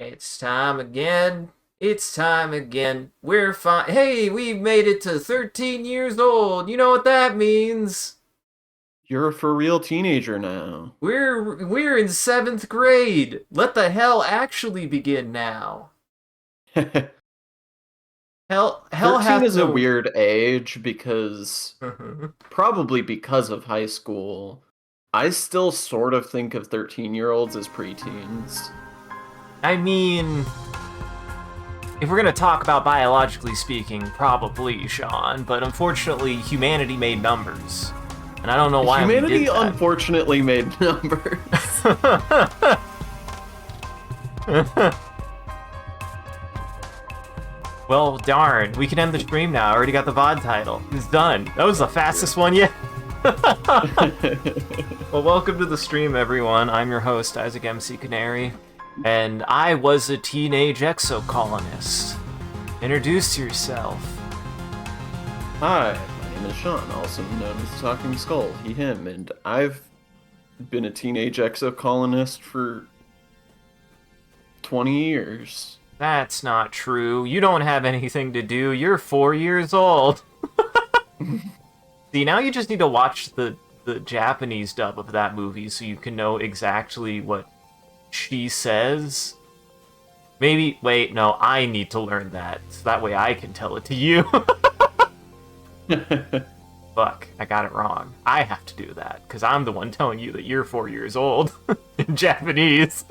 It's time again. It's time again. We're fine. Hey, we've made it to 13 years old. You know what that means? You're a for real teenager now. We're in 7th grade. Let the hell actually begin now. Hell 13 hath is a no. weird age because, probably because of high school, I still sort of think of 13-year-olds as preteens. I mean, if we're gonna talk about biologically speaking, probably, Sean. But unfortunately, humanity made numbers, and I don't know why we did Humanity that. unfortunately made numbers. Well, darn. We can end the stream now. I already got the VOD title. It's done. That was the That's fastest one yet. true. Well, welcome to the stream, everyone. I'm your host, Isaac MCCanary, and I was a teenage exocolonist. Introduce yourself. Hi, my name is Sean, also known as Talking Skull, he, him, and I've been a teenage exocolonist for 20 years. That's not true. You don't have anything to do. You're 4 years old. See, now you just need to watch the Japanese dub of that movie so you can know exactly what she says. Maybe, wait, no, I need to learn that, so that way I can tell it to you. Fuck, I got it wrong. I have to do that, because I'm the one telling you that you're 4 years old in Japanese.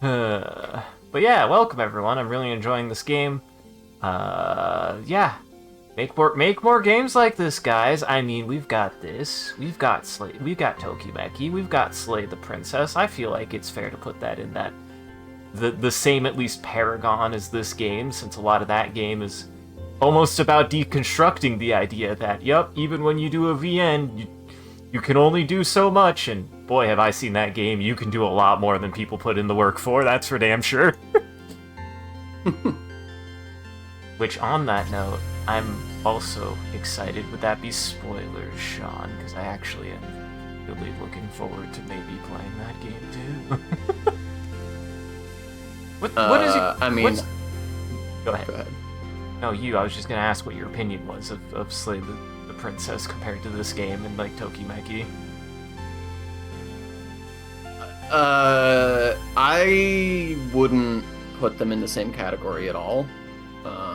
But yeah, welcome everyone. I'm really enjoying this game. Yeah. Make more games like this, guys. I mean, we've got this. We've got Tokimeki. We've got Slay the Princess. I feel like it's fair to put that in that the same at least paragon as this game, since a lot of that game is almost about deconstructing the idea that, yep, even when you do a VN, you can only do so much, and boy, have I seen that game. You can do a lot more than people put in the work for, that's for damn sure. Which, on that note, I'm also excited. Would that be spoilers, Sean? Because I actually am really looking forward to maybe playing that game too. what is it? I mean, Go ahead. go ahead. No, you. I was just gonna ask what your opinion was of Slay the Princess compared to this game and like Tokimeki. I wouldn't put them in the same category at all.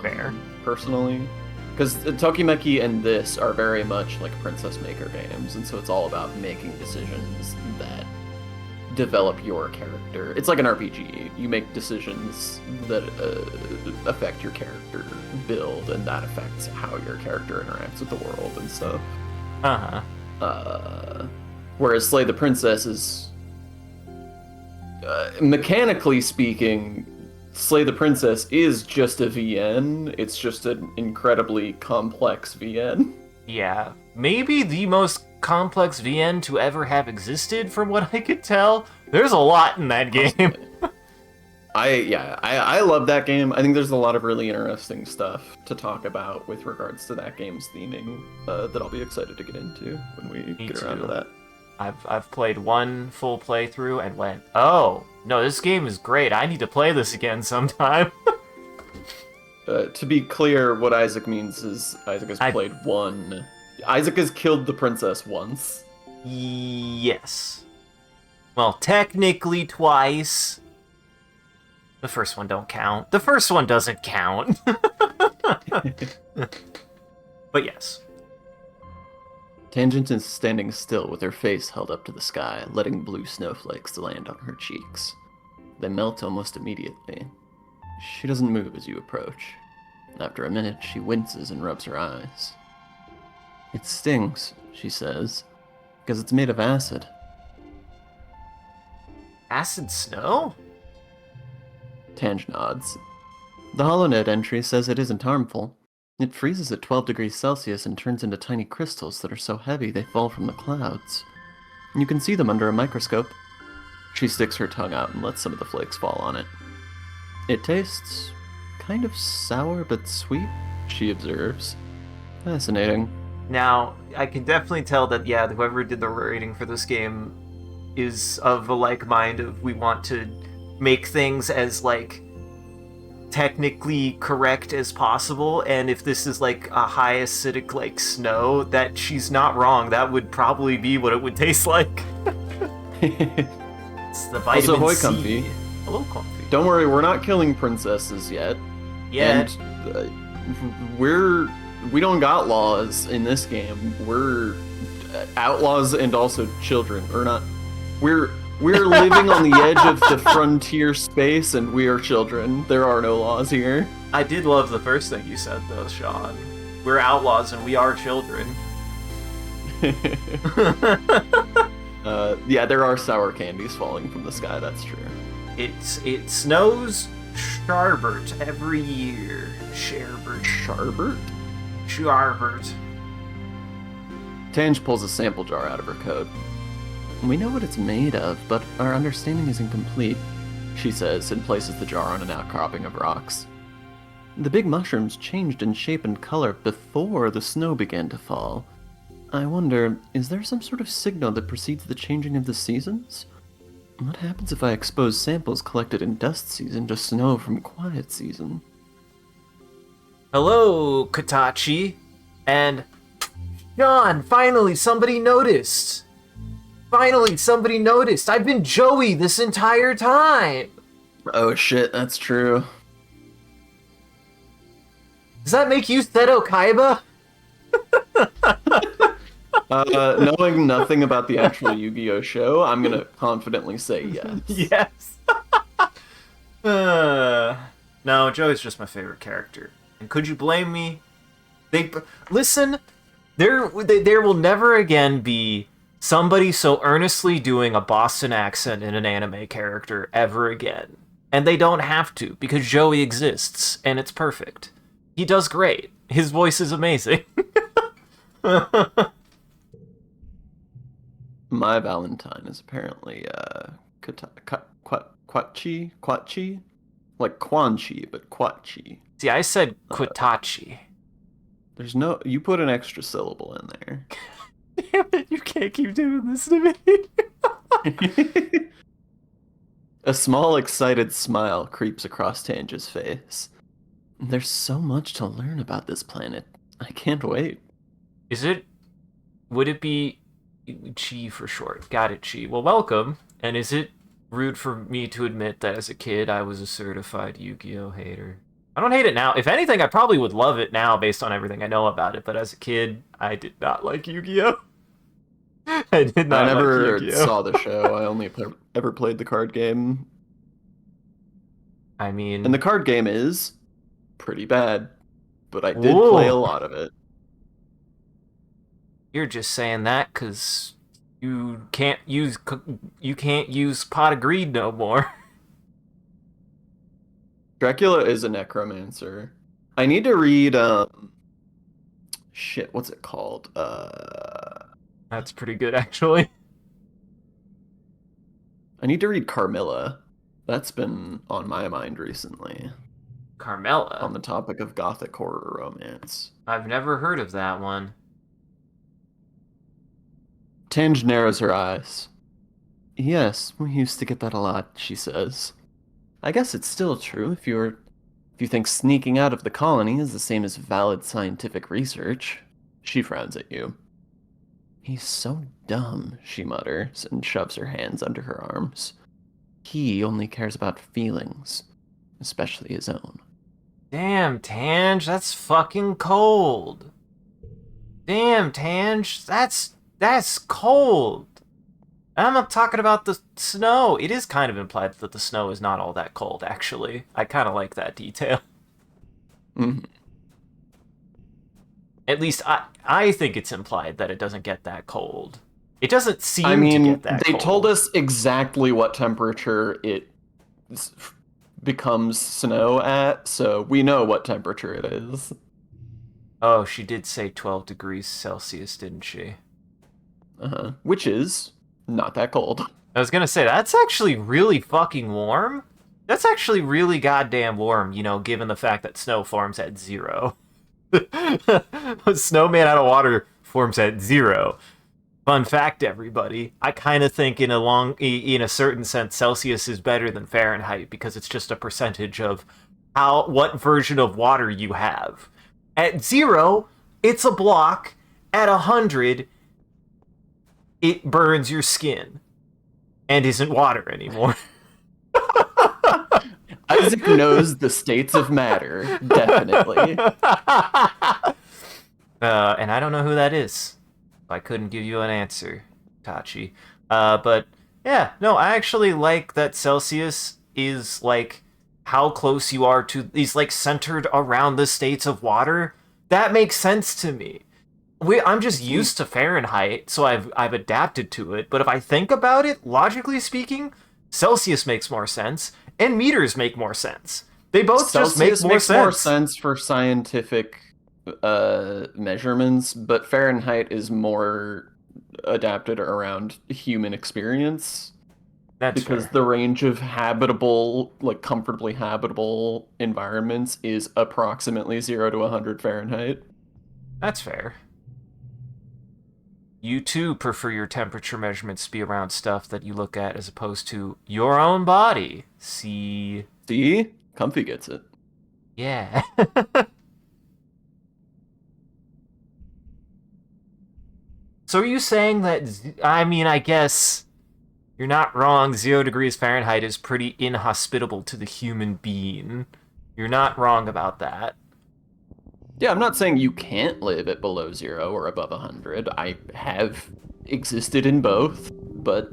Fair. Personally, because Tokimeki and this are very much like Princess Maker games, and so it's all about making decisions that develop your character. It's like an RPG. You make decisions that affect your character build, and that affects how your character interacts with the world and stuff. Uh-huh. Whereas Slay the Princess is, mechanically speaking, Slay the Princess is just a VN. It's just an incredibly complex VN. Yeah. Maybe the most complex VN to ever have existed, from what I could tell. There's a lot in that game. I love that game. I think there's a lot of really interesting stuff to talk about with regards to that game's theming that I'll be excited to get into when we Me get around to too. that. I've played one full playthrough and went, oh, no, this game is great. I need to play this again sometime. To be clear, what Isaac means is Isaac has I played one. Isaac has killed the princess once. Yes. Well, technically twice. The first one don't count. The first one doesn't count. But yes. Tangent is standing still with her face held up to the sky, letting blue snowflakes land on her cheeks. They melt almost immediately. She doesn't move as you approach. After a minute, she winces and rubs her eyes. It stings, she says, because it's made of acid. Acid snow? Tange nods. The HoloNet entry says it isn't harmful. It freezes at 12 degrees Celsius and turns into tiny crystals that are so heavy they fall from the clouds. You can see them under a microscope. She sticks her tongue out and lets some of the flakes fall on it. It tastes kind of sour but sweet, she observes. Fascinating. Now, I can definitely tell that, yeah, whoever did the rating for this game is of a like mind of we want to make things as like technically correct as possible, and if this is like a high acidic like snow, that she's not wrong. That would probably be what it would taste like. It's the vitamin also, hoi C. comfy. Hello, comfy. Don't worry, we're not killing princesses yet. Yeah. And we don't got laws in this game. We're outlaws and also children, or not. We're living on the edge of the frontier space, and we are children. There are no laws here. I did love the first thing you said, though, Sean. We're outlaws and we are children. Yeah, there are sour candies falling from the sky. That's true. It snows Sharbert every year. Sharbert. Sharbert? Sharbert. Tange pulls a sample jar out of her coat. We know what it's made of, but our understanding is incomplete, she says, and places the jar on an outcropping of rocks. The big mushrooms changed in shape and color before the snow began to fall. I wonder, is there some sort of signal that precedes the changing of the seasons? What happens if I expose samples collected in dust season to snow from quiet season? Hello, Katachi. And John, finally somebody noticed. Finally somebody noticed. I've been Joey this entire time. Oh shit, that's true. Does that make you Seto Kaiba? Knowing nothing about the actual Yu-Gi-Oh show, I'm gonna confidently say yes. Yes. No, Joey's just my favorite character. And could you blame me? Listen, there will never again be somebody so earnestly doing a Boston accent in an anime character ever again. And they don't have to, because Joey exists, and it's perfect. He does great. His voice is amazing. My Valentine is apparently Quachi? Like Quan Chi, but Quachi. See, I said Quitachi. There's no... You put an extra syllable in there. Damn it, you can't keep doing this to me. A small, excited smile creeps across Tange's face. There's so much to learn about this planet. I can't wait. Would it be Chi for short? Got it, Chi. Well, welcome. And is it rude for me to admit that as a kid I was a certified Yu-Gi-Oh hater? I don't hate it now. If anything, I probably would love it now based on everything I know about it. But as a kid, I did not like Yu-Gi-Oh. I never like Yu-Gi-Oh. saw the show. I only ever played the card game. I mean... And the card game is pretty bad. But I did Whoa. play a lot of it. You're just saying that because you can't use Pot of Greed no more. Dracula is a necromancer. I need to read, shit, what's it called? That's pretty good, actually. I need to read Carmilla. That's been on my mind recently. Carmella? On the topic of gothic horror romance. I've never heard of that one. Tange narrows her eyes. Yes, we used to get that a lot, she says. I guess it's still true if you think sneaking out of the colony is the same as valid scientific research. She frowns at you. He's so dumb, she mutters and shoves her hands under her arms. He only cares about feelings, especially his own. Damn, Tange, that's fucking cold. Damn, Tange, that's cold. I'm not talking about the snow. It is kind of implied that the snow is not all that cold, actually. I kind of like that detail. Mm-hmm. At least I think it's implied that it doesn't get that cold. It doesn't seem to get that they cold. told us exactly what temperature it becomes snow at, so we know what temperature it is. Oh, she did say 12 degrees Celsius, didn't she? Uh-huh. Which is not that cold. I was gonna say, that's actually really fucking warm. That's actually really goddamn warm, you know, given the fact that snow forms at 0. A snowman out of water forms at 0. Fun fact, everybody. I kind of think in a certain sense, Celsius is better than Fahrenheit because it's just a percentage of what version of water you have. At 0, it's a block. At 100, it burns your skin and isn't water anymore. Isaac knows the states of matter, definitely. And I don't know who that is. I couldn't give you an answer, Tachi. But yeah, no, I actually like that Celsius is like how close you are to. He's like centered around the states of water. That makes sense to me. I'm just used to Fahrenheit, so I've adapted to it. But if I think about it, logically speaking, Celsius makes more sense, and meters make more sense. They both Celsius just make more makes sense. more sense for scientific measurements, but Fahrenheit is more adapted around human experience. That's because fair. the range of habitable, like comfortably habitable environments is approximately 0 to 100 Fahrenheit. That's fair. You too prefer your temperature measurements to be around stuff that you look at as opposed to your own body. See? See? Comfy gets it. Yeah. So are you saying that, I mean, I guess you're not wrong, 0 degrees Fahrenheit is pretty inhospitable to the human being. You're not wrong about that. Yeah, I'm not saying you can't live at below 0 or above 100. I have existed in both, but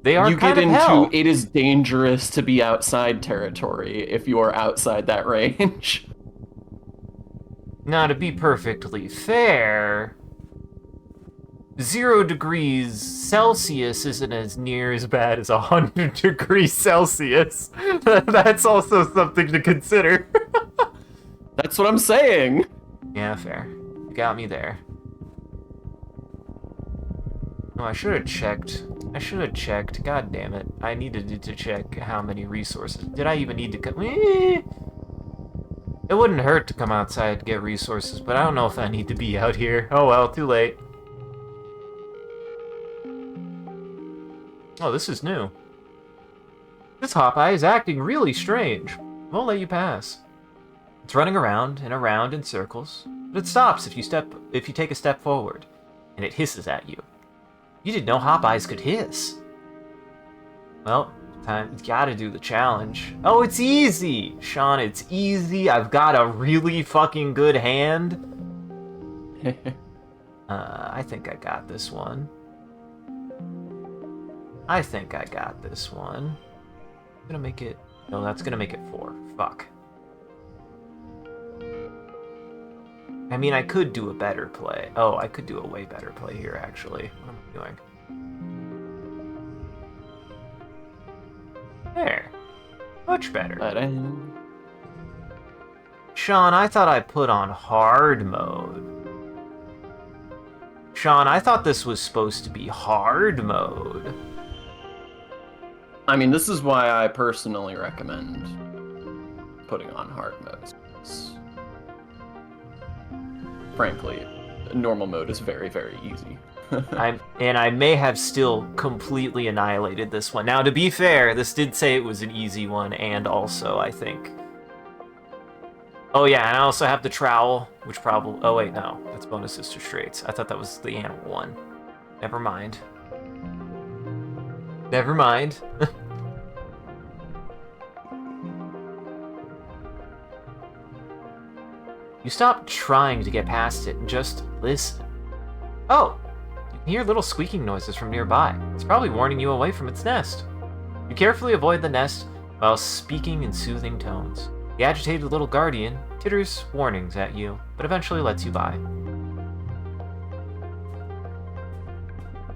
They are you kind get of into hell. it is dangerous to be outside territory if you are outside that range. Now, to be perfectly fair, 0 degrees Celsius isn't as near as bad as 100 degrees Celsius. That's also something to consider. That's what I'm saying. Yeah, fair. You got me there. Oh, I should have checked. God damn it. I needed to check how many resources. Did I even need to come? It wouldn't hurt to come outside to get resources, but I don't know if I need to be out here. Oh well, too late. Oh, this is new. This Hawkeye is acting really strange. Won't let you pass. It's running around and around in circles, but it stops if you take a step forward, and it hisses at you. You didn't know Hop-Eyes could hiss. Well, time. Gotta do the challenge. Oh, it's easy! Sean, it's easy. I've got a really fucking good hand. I think I got this one. I'm gonna make it... No, that's gonna make it 4. Fuck. I mean, I could do a better play. Oh, I could do a way better play here, actually. What am I doing? There. Much better. Sean, I thought I put on hard mode. Sean, I thought this was supposed to be hard mode. I mean, this is why I personally recommend putting on hard mode. Frankly, normal mode is very, very easy. I may have still completely annihilated this one. Now, to be fair, this did say it was an easy one, and also, I think... Oh yeah, and I also have the trowel, which probably... Oh wait, no. That's bonuses to straights. I thought that was the animal one. Never mind. Never mind. You stop trying to get past it and just listen. Oh! You can hear little squeaking noises from nearby. It's probably warning you away from its nest. You carefully avoid the nest while speaking in soothing tones. The agitated little guardian titters warnings at you, but eventually lets you by.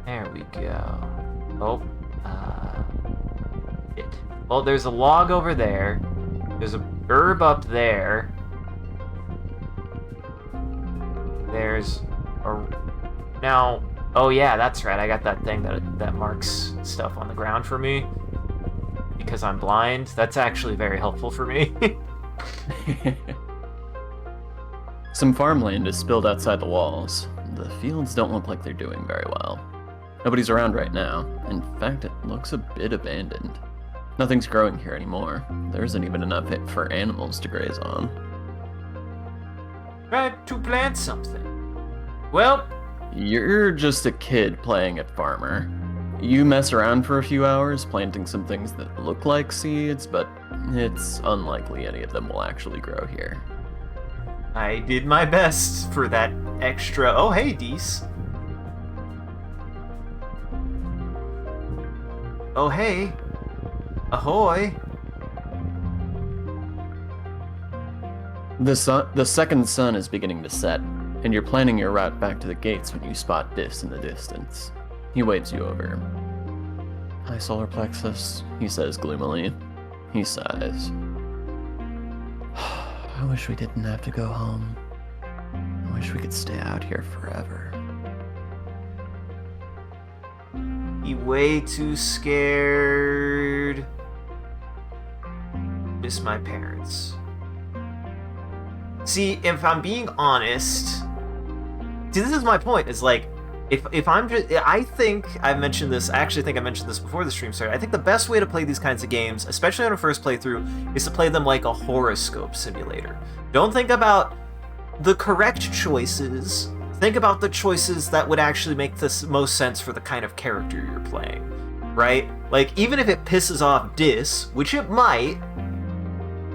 There we go. Oh, well, there's a log over there. There's a herb up there. There's a... Now... Oh yeah, that's right. I got that thing that marks stuff on the ground for me. Because I'm blind. That's actually very helpful for me. Some farmland is spilled outside the walls. The fields don't look like they're doing very well. Nobody's around right now. In fact, it looks a bit abandoned. Nothing's growing here anymore. There isn't even enough for animals to graze on. Tried to plant something. Well, You're just a kid playing at farmer. You mess around for a few hours, planting some things that look like seeds, but it's unlikely any of them will actually grow here. I did my best for that extra. Oh, hey, Dees. Oh, hey. Ahoy. The second sun is beginning to set, and you're planning your route back to the gates when you spot Dis in the distance. He waves you over. "Hi, solar plexus," he says gloomily. He sighs. "I wish we didn't have to go home. I wish we could stay out here forever." He way too scared. Miss my parents. See, if I'm being honest, this is my point. Is like, if I'm just, I think I mentioned this. I actually think I mentioned this before the stream started. I think the best way to play these kinds of games, especially on a first playthrough, is to play them like a horoscope simulator. Don't think about the correct choices. Think about the choices that would actually make the most sense for the kind of character you're playing, right? Like, even if it pisses off Dis, which it might,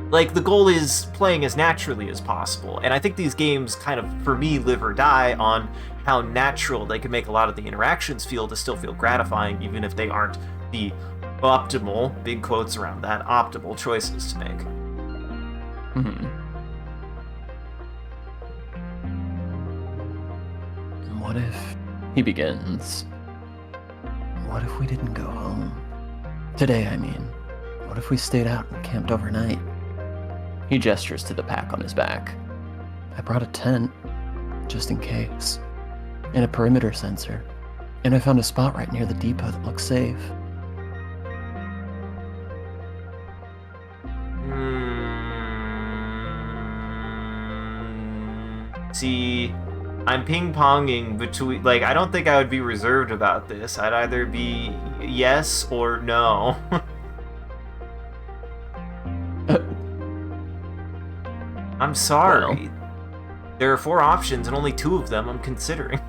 like, the goal is playing as naturally as possible. And I think these games kind of, for me, live or die on how natural they can make a lot of the interactions feel to still feel gratifying, even if they aren't the optimal, big quotes around that, optimal choices to make. Mm-hmm. What if, he begins, what if we didn't go home? Today, I mean. What if we stayed out and camped overnight? He gestures to the pack on his back. I brought a tent, just in case, and a perimeter sensor, and I found a spot right near the depot that looks safe. See, I'm ping-ponging between, like, I don't think I would be reserved about this. I'd either be yes or no. I'm sorry. Well. There are 4 options and only 2 of them I'm considering.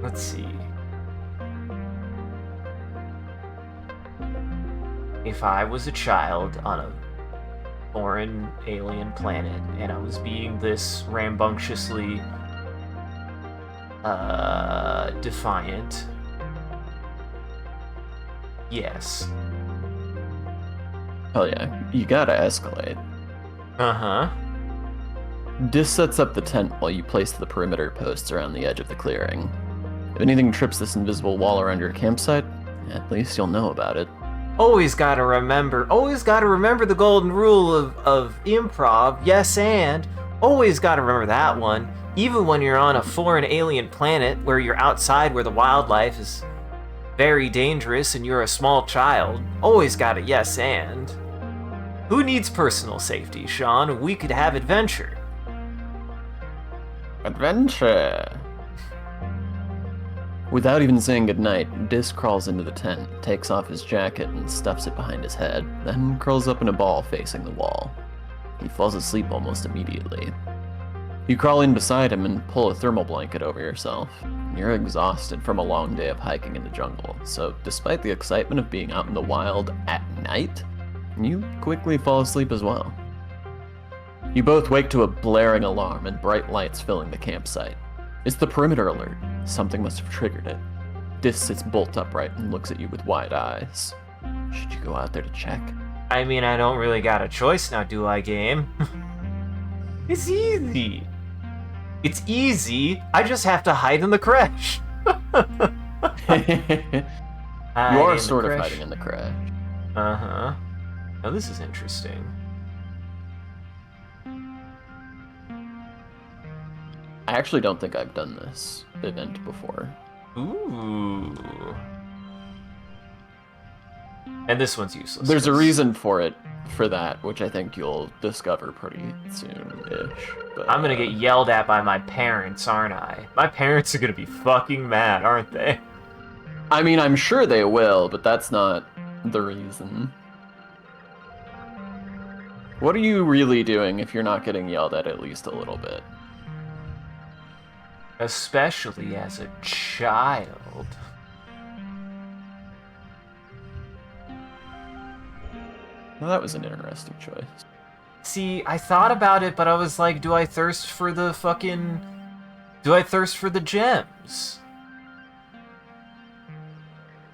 Let's see. If I was a child on a foreign alien planet and I was being this rambunctiously defiant, yes. Hell yeah, you gotta escalate. Uh-huh. Dis sets up the tent while you place the perimeter posts around the edge of the clearing. If anything trips this invisible wall around your campsite, at least you'll know about it. Always gotta remember the golden rule of improv, yes and. Always gotta remember that one. Even when you're on a foreign alien planet where you're outside where the wildlife is very dangerous and you're a small child, always gotta yes and. Who needs personal safety, Sean? We could have adventure. Adventure! Without even saying goodnight, Dis crawls into the tent, takes off his jacket and stuffs it behind his head, then curls up in a ball facing the wall. He falls asleep almost immediately. You crawl in beside him and pull a thermal blanket over yourself. You're exhausted from a long day of hiking in the jungle, so despite the excitement of being out in the wild at night, you quickly fall asleep as well. You both wake to a blaring alarm and bright lights filling the campsite. It's the perimeter alert. Something must have triggered it. Dis sits bolt upright and looks at you with wide eyes. Should you go out there to check? I mean, I don't really got a choice now, do I, game? It's easy. It's easy. I just have to hide in the crash. You are sort of hiding in the crash. Uh-huh. Now this is interesting. I actually don't think I've done this event before. Ooh. And this one's useless. There's a reason for that, which I think you'll discover pretty soon-ish. But, I'm gonna get yelled at by my parents, aren't I? My parents are gonna be fucking mad, aren't they? I mean, I'm sure they will, but that's not the reason. What are you really doing if you're not getting yelled at least a little bit? Especially as a child. Well, that was an interesting choice. See, I thought about it, but I was like, do I thirst for the gems?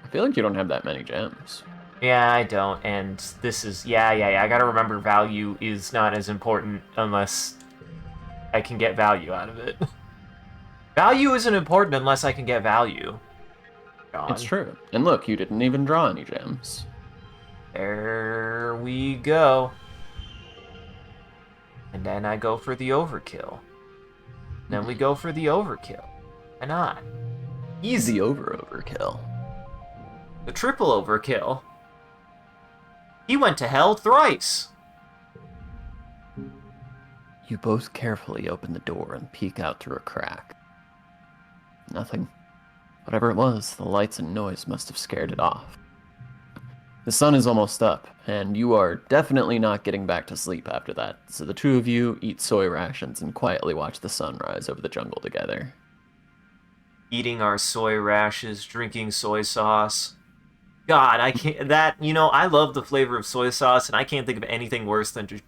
I feel like you don't have that many gems. Yeah, I don't, and this is... Yeah, I gotta remember value is not as important unless I can get value out of it. Value isn't important unless I can get value. John. It's true. And look, you didn't even draw any gems. There we go. And then I go for the overkill. Then we go for the overkill. Why not? Easy overkill. The triple overkill. He went to hell thrice. You both carefully open the door and peek out through a crack. Nothing. Whatever it was, the lights and noise must have scared it off. The sun is almost up, and you are definitely not getting back to sleep after that, so the two of you eat soy rations and quietly watch the sun rise over the jungle together. Eating our soy rashes, drinking soy sauce. God, I can't... I love the flavor of soy sauce, and I can't think of anything worse than just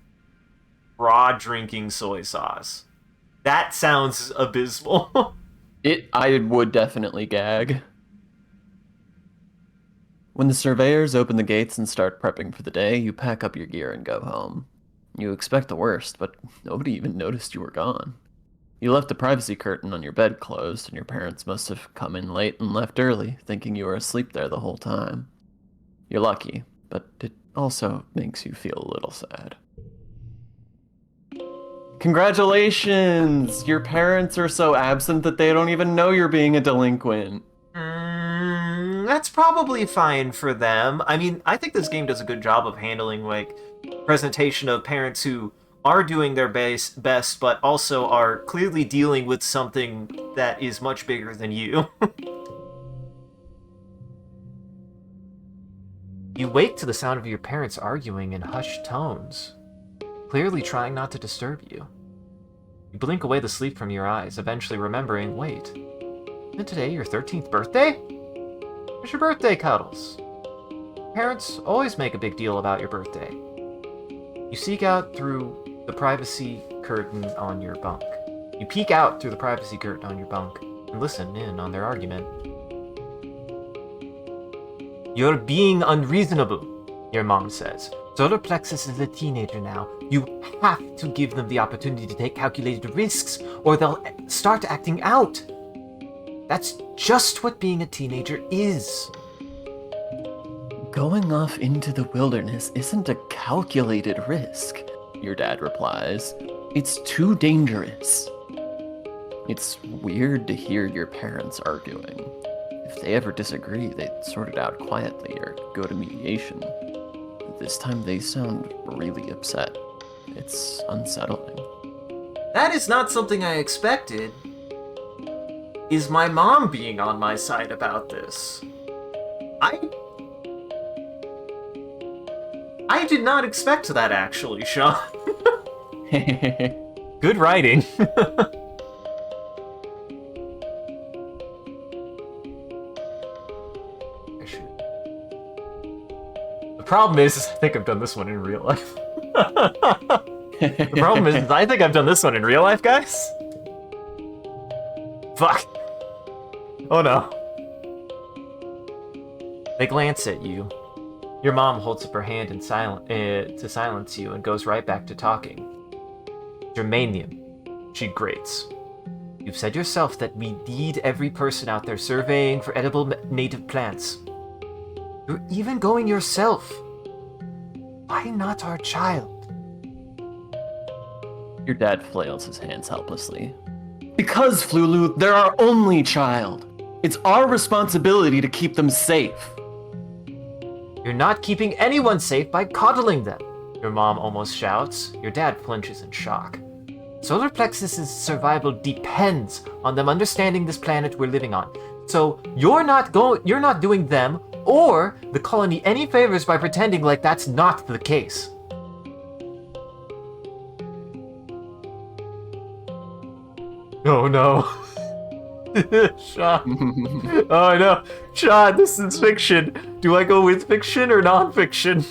raw drinking soy sauce. That sounds abysmal. I would definitely gag. When the surveyors open the gates and start prepping for the day, you pack up your gear and go home. You expect the worst, but nobody even noticed you were gone. You left the privacy curtain on your bed closed, and your parents must have come in late and left early, thinking you were asleep there the whole time. You're lucky, but it also makes you feel a little sad. Congratulations! Your parents are so absent that they don't even know you're being a delinquent. That's probably fine for them. I mean, I think this game does a good job of handling, presentation of parents who are doing their best, but also are clearly dealing with something that is much bigger than you. You wake to the sound of your parents arguing in hushed tones, clearly trying not to disturb you. You blink away the sleep from your eyes, eventually remembering, wait, isn't today your 13th birthday? It's your birthday, Cuddles. Parents always make a big deal about your birthday. You seek out through the privacy curtain on your bunk. You peek out through the privacy curtain on your bunk and listen in on their argument. You're being unreasonable, your mom says. Solar Plexus is a teenager now. You have to give them the opportunity to take calculated risks, or they'll start acting out. That's just what being a teenager is. Going off into the wilderness isn't a calculated risk, your dad replies. It's too dangerous. It's weird to hear your parents arguing. If they ever disagree, they'd sort it out quietly or go to mediation. This time they sound really upset. It's unsettling. That is not something I expected. Is my mom being on my side about this? I did not expect that, actually, Sean. Good writing. The problem is I think I've done this one in real life. The problem is I think I've done this one in real life, guys. Fuck. Oh no. They glance at you. Your mom holds up her hand to silence you and goes right back to talking. Germanium, she grates. You've said yourself that we need every person out there surveying for edible native plants. You're even going yourself. Why not our child? Your dad flails his hands helplessly. Because, Flulu, they're our only child. It's our responsibility to keep them safe. You're not keeping anyone safe by coddling them, your mom almost shouts. Your dad flinches in shock. Solar Plexus's survival depends on them understanding this planet we're living on. So you're not doing them or the colony any favors by pretending like that's not the case. Oh no. Sean. Oh no. Sean, this is fiction. Do I go with fiction or non-fiction?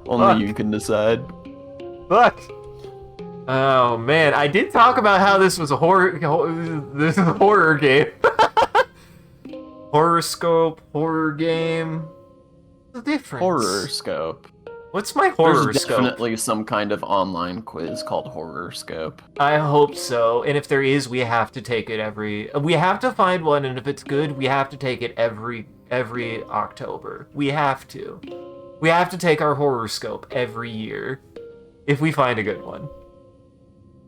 Only you can decide. Fuck. Oh man, I did talk about how this was a horror game. Horoscope, horror game. What's the difference? Horoscope. What's my There's horoscope? definitely some kind of online quiz called Horoscope. I hope so. And if there is, we have to take it we have to find one, and if it's good, we have to take it every October. We have to. We have to take our horoscope every year if we find a good one.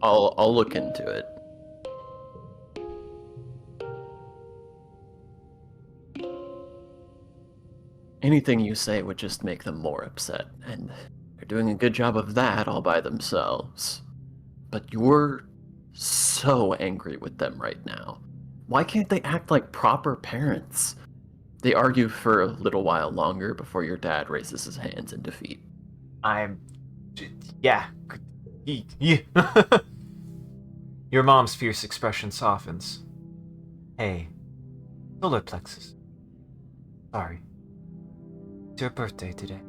I'll look into it. Anything you say would just make them more upset, and they're doing a good job of that all by themselves. But you're so angry with them right now. Why can't they act like proper parents? They argue for a little while longer before your dad raises his hands in defeat. Yeah. Your mom's fierce expression softens. Hey, Solar Plexus. Sorry. It's your birthday today.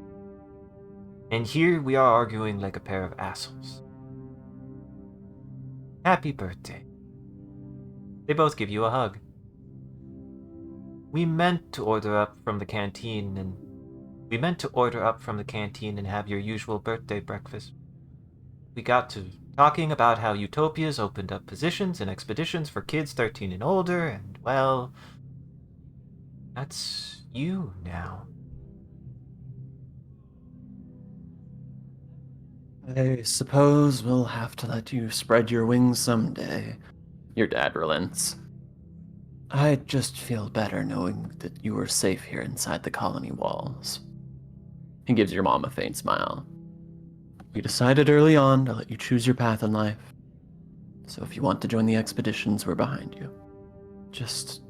And here we are arguing like a pair of assholes. Happy birthday. They both give you a hug. We meant to order up from the canteen and have your usual birthday breakfast. We got to talking about how Utopia's opened up positions and expeditions for kids 13 and older, and well, that's you now. I suppose we'll have to let you spread your wings someday. Your dad relents. I just feel better knowing that you are safe here inside the colony walls. He gives your mom a faint smile. We decided early on to let you choose your path in life. So if you want to join the expeditions, we're behind you. Just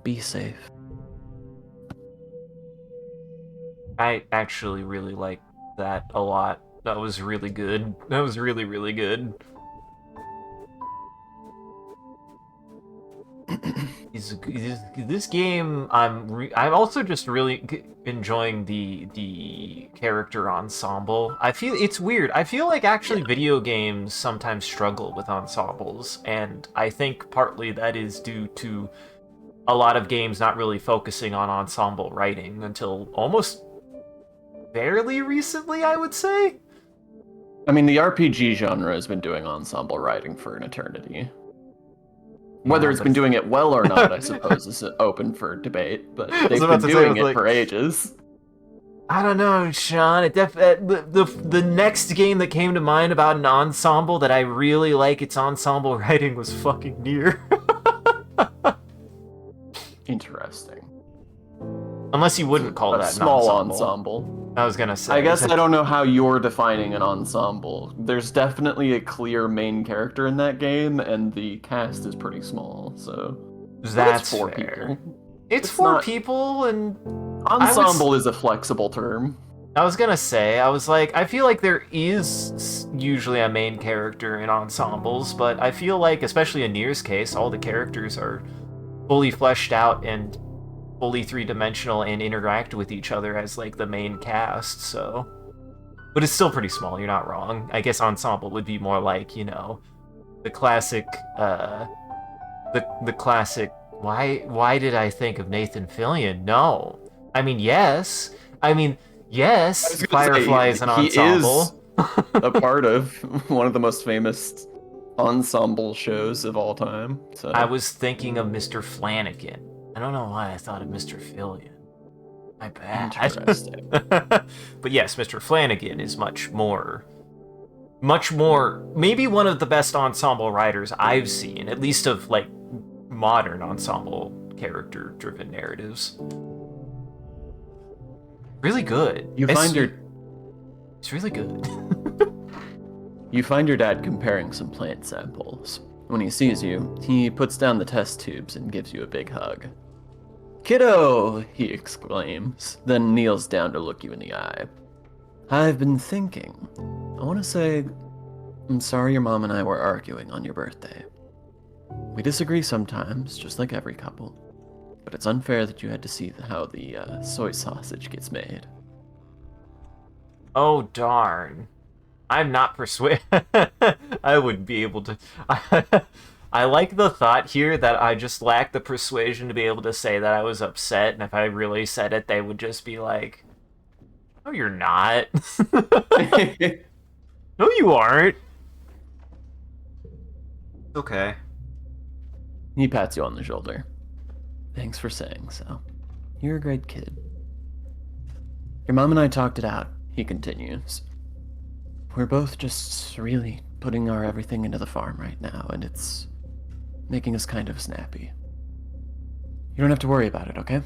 be safe. I actually really like that a lot. That was really good. That was really, really good. This game, I'm also just really enjoying the character ensemble. I feel it's weird. I feel like actually video games sometimes struggle with ensembles, and I think partly that is due to a lot of games not really focusing on ensemble writing until almost fairly recently, I would say. I mean, the RPG genre has been doing ensemble writing for an eternity. Whether it's been doing it well or not, I suppose, is open for debate, but they've been doing it for ages. I don't know, Sean. The next game that came to mind about an ensemble that I really like its ensemble writing was fucking Nier. Interesting. Unless you wouldn't call that small an ensemble. I was gonna say. I guess I don't know how you're defining an ensemble. There's definitely a clear main character in that game, and the cast is pretty small, so... That's four fair. people. It's four people, and... Ensemble is a flexible term. I was gonna say, I feel like there is usually a main character in ensembles, but I feel like, especially in Nier's case, all the characters are fully fleshed out and fully three-dimensional and interact with each other as, like, the main cast, so... But it's still pretty small, you're not wrong. I guess ensemble would be more like, you know, the classic, the classic, why did I think of Nathan Fillion? No. I mean, yes, Firefly is an ensemble. He is a part of one of the most famous ensemble shows of all time, so... I was thinking of Mr. Flanagan. I don't know why I thought of Mr. Fillion. My bad. Interesting. But yes, Mr. Flanagan is much more, maybe one of the best ensemble writers I've seen, at least of, like, modern ensemble character-driven narratives. Really good. You find your It's really good. You find your dad comparing some plant samples. When he sees you, he puts down the test tubes and gives you a big hug. "Kiddo!" he exclaims, then kneels down to look you in the eye. "I've been thinking. I want to say, I'm sorry your mom and I were arguing on your birthday. We disagree sometimes, just like every couple, but it's unfair that you had to see how the soy sausage gets made." Oh, darn. I'm not persuaded. I wouldn't be able to. I like the thought here that I just lack the persuasion to be able to say that I was upset, and if I really said it, they would just be like, "No, you're not. No, you aren't." Okay. He pats you on the shoulder. "Thanks for saying so. You're a great kid." "Your mom and I talked it out," he continues. "We're both just really putting our everything into the farm right now, and it's making us kind of snappy. You don't have to worry about it, okay?"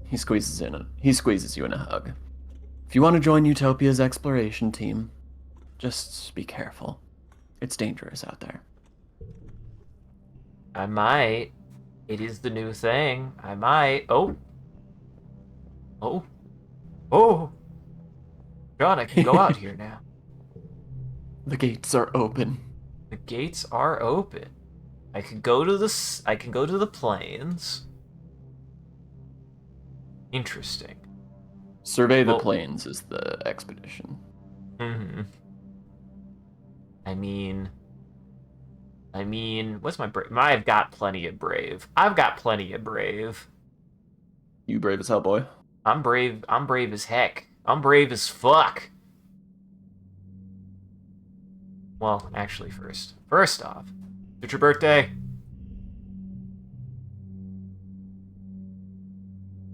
He squeezes you in a hug. "If you want to join Utopia's exploration team, just be careful. It's dangerous out there." I might. It is the new thing. I might. Oh. Oh. Oh. God, I can go out here now. "The gates are open." The gates are open. I can go to the plains. Interesting. "Survey the Well, plains" is the expedition. mm-hmm. I mean, what's my brave? I've got plenty of brave. I've got plenty of brave. You brave as hell, boy. I'm brave. I'm brave as heck. I'm brave as fuck. Well, actually, first off, it's your birthday.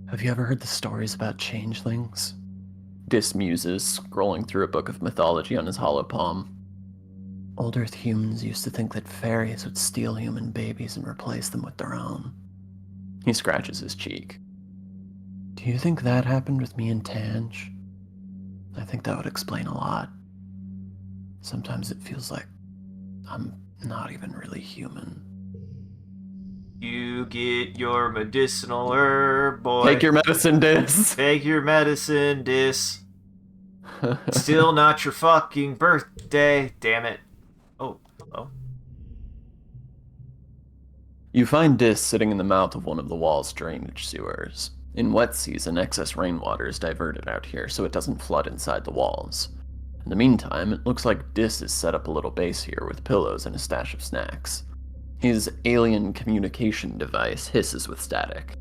"Have you ever heard the stories about changelings?" Dis muses, scrolling through a book of mythology on his hollow palm. "Old Earth humans used to think that fairies would steal human babies and replace them with their own." He scratches his cheek. "Do you think that happened with me and Tange? I think that would explain a lot. Sometimes it feels like I'm not even really human." You get your medicinal herb, boy. "Take your medicine, Dis." Take your medicine, Dis. Still not your fucking birthday. Damn it. Oh, hello. You find Dis sitting in the mouth of one of the wall's drainage sewers. In wet season, excess rainwater is diverted out here so it doesn't flood inside the walls. In the meantime, it looks like Dis has set up a little base here with pillows and a stash of snacks. His alien communication device hisses with static.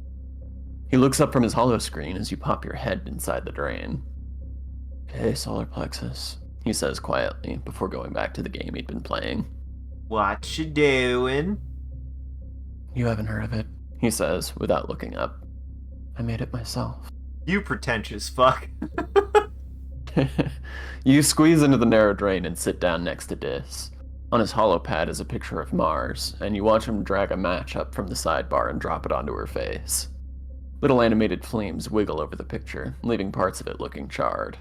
He looks up from his holoscreen as you pop your head inside the drain. "Hey, solar plexus," he says quietly before going back to the game he'd been playing. What you doing? "You haven't heard of it," he says without looking up. "I made it myself." You pretentious fuck. You squeeze into the narrow drain and sit down next to Dis. On his holopad is a picture of Mars, and you watch him drag a match up from the sidebar and drop it onto her face. Little animated flames wiggle over the picture, leaving parts of it looking charred.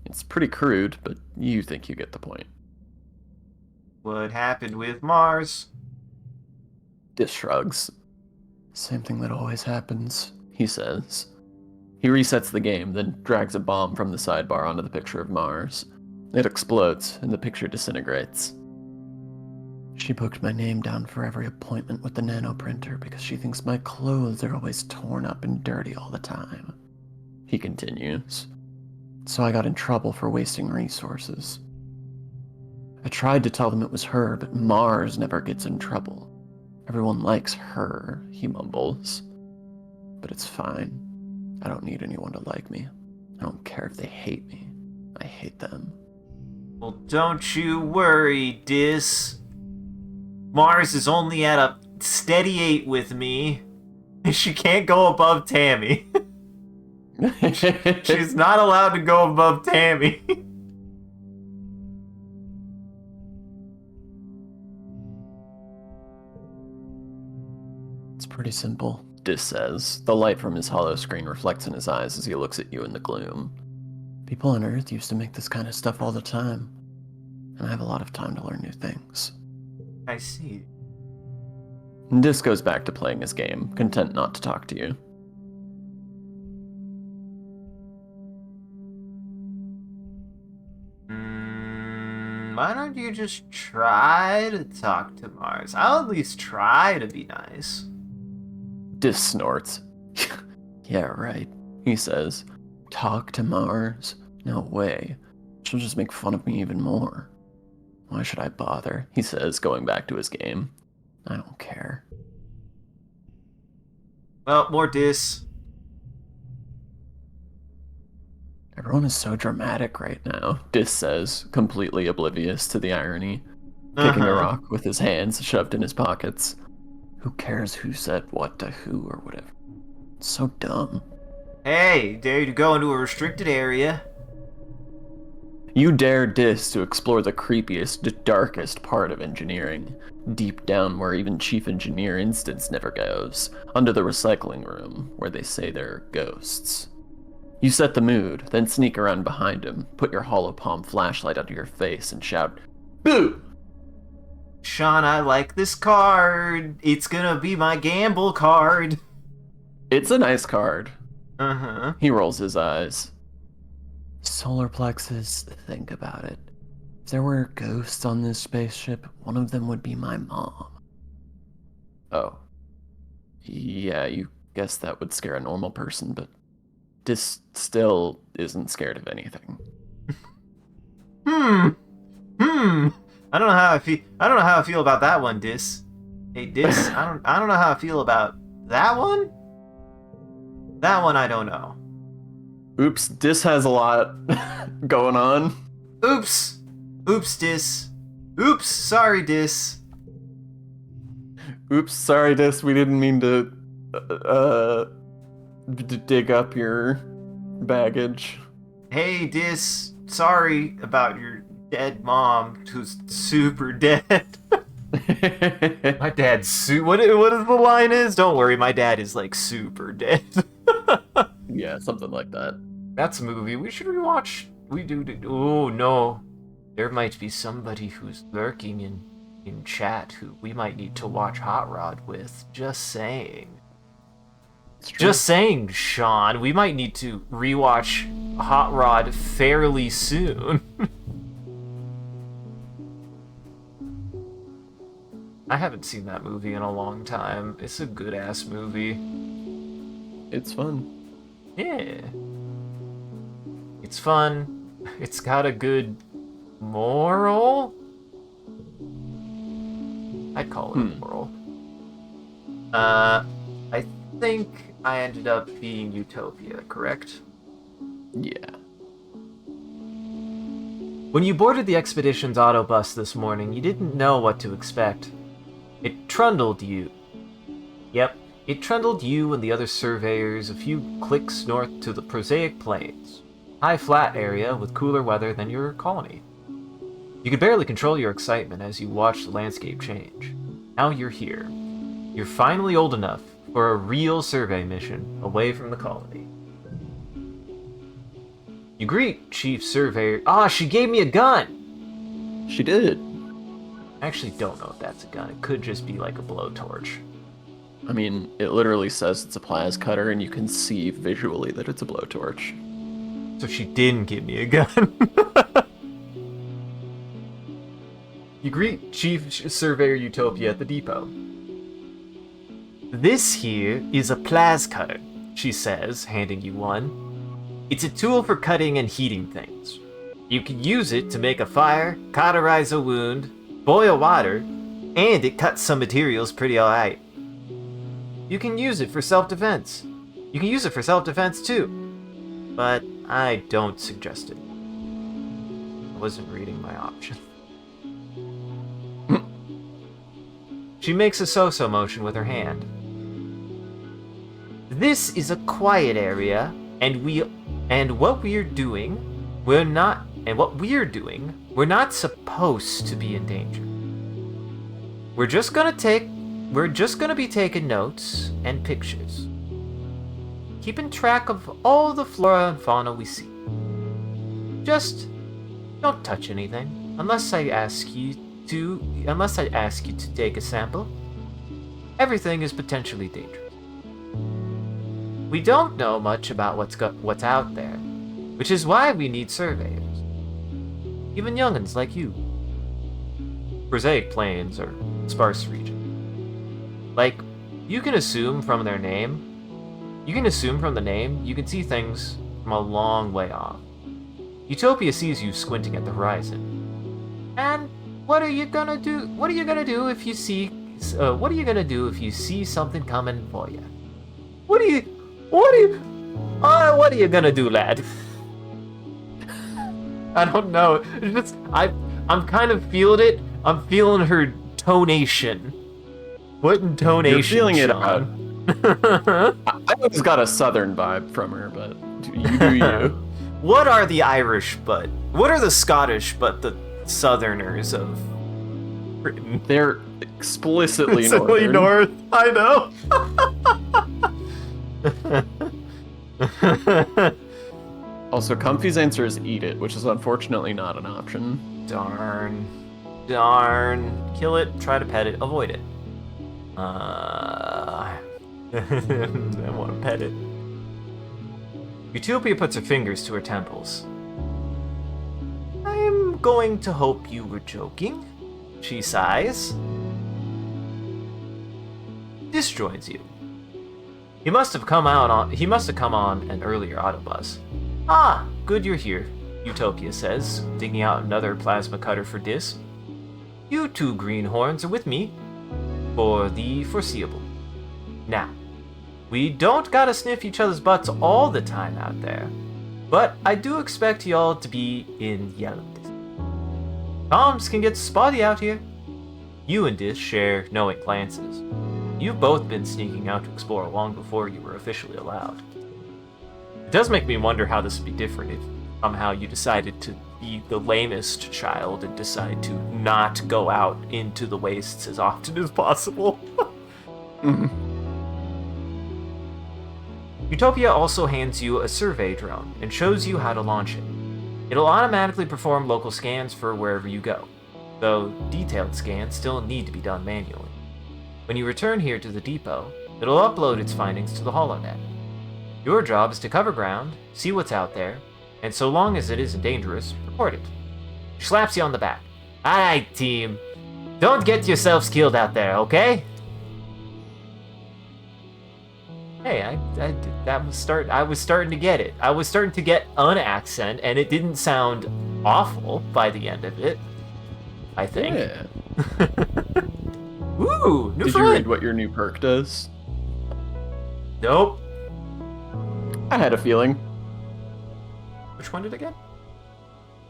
It's pretty crude, but you think you get the point. What happened with Mars? Dis shrugs. "Same thing that always happens," he says. He resets the game, then drags a bomb from the sidebar onto the picture of Mars. It explodes, and the picture disintegrates. "She booked my name down for every appointment with the nanoprinter because she thinks my clothes are always torn up and dirty all the time," he continues. "So I got in trouble for wasting resources. I tried to tell them it was her, but Mars never gets in trouble. Everyone likes her," he mumbles. "But it's fine. I don't need anyone to like me. I don't care if they hate me. I hate them." Well, don't you worry, Dis. Mars is only at a steady 8 with me. She can't go above Tammy. She's not allowed to go above Tammy. "It's pretty simple," Dis says. The light from his hollow screen reflects in his eyes as he looks at you in the gloom. People on Earth used to make this kind of stuff all the time, and I have a lot of time to learn new things. I see. Dis goes back to playing his game, content not to talk to you. Why don't you just try to talk to Mars? I'll at least try to be nice. Dis snorts. Yeah, right, he says. Talk to Mars? No way. She'll just make fun of me even more. Why should I bother? He says, going back to his game. I don't care. Well, more dis. Everyone is so dramatic right now, Dis says, completely oblivious to the irony, kicking a rock with his hands shoved in his pockets. Who cares who said what to who or whatever? It's so dumb. Hey, dare you to go into a restricted area? You dare Dis to explore the creepiest, darkest part of engineering, deep down where even Chief Engineer Instance never goes, under the recycling room, where they say there are ghosts. You set the mood, then sneak around behind him, put your hollow palm flashlight under your face, and shout, "Boo!" Sean, I like this card. It's gonna be my gamble card. It's a nice card. Uh-huh. He rolls his eyes. Solar plexus, think about it. If there were ghosts on this spaceship, one of them would be my mom. Oh. Yeah, you guess that would scare a normal person, but Dis still isn't scared of anything. I don't know how I feel. I don't know how I feel about that one, Dis. Hey, Dis. I don't know how I feel about that one. That one I don't know. Oops, Dis has a lot going on. Oops, Dis. Oops, sorry, Dis. Oops, sorry, Dis. We didn't mean to dig up your baggage. Hey, Dis. Sorry about your dead mom, who's super dead. My dad's what is the line is? Don't worry, my dad is like super dead. Yeah, something like that. That's a movie we should rewatch. We do. Oh no, there might be somebody who's lurking in chat who we might need to watch Hot Rod with. Just saying. Just saying, Sean. We might need to rewatch Hot Rod fairly soon. I haven't seen that movie in a long time. It's a good-ass movie. It's fun. Yeah. It's fun. It's got a good moral? I'd call it a moral. I think I ended up being Utopia, correct? Yeah. When you boarded the expedition's autobus this morning, you didn't know what to expect. It trundled you. Yep, it trundled you and the other surveyors a few clicks north to the prosaic plains, high flat area with cooler weather than your colony. You could barely control your excitement as you watched the landscape change. Now you're here. You're finally old enough for a real survey mission away from the colony. You greet Chief Surveyor. Ah, she gave me a gun! She did. I actually don't know if that's a gun. It could just be like a blowtorch. I mean, it literally says it's a plas cutter, and you can see visually that it's a blowtorch. So she didn't give me a gun. You greet Chief Surveyor Utopia at the depot. This here is a plas cutter, she says, handing you one. It's a tool for cutting and heating things. You can use it to make a fire, cauterize a wound, boil water, and it cuts some materials pretty alright. You can use it for self-defense. You can use it for self-defense too, but I don't suggest it. I wasn't reading my options. She makes a so-so motion with her hand. This is a quiet area, and what we're doing, we're not supposed to be in danger. We're we're just gonna be taking notes and pictures, keeping track of all the flora and fauna we see. Just don't touch anything unless I ask you to take a sample. Everything is potentially dangerous. We don't know much about what's out there, which is why we need surveyors. Even young'uns like you. Prosaic plains or sparse region. Like, you can assume from the name, you can see things from a long way off. Utopia sees you squinting at the horizon. And what are you gonna do? What are you gonna do if you see something coming for you? What are you gonna do, lad? I don't know. I'm kind of feeling it. I'm feeling her tonation. What intonation? You're feeling it Sean? out. I always got a southern vibe from her, but you do you. What are the Irish but? What are the Scottish but the Southerners of Britain? They're explicitly northern. North. I know. Also, Comfy's answer is eat it, which is unfortunately not an option. Darn. Kill it, try to pet it, avoid it. I want to pet it. Utopia puts her fingers to her temples. I'm going to hope you were joking, she sighs. This joins you. He must have come on an earlier autobus. Ah, good you're here, Utopia says, digging out another plasma cutter for Dis. You two greenhorns are with me for the foreseeable. Now, we don't gotta sniff each other's butts all the time out there, but I do expect y'all to be in yellow distance. Comms can get spotty out here. You and Dis share knowing glances. You've both been sneaking out to explore long before you were officially allowed. It does make me wonder how this would be different if somehow you decided to be the lamest child and decide to not go out into the wastes as often as possible. Utopia also hands you a survey drone and shows you how to launch it. It'll automatically perform local scans for wherever you go, though detailed scans still need to be done manually. When you return here to the depot, it'll upload its findings to the holonet. Your job is to cover ground, see what's out there, and so long as it isn't dangerous, report it. She slaps you on the back. Alright, team. Don't get yourselves killed out there, okay? Hey, I was starting to get it. I was starting to get an accent, and it didn't sound awful by the end of it. I think. Yeah. Ooh, new Did friend. you read what your new perk does? Nope. I had a feeling. Which one did I get?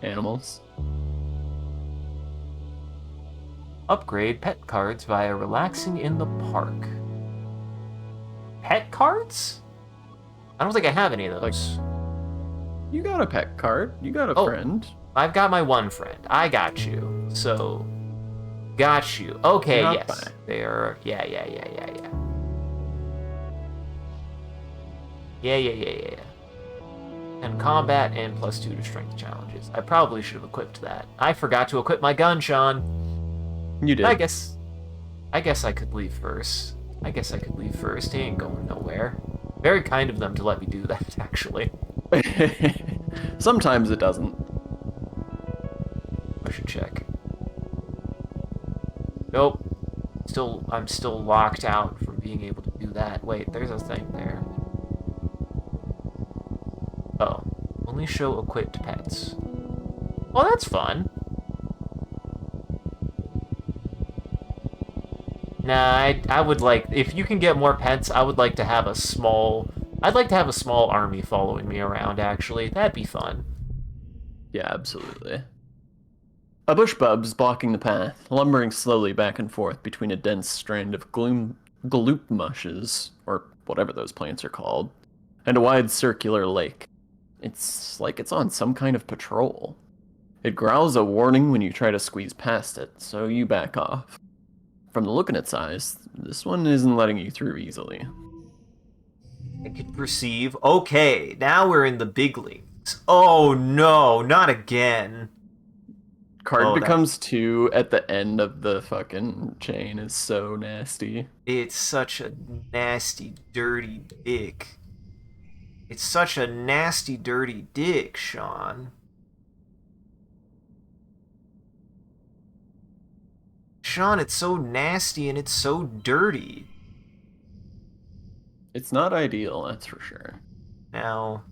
Animals. Upgrade pet cards via relaxing in the park. Pet cards? I don't think I have any of those. You got a pet card. You got a friend. I've got my one friend. I got you. So, got you. Okay, Not yes. bad. They're, yeah. Yeah. And combat and +2 to strength challenges. I probably should have equipped that. I forgot to equip my gun, Sean. You did. I guess I could leave first. He ain't going nowhere. Very kind of them to let me do that, actually. Sometimes it doesn't. I should check. Nope. I'm still locked out from being able to do that. Wait, there's a thing there. Oh. Only show equipped pets. Well, that's fun. Nah, I would like, if you can get more pets, I'd like to have a small army following me around, actually. That'd be fun. Yeah, absolutely. A bush bub's blocking the path, lumbering slowly back and forth between a dense strand of gloop mushes, or whatever those plants are called, and a wide circular lake. It's like it's on some kind of patrol. It growls a warning when you try to squeeze past it, so you back off. From the look in its eyes, this one isn't letting you through easily. I could perceive. Okay, now we're in the big leagues. Oh no, not again. Card Oh, that becomes 2 at the end of the fucking chain is so nasty. it's such a nasty, dirty dick. It's such a nasty, dirty dick, Sean. Sean, it's so nasty and it's so dirty. It's not ideal, that's for sure. Now,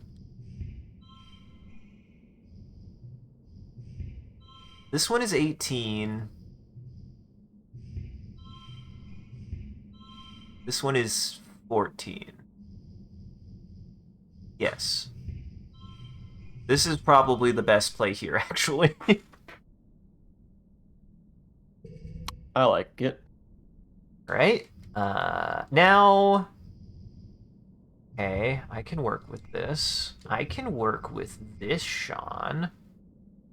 this one is 18. This one is 14. Yes. This is probably the best play here, actually. I like it. Right? Now... Okay, I can work with this. I can work with this, Sean.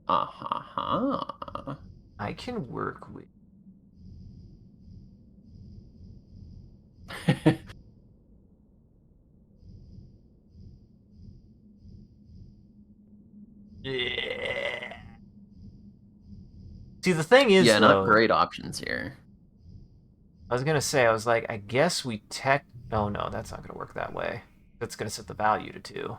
Uh-huh. I can work with... Yeah. See, the thing is, Yeah, though... not great options here. I was gonna say, I was like, I guess we tech... Oh, no, that's not gonna work that way. That's gonna set the value to 2.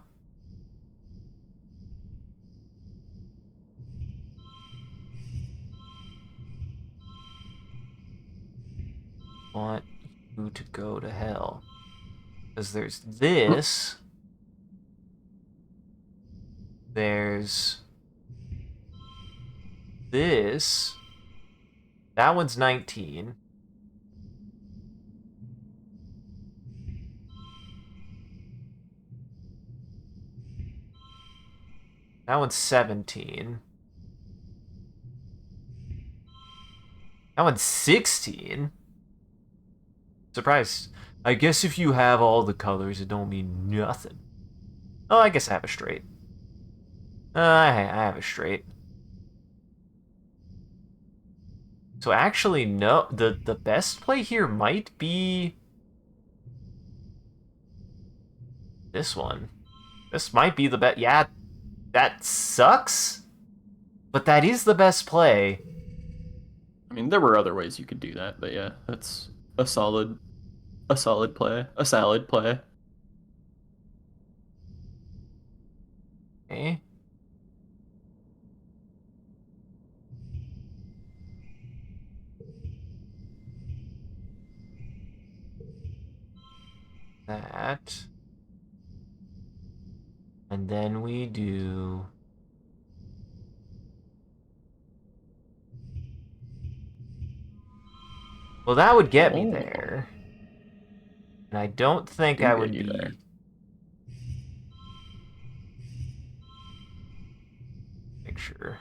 Want you to go to hell. Because there's this. There's this. That one's 19. That one's 17. That one's 16. Surprised. I guess if you have all the colors, it don't mean nothing. Oh, I guess I have a straight. I have a straight. So actually, no. The best play here might be this one. This might be the best. Yeah, that sucks. But that is the best play. I mean, there were other ways you could do that, but yeah, that's a solid play, a salad play. Okay. That. And then we do... Well, that would get me there. And I don't think I would be... There. Make sure.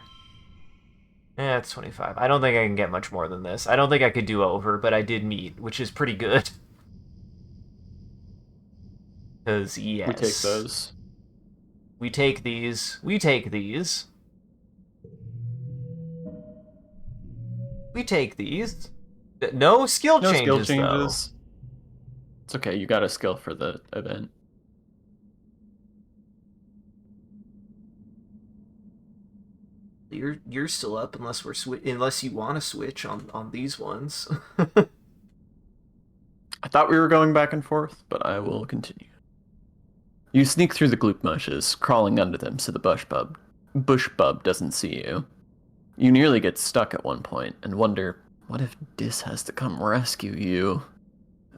Yeah, it's 25. I don't think I can get much more than this. I don't think I could do over, but I did meet, which is pretty good. Because, yes. We take those. We take these. We take these. We take these. No skill No changes, skill changes. though. It's okay, you got a skill for the event. You're still up unless we're unless you want to switch on these ones. I thought we were going back and forth, but I will continue. You sneak through the gloop mushes, crawling under them so the bush bub doesn't see you. You nearly get stuck at one point and wonder, what if Dis has to come rescue you?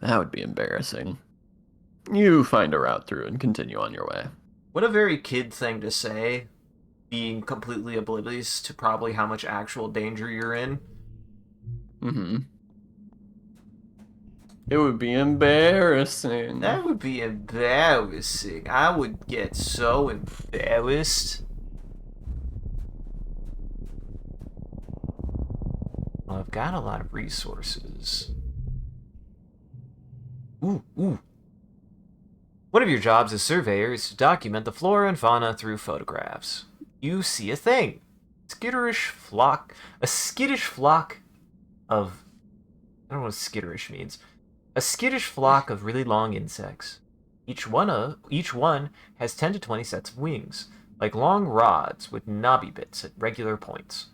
That would be embarrassing. You find a route through and continue on your way. What a very kid thing to say, being completely oblivious to probably how much actual danger you're in. Mm-hmm. It would be embarrassing. That would be embarrassing. I would get so embarrassed. Well, I've got a lot of resources. Ooh. One of your jobs as surveyor is to document the flora and fauna through photographs. You see a thing. A skittish flock of I don't know what skitterish means. A skittish flock of really long insects. Each one has 10 to 20 sets of wings, like long rods with knobby bits at regular points.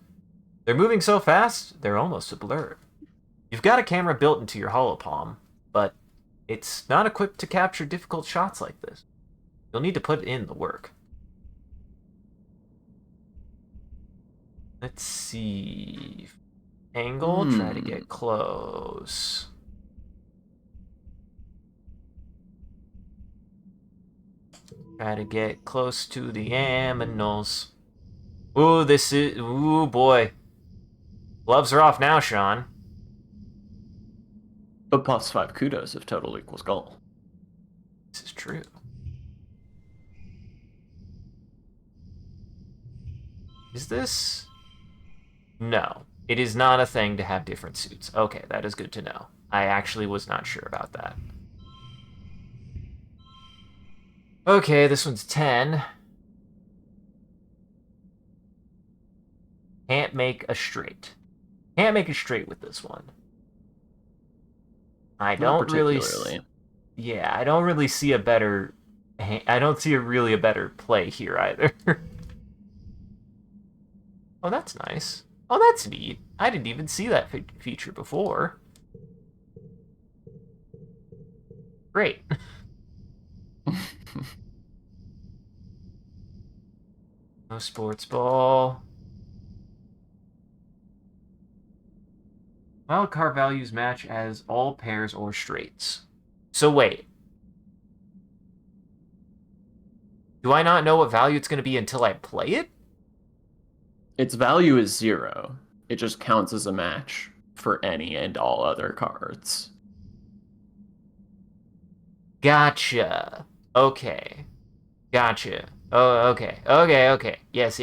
They're moving so fast, they're almost a blur. You've got a camera built into your holopalm, but it's not equipped to capture difficult shots like this. You'll need to put in the work. Let's see. Angle, try to get close. Try to get close to the aminals. Ooh, boy. Gloves are off now, Sean. But +5 kudos if total equals goal. This is true. Is this? No. It is not a thing to have different suits. Okay, that is good to know. I actually was not sure about that. Okay, this one's 10. Can't make a straight. Can't make a straight with this one. I don't really... Yeah, I don't really see a better... I don't see really a better play here either. Oh, that's nice. Oh, that's neat. I didn't even see that feature before. Great. No sports ball. Wildcard values match as all pairs or straights. So wait. Do I not know what value it's going to be until I play it? Its value is 0. It just counts as a match for any and all other cards. Gotcha. Okay. Gotcha. Oh, okay. Okay. Yes.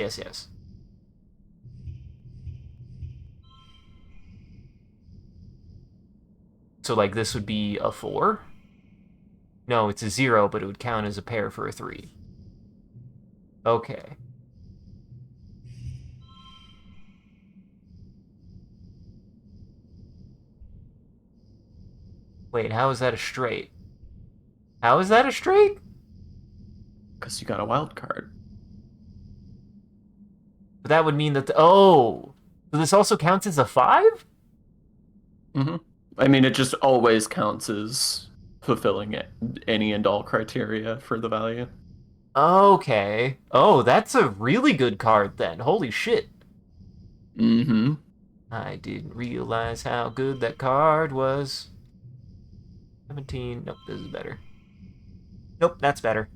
So, like, this would be a 4? No, it's a 0, but it would count as a pair for a 3. Okay. Wait, how is that a straight? How is that a straight? Because you got a wild card. But that would mean that oh! So this also counts as a 5? Mm-hmm. I mean, it just always counts as fulfilling any and all criteria for the value. Okay. Oh, that's a really good card then. Holy shit. Mm-hmm. I didn't realize how good that card was. 17. Nope, this is better. Nope, that's better.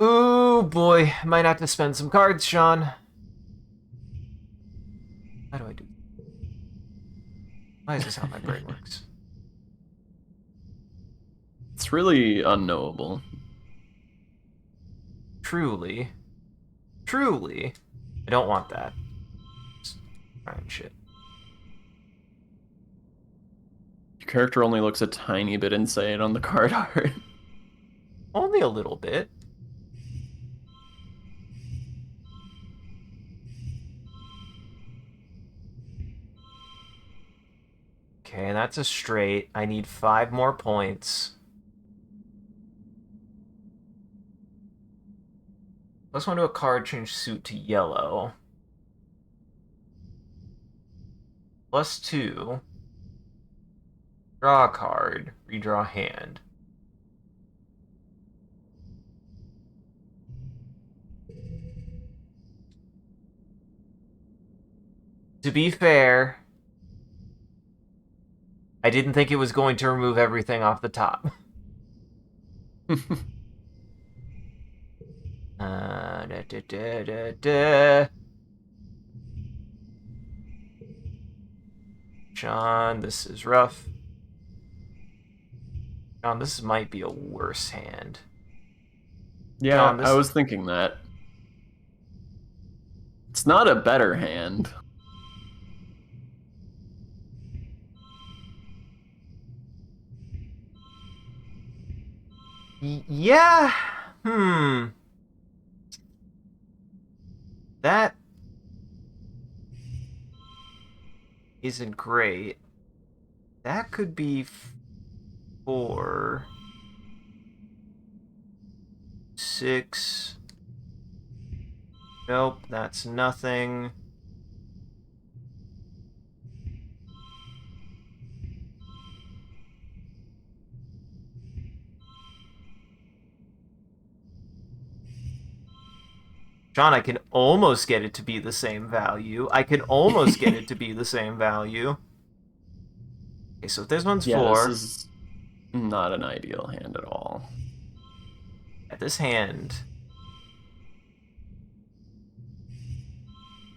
Ooh, boy. Might have to spend some cards, Sean. How do I do? Why is this how my brain works? It's really unknowable. Truly. I don't want that. Alright, shit. Your character only looks a tiny bit insane on the card art. Only a little bit. Okay, that's a straight. I need 5 more points. Let's want to do a card change suit to yellow. +2. Draw a card. Redraw hand. To be fair, I didn't think it was going to remove everything off the top. John, this is rough. John, this might be a worse hand. Yeah, John, I was thinking that. It's not a better hand. Yeah. That... isn't great. That could be 4, 6. Nope, that's nothing. John, I can almost get it to be the same value. I can almost get it to be the same value. Okay, so if this one's Yeah, this 4, is not an ideal hand at all. at this hand.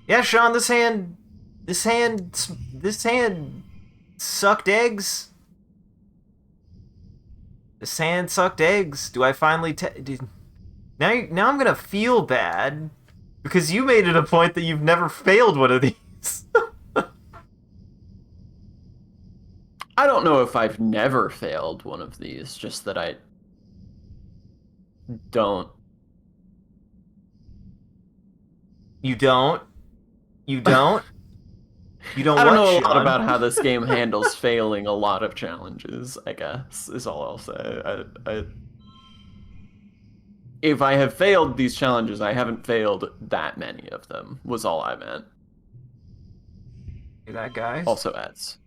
Yeah, Sean, this hand sucked eggs. This hand sucked eggs. Do I finally now I'm gonna feel bad because you made it a point that you've never failed one of these. I don't know if I've never failed one of these, just that I don't. You don't? You don't? You don't I don't what, know a lot Sean? about how this game handles failing a lot of challenges, I guess, is all I'll say. If I have failed these challenges, I haven't failed that many of them, was all I meant. Hear that, guys? Also adds.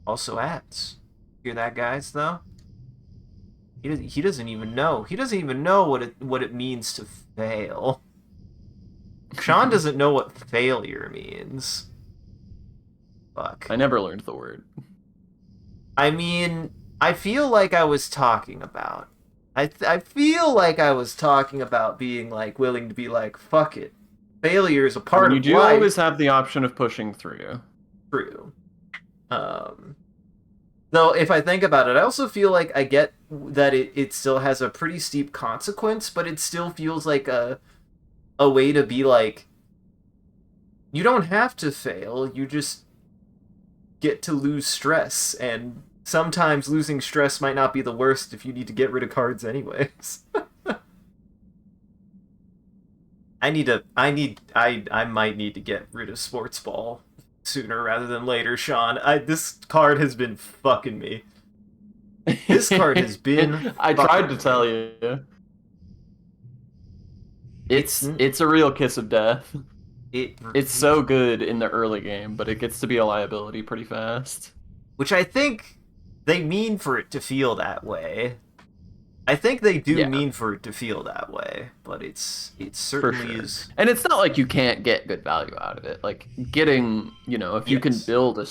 Also ads. Hear that, guys, though? He doesn't even know. He doesn't even know what it means to fail. Sean doesn't know what failure means. Fuck. I never learned the word. I mean, I feel like I was talking about. I feel like I was talking about being like willing to be like, fuck it. Failure is a part You of do life. always have the option of pushing through. True. Though if I think about it, I also feel like I get that it still has a pretty steep consequence, but it still feels like a way to be like, you don't have to fail, you just get to lose stress, and sometimes losing stress might not be the worst if you need to get rid of cards anyways. I might need to get rid of Sports Ball sooner rather than later, Sean. This card has been fucking me. This card has been I tried to me. tell you. It's a real kiss of death. It's so good in the early game, but it gets to be a liability pretty fast. Which I think they mean for it to feel that way. I think they do mean for it to feel that way, but it certainly is. And it's not like you can't get good value out of it. Like getting, if you can build a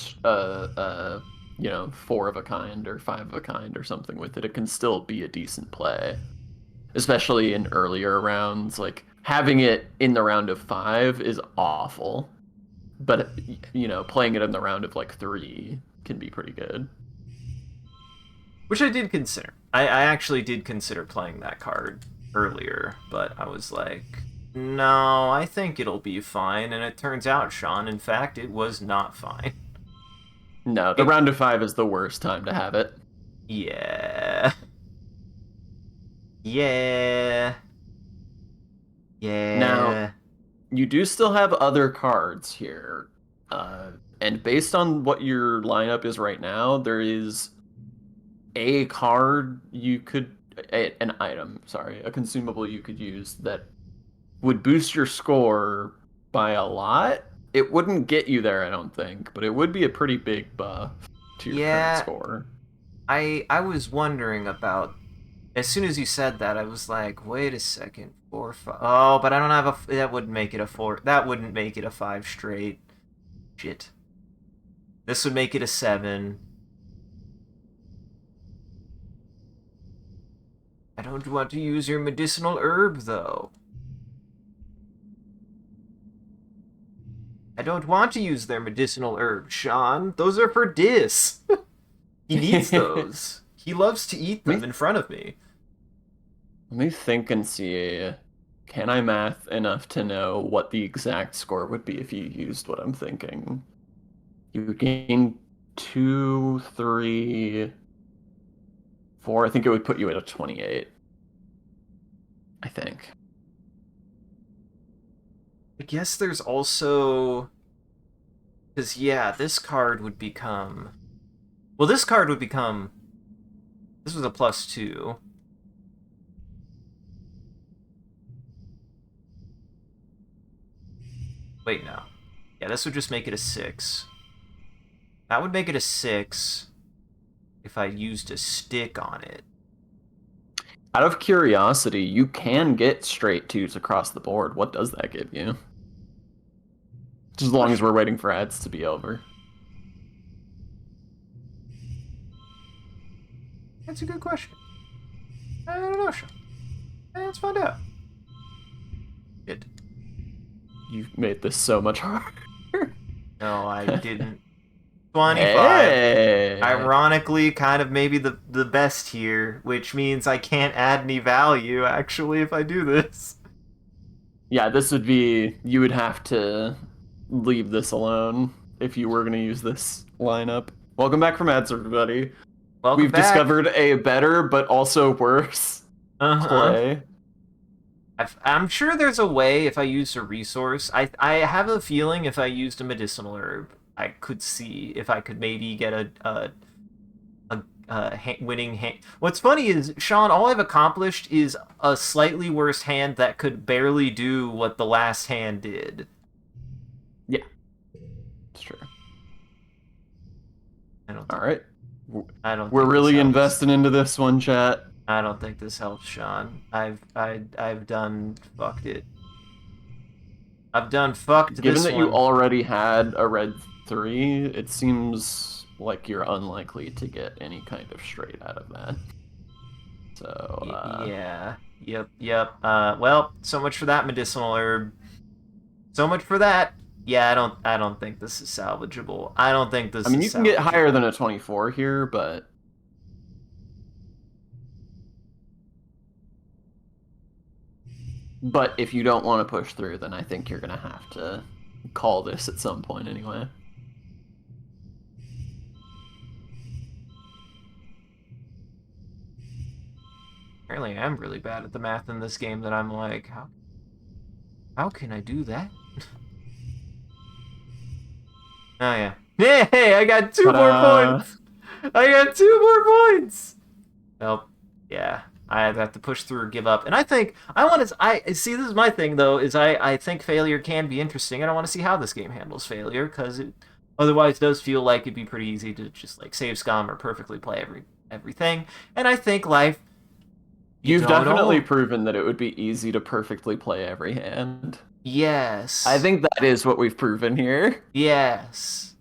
4 of a kind or 5 of a kind or something with it, it can still be a decent play. Especially in earlier rounds, like having it in the round of 5 is awful. But playing it in the round of like 3 can be pretty good. Which I did consider. I actually did consider playing that card earlier, but I was like, no, I think it'll be fine. And it turns out, Sean, in fact, it was not fine. No, the round of 5 is the worst time to have it. Yeah. Yeah. Yeah. Now, you do still have other cards here. And based on what your lineup is right now, there is a card a consumable you could use that would boost your score by a lot. It wouldn't get you there, I don't think, but it would be a pretty big buff to your current score. I was wondering about, as soon as you said that, I was like, wait a second, 4, 5. Oh, but I don't have that wouldn't make it a 4. That wouldn't make it a 5 straight. Shit. This would make it a 7. I don't want to use your medicinal herb, though. I don't want to use their medicinal herb, Sean. Those are for Dis. He needs those. He loves to eat them in front of me. Let me think and see. Can I math enough to know what the exact score would be if you used what I'm thinking? You would gain 2, 3, 4. I think it would put you at a 28. I think. I guess there's also... Because, yeah, this card would become... Well, this card would become... This was a +2. Wait, no. Yeah, this would just make it a 6. That would make it a 6 if I used a stick on it. Out of curiosity, you can get straight 2s across the board. What does that give you? Just as long as we're waiting for ads to be over. That's a good question. I don't know, Sean. Let's find out. It. You've made this so much harder. No, I didn't. 25. Hey. Ironically, kind of maybe the best here, which means I can't add any value, actually, if I do this. Yeah, this would be... You would have to leave this alone if you were going to use this lineup. Welcome back from ads, everybody. Welcome We've back. discovered a better but also worse play. I'm sure there's a way if I use a resource. I have a feeling if I used a medicinal herb, I could see if I could maybe get a winning hand. What's funny is, Sean, all I've accomplished is a slightly worse hand that could barely do what the last hand did. Yeah, it's true. All right. I don't. We're really investing into this one, chat. I don't think this helps, Sean. I've done fucked it. I've done fucked. Given that you already had a red 3, it seems like you're unlikely to get any kind of straight out of that. So yeah, yep. Well, so much for that medicinal herb. So much for that. Yeah, I don't think this is salvageable. I don't think this. I mean, you can get higher than a 24 here, but. But if you don't want to push through, then I think you're going to have to call this at some point anyway. Apparently, I'm really bad at the math in this game that I'm like, how can I do that? Oh, yeah. Hey, I got 2 more points! I got 2 more points! Nope. Yeah. I have to push through or give up. And I think, I see, this is my thing, though, is I think failure can be interesting, and I want to see how this game handles failure, because it otherwise does feel like it'd be pretty easy to just, like, save scum or perfectly play everything. And I think life... You've definitely proven that it would be easy to perfectly play every hand. Yes. I think that is what we've proven here. Yes.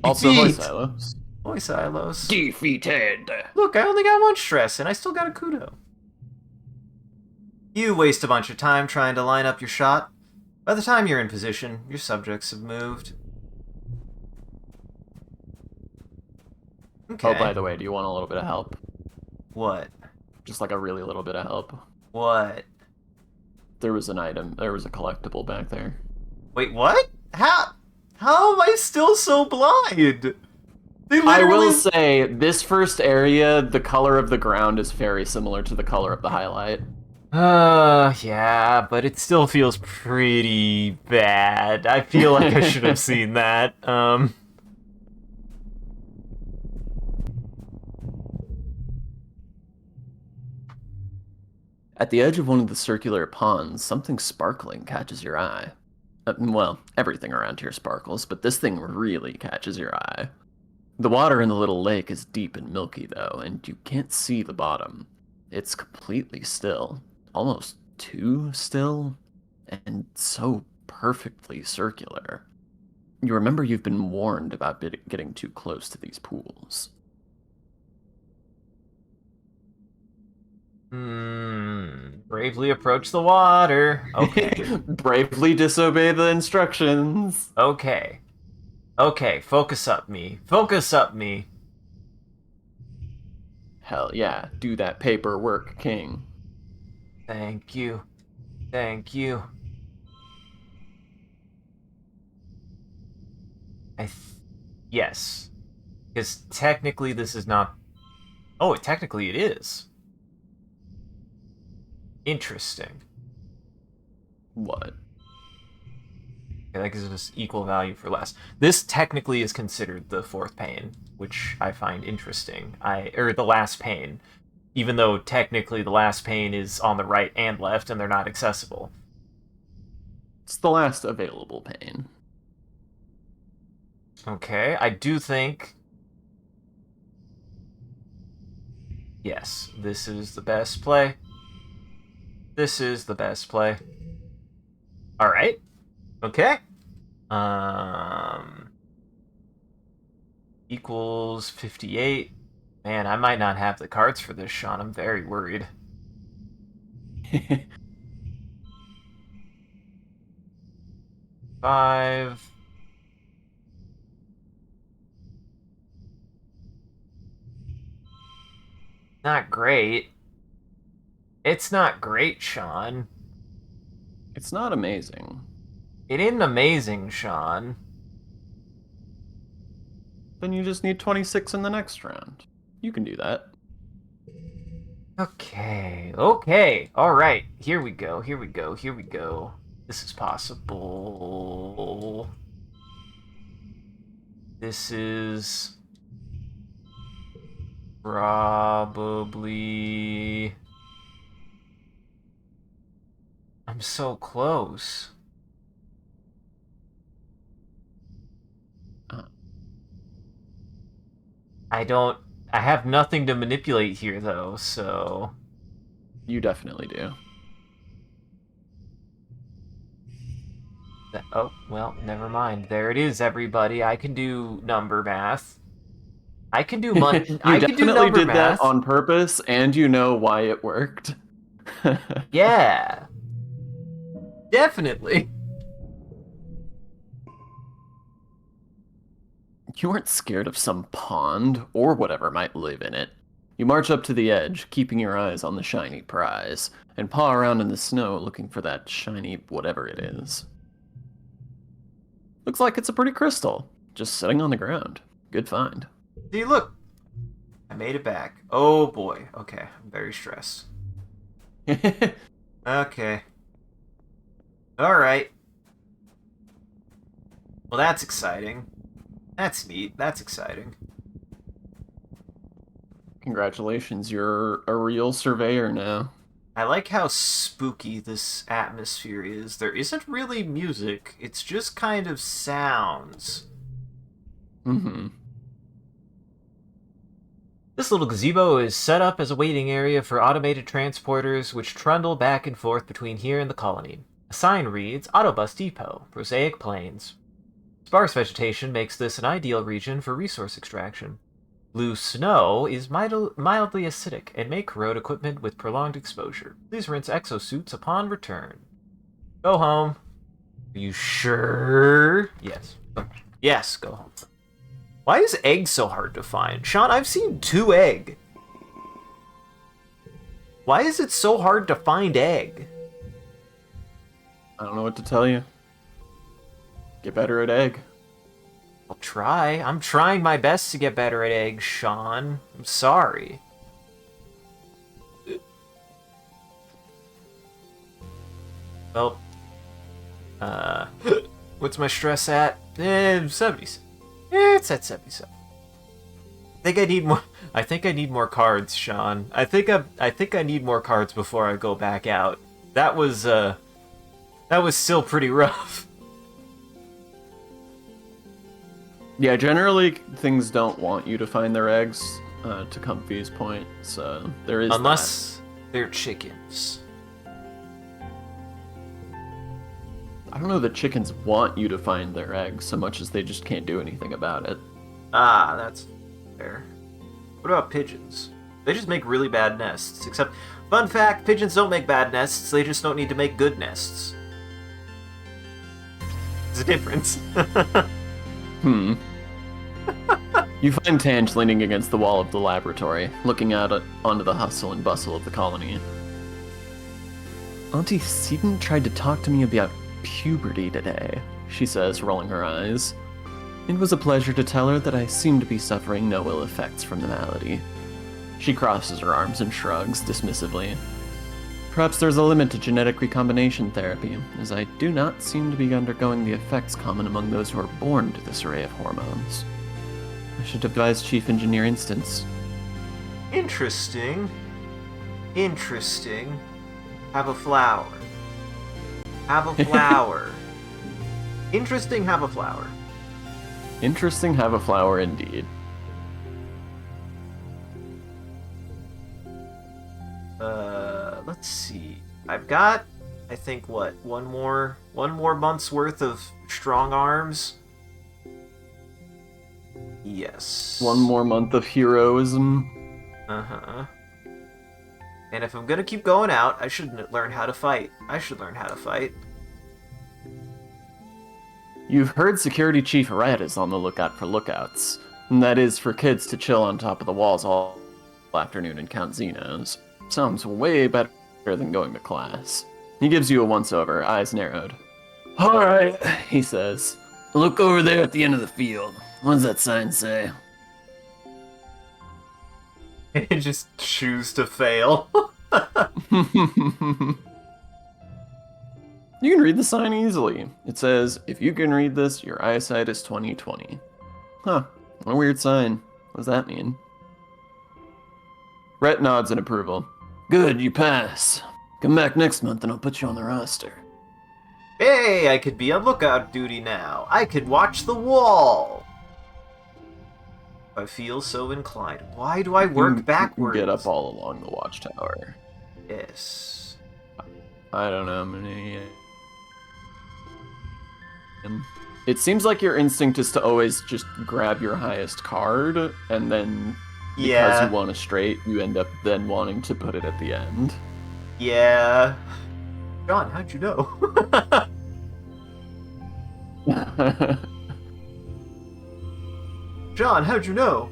Also, Hoy Silos. Hoy Silos. Defeated. Look, I only got 1 stress, and I still got a kudo. You waste a bunch of time trying to line up your shot. By the time you're in position, your subjects have moved. Okay. Oh, by the way, do you want a little bit of help? What? Just like a really little bit of help. What? There was an item. There was a collectible back there. Wait, what? How am I still so blind? I will say, this first area, the color of the ground is very similar to the color of the highlight. Yeah, but it still feels pretty bad. I feel like I should have seen that. At the edge of one of the circular ponds, something sparkling catches your eye. Well, everything around here sparkles, but this thing really catches your eye. The water in the little lake is deep and milky, though, and you can't see the bottom. It's completely still, almost too still, and so perfectly circular. You remember you've been warned about getting too close to these pools. Bravely approach the water. Okay. Bravely disobey the instructions. Okay. Okay, focus up, me. Focus up, me. Hell yeah, do that paperwork, king. Thank you. Thank you. Yes. Because technically this is not... Oh, technically it is. Interesting. What? Okay, that gives us equal value for less. This technically is considered the fourth pane, which I find interesting. Or the last pane, even though technically the last pane is on the right and left, and they're not accessible. It's the last available pane. Okay, I do think... Yes, this is the best play. This is the best play. Alright. Okay. Equals 58. Man, I might not have the cards for this, Sean. I'm very worried. Five. Not great. It's not great, Sean. It's not amazing. It isn't amazing, Sean. Then you just need 26 in the next round. You can do that. Okay, okay. Alright, here we go, here we go, here we go. This is possible. This is... probably... I'm so close. I have nothing to manipulate here, though, so... You definitely do. Oh, well, never mind. There it is, everybody. I can do number math. I can do You I can do definitely number did math. that on purpose, and you know why it worked. Yeah. Definitely. You weren't scared of some pond, or whatever might live in it. You march up to the edge, keeping your eyes on the shiny prize, and paw around in the snow looking for that shiny whatever it is. Looks like it's a pretty crystal, just sitting on the ground. Good find. See, look. I made it back. Oh, boy. Okay, I'm very stressed. Okay. Alright. Well, that's exciting. That's neat. That's exciting. Congratulations, you're a real surveyor now. I like how spooky this atmosphere is. There isn't really music. It's just kind of sounds. Mm-hmm. This little gazebo is set up as a waiting area for automated transporters which trundle back and forth between here and the colony. A sign reads, Autobus Depot, Prosaic Plains. Sparse vegetation makes this an ideal region for resource extraction. Blue snow is mildly acidic and may corrode equipment with prolonged exposure. Please rinse exosuits upon return. Go home. Are you sure? Yes. Yes, go home. Why is egg so hard to find? Sean, I've seen 2 egg. Why is it so hard to find egg? I don't know what to tell you. Get better at egg. I'll try. I'm trying my best to get better at eggs, Sean. I'm sorry. Well, what's my stress at? 70. It's at 77. I think I need more. I think I need more cards, Sean. I think I need more cards before I go back out. That was still pretty rough. Yeah, generally things don't want you to find their eggs, to Comfy's point, so there is Unless they're chickens. I don't know that chickens want you to find their eggs so much as they just can't do anything about it. Ah, that's fair. What about pigeons? They just make really bad nests. Except, fun fact, pigeons don't make bad nests, they just don't need to make good nests. There's a difference. You find Tange leaning against the wall of the laboratory, looking out onto the hustle and bustle of the colony. Auntie Seaton tried to talk to me about puberty today, she says, rolling her eyes. It was a pleasure to tell her that I seem to be suffering no ill effects from the malady. She crosses her arms and shrugs dismissively. Perhaps there's a limit to genetic recombination therapy, as I do not seem to be undergoing the effects common among those who are born to this array of hormones. I should advise Chief Engineer Instance. Interesting. Interesting. Have a flower. Have a flower. Interesting, have a flower. Interesting, have a flower indeed. Let's see. I've got, I think, what, one more month's worth of strong arms? Yes. One more month of heroism. Uh-huh. And if I'm gonna keep going out, I should learn how to fight. I should learn how to fight. You've heard Security Chief Red is on the lookout for lookouts. And that is for kids to chill on top of the walls all afternoon and count Xenos. Sounds way better than going to class. He gives you a once-over, eyes narrowed. Alright, he says. Look over there at the end of the field. What does that sign say? And just choose to fail. You can read the sign easily. It says, if you can read this, your eyesight is 20/20. Huh, what a weird sign. What does that mean? Rhett nods in approval. Good, you pass. Come back next month and I'll put you on the roster. Hey, I could be on lookout duty now. I could watch the wall. I feel so inclined. Why do I work backwards? Get up all along the watchtower. Yes. I don't know, I'm an idiot. It seems like your instinct is to always just grab your highest card, and then because you want a straight, you end up then wanting to put it at the end. Yeah. John, how'd you know? John, how'd you know?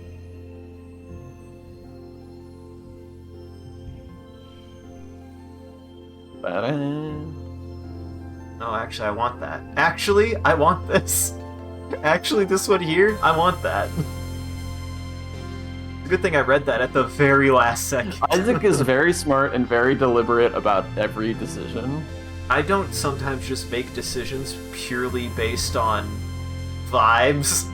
No, actually, I want that. Actually, I want this. Actually, this one here, I want that. It's a good thing I read that at the very last second. Isaac is very smart and very deliberate about every decision. I don't sometimes just make decisions purely based on vibes.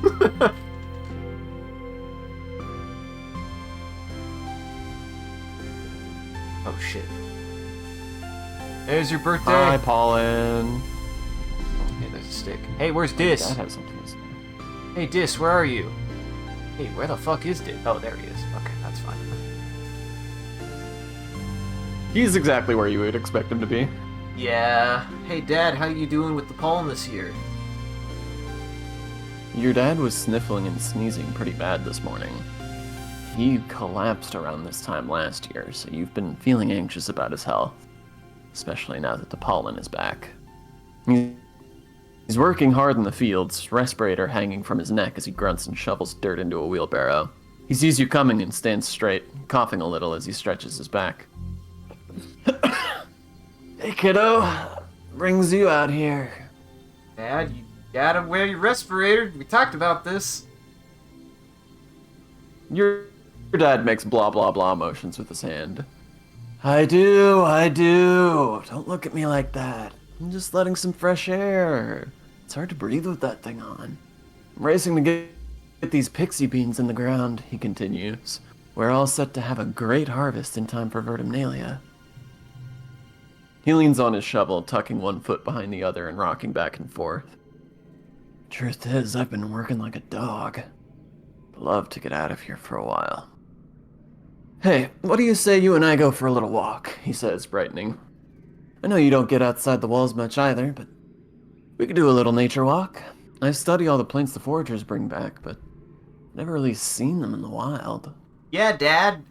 Oh shit. There's your birthday. Hi, Pollen. Hey, there's a stick. Hey, where's Dis? That has something to say. Hey, Dis, where are you? Hey, where the fuck is Dis? Oh, there he is. Okay, that's fine. He's exactly where you would expect him to be. Yeah. Hey, Dad, how you doing with the pollen this year? Your dad was sniffling and sneezing pretty bad this morning. He collapsed around this time last year, so you've been feeling anxious about his health. Especially now that the pollen is back. He's working hard in the fields, respirator hanging from his neck as he grunts and shovels dirt into a wheelbarrow. He sees you coming and stands straight, coughing a little as he stretches his back. Hey kiddo, brings you out here? Dad, you gotta wear your respirator. We talked about this. Your dad makes blah blah blah motions with his hand. I do. Don't look at me like that. I'm just letting some fresh air. It's hard to breathe with that thing on. I'm racing to get these pixie beans in the ground, he continues. We're all set to have a great harvest in time for Vertimnalia. He leans on his shovel, tucking one foot behind the other and rocking back and forth. Truth is, I've been working like a dog. Love to get out of here for a while. Hey, what do you say you and I go for a little walk? He says, brightening. I know you don't get outside the walls much either, but we could do a little nature walk. I study all the plants the foragers bring back, but never really seen them in the wild. Yeah, Dad.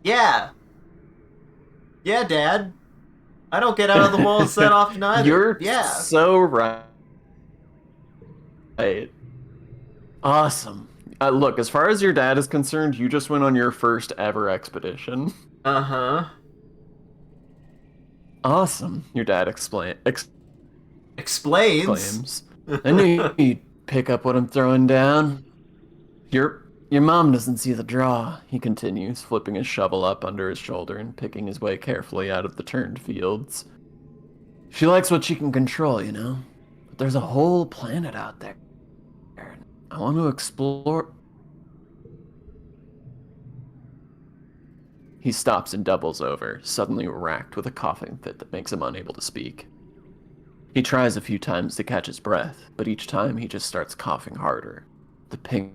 Yeah, Dad. I don't get out of the walls that often either. You're so right. Awesome. Look, as far as your dad is concerned, you just went on your first ever expedition. Uh-huh. Awesome, your dad explains. Exclaims. I knew you'd pick up what I'm throwing down. You're Your mom doesn't see the draw, he continues, flipping his shovel up under his shoulder and picking his way carefully out of the turned fields. She likes what she can control, you know? But there's a whole planet out there. I want to explore. He stops and doubles over, suddenly racked with a coughing fit that makes him unable to speak. He tries a few times to catch his breath, but each time he just starts coughing harder. The pink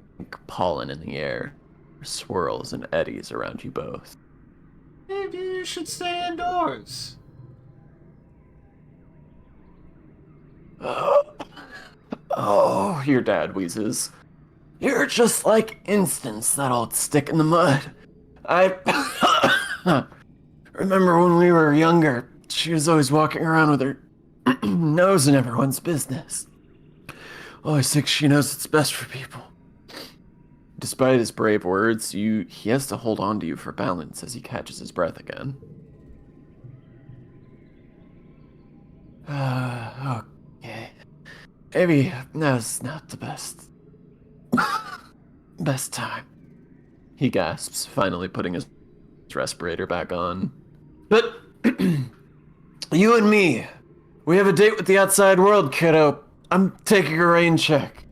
pollen in the air swirls and eddies around you both. Maybe you should stay indoors. Oh, your dad wheezes. You're just like Instance, that old stick in the mud. I remember when we were younger, she was always walking around with her nose in everyone's business. Always thinks she knows what's best for people. Despite his brave words, he has to hold on to you for balance as he catches his breath again. Okay. Maybe now's not the best time. He gasps, finally putting his respirator back on. But you and me, we have a date with the outside world, kiddo. I'm taking a rain check.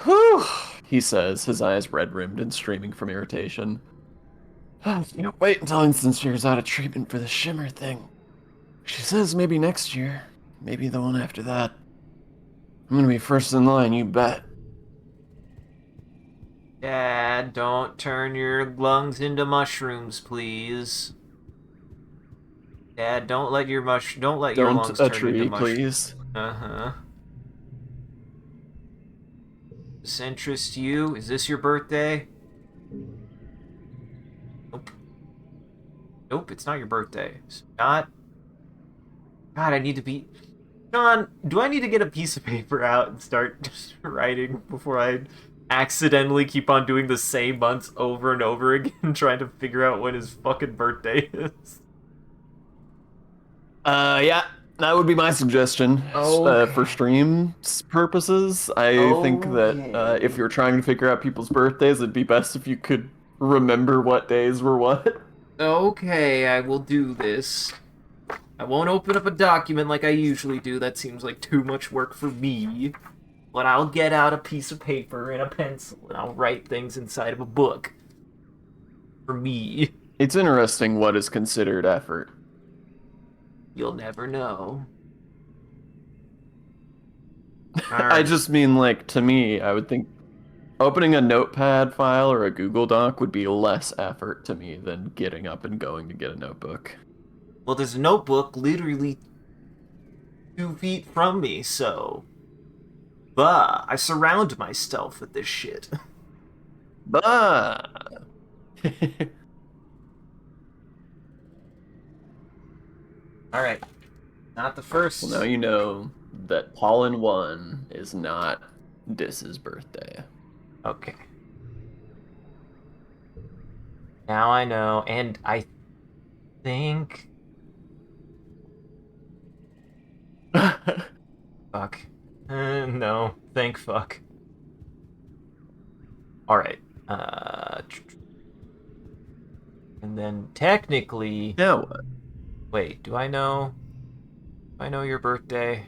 Whew, he says, his eyes red-rimmed and streaming from irritation. Wait until Instance figures out a treatment for the shimmer thing. She says maybe next year, maybe the one after that. I'm gonna be first in line, you bet. Dad, don't turn your lungs into mushrooms, please. Dad, don't let your lungs turn into mushrooms. Please. Uh-huh. This interest you? Is this your birthday? Nope. Nope, it's not your birthday. It's not. God, I need to be... John, do I need to get a piece of paper out and start just writing before I accidentally keep on doing the same months over and over again, trying to figure out when his fucking birthday is? Yeah, that would be my suggestion. Okay. For stream purposes, I think that if you're trying to figure out people's birthdays, it'd be best if you could remember what days were what. Okay, I will do this. I won't open up a document like I usually do. That seems like too much work for me. But I'll get out a piece of paper and a pencil, and I'll write things inside of a book. For me. It's interesting what is considered effort. You'll never know. I just mean, like, to me, I would think opening a notepad file or a Google Doc would be less effort to me than getting up and going to get a notebook. Well, there's a notebook literally 2 feet from me, so... Bah, I surround myself with this shit. Bah! Alright. Not the first. Well, now you know that Pollen 1 is not Dis's birthday. Okay. Now I know, and I think... Fuck. No. Thank fuck. Alright. And then technically... Now what? Wait, do I know your birthday?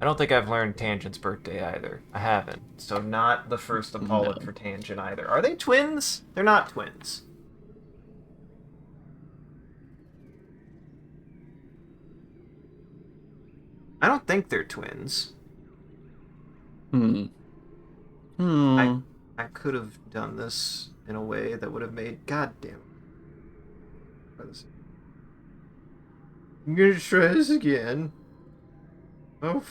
I don't think I've learned Tangent's birthday either. I haven't. So not the first Apollo for Tangent either. Are they twins? They're not twins. I don't think they're twins. I could have done this in a way that would have made... God damn it. I'm gonna try this again. Oh,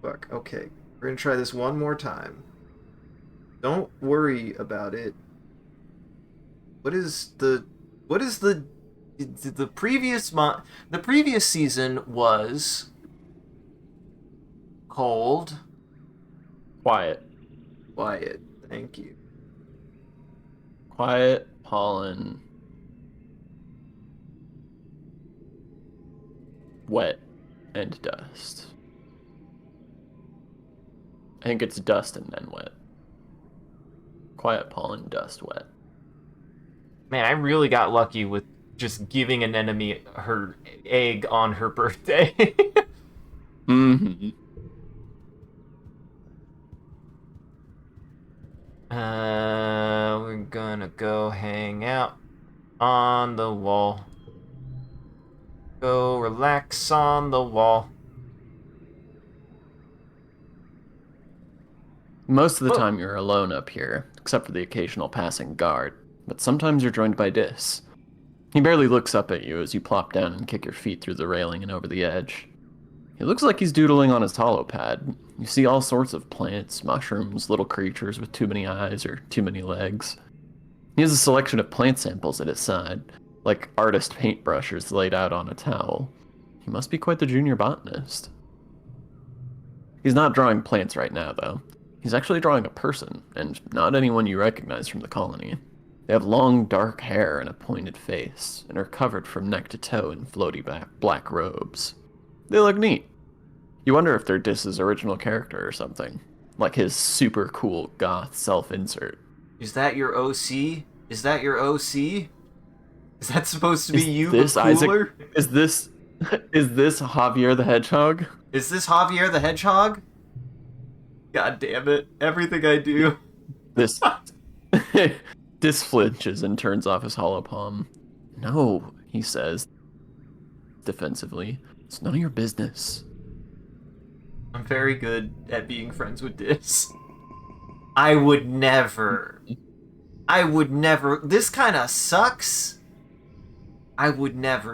fuck. Okay. We're gonna try this one more time. Don't worry about it. What is the previous the previous season was cold. Quiet. Thank you. Quiet, pollen. Wet and dust. I think it's dust and then wet. quiet pollen dust wet. Man, I really got lucky with just giving an enemy her egg on her birthday. Mm-hmm. We're gonna go hang out on the wall. Go relax on the wall. Most of the Oh, time you're alone up here, except for the occasional passing guard, but sometimes you're joined by Dis. He barely looks up at you as you plop down and kick your feet through the railing and over the edge. He looks like he's doodling on his holopad. You see all sorts of plants, mushrooms, little creatures with too many eyes or too many legs. He has a selection of plant samples at his side, like artist paintbrushes laid out on a towel. He must be quite the junior botanist. He's not drawing plants right now, though. He's actually drawing a person, and not anyone you recognize from the colony. They have long, dark hair and a pointed face, and are covered from neck to toe in floaty black robes. They look neat. You wonder if they're Dis's original character or something, like his super cool goth self-insert. is that your OC? Is that your OC? Is that supposed to be you, This but Isaac? cooler? Is this Javier the Hedgehog? Is this Javier the Hedgehog? God damn it. Everything I do. This Dis flinches and turns off his hollow palm. No, he says defensively. It's none of your business. I'm very good at being friends with Dis. I would never. This kind of sucks. I would never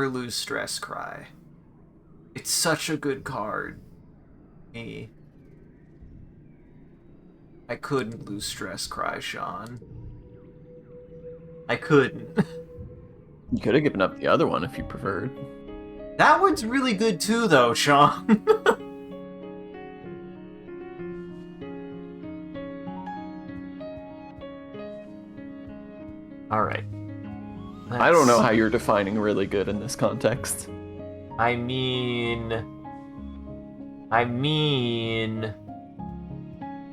lose stress cry. It's such a good card. Me. I couldn't lose stress cry, Sean. I couldn't. You could have given up the other one if you preferred. That one's really good too, though, Sean. Alright. I don't know how you're defining really good in this context. I mean...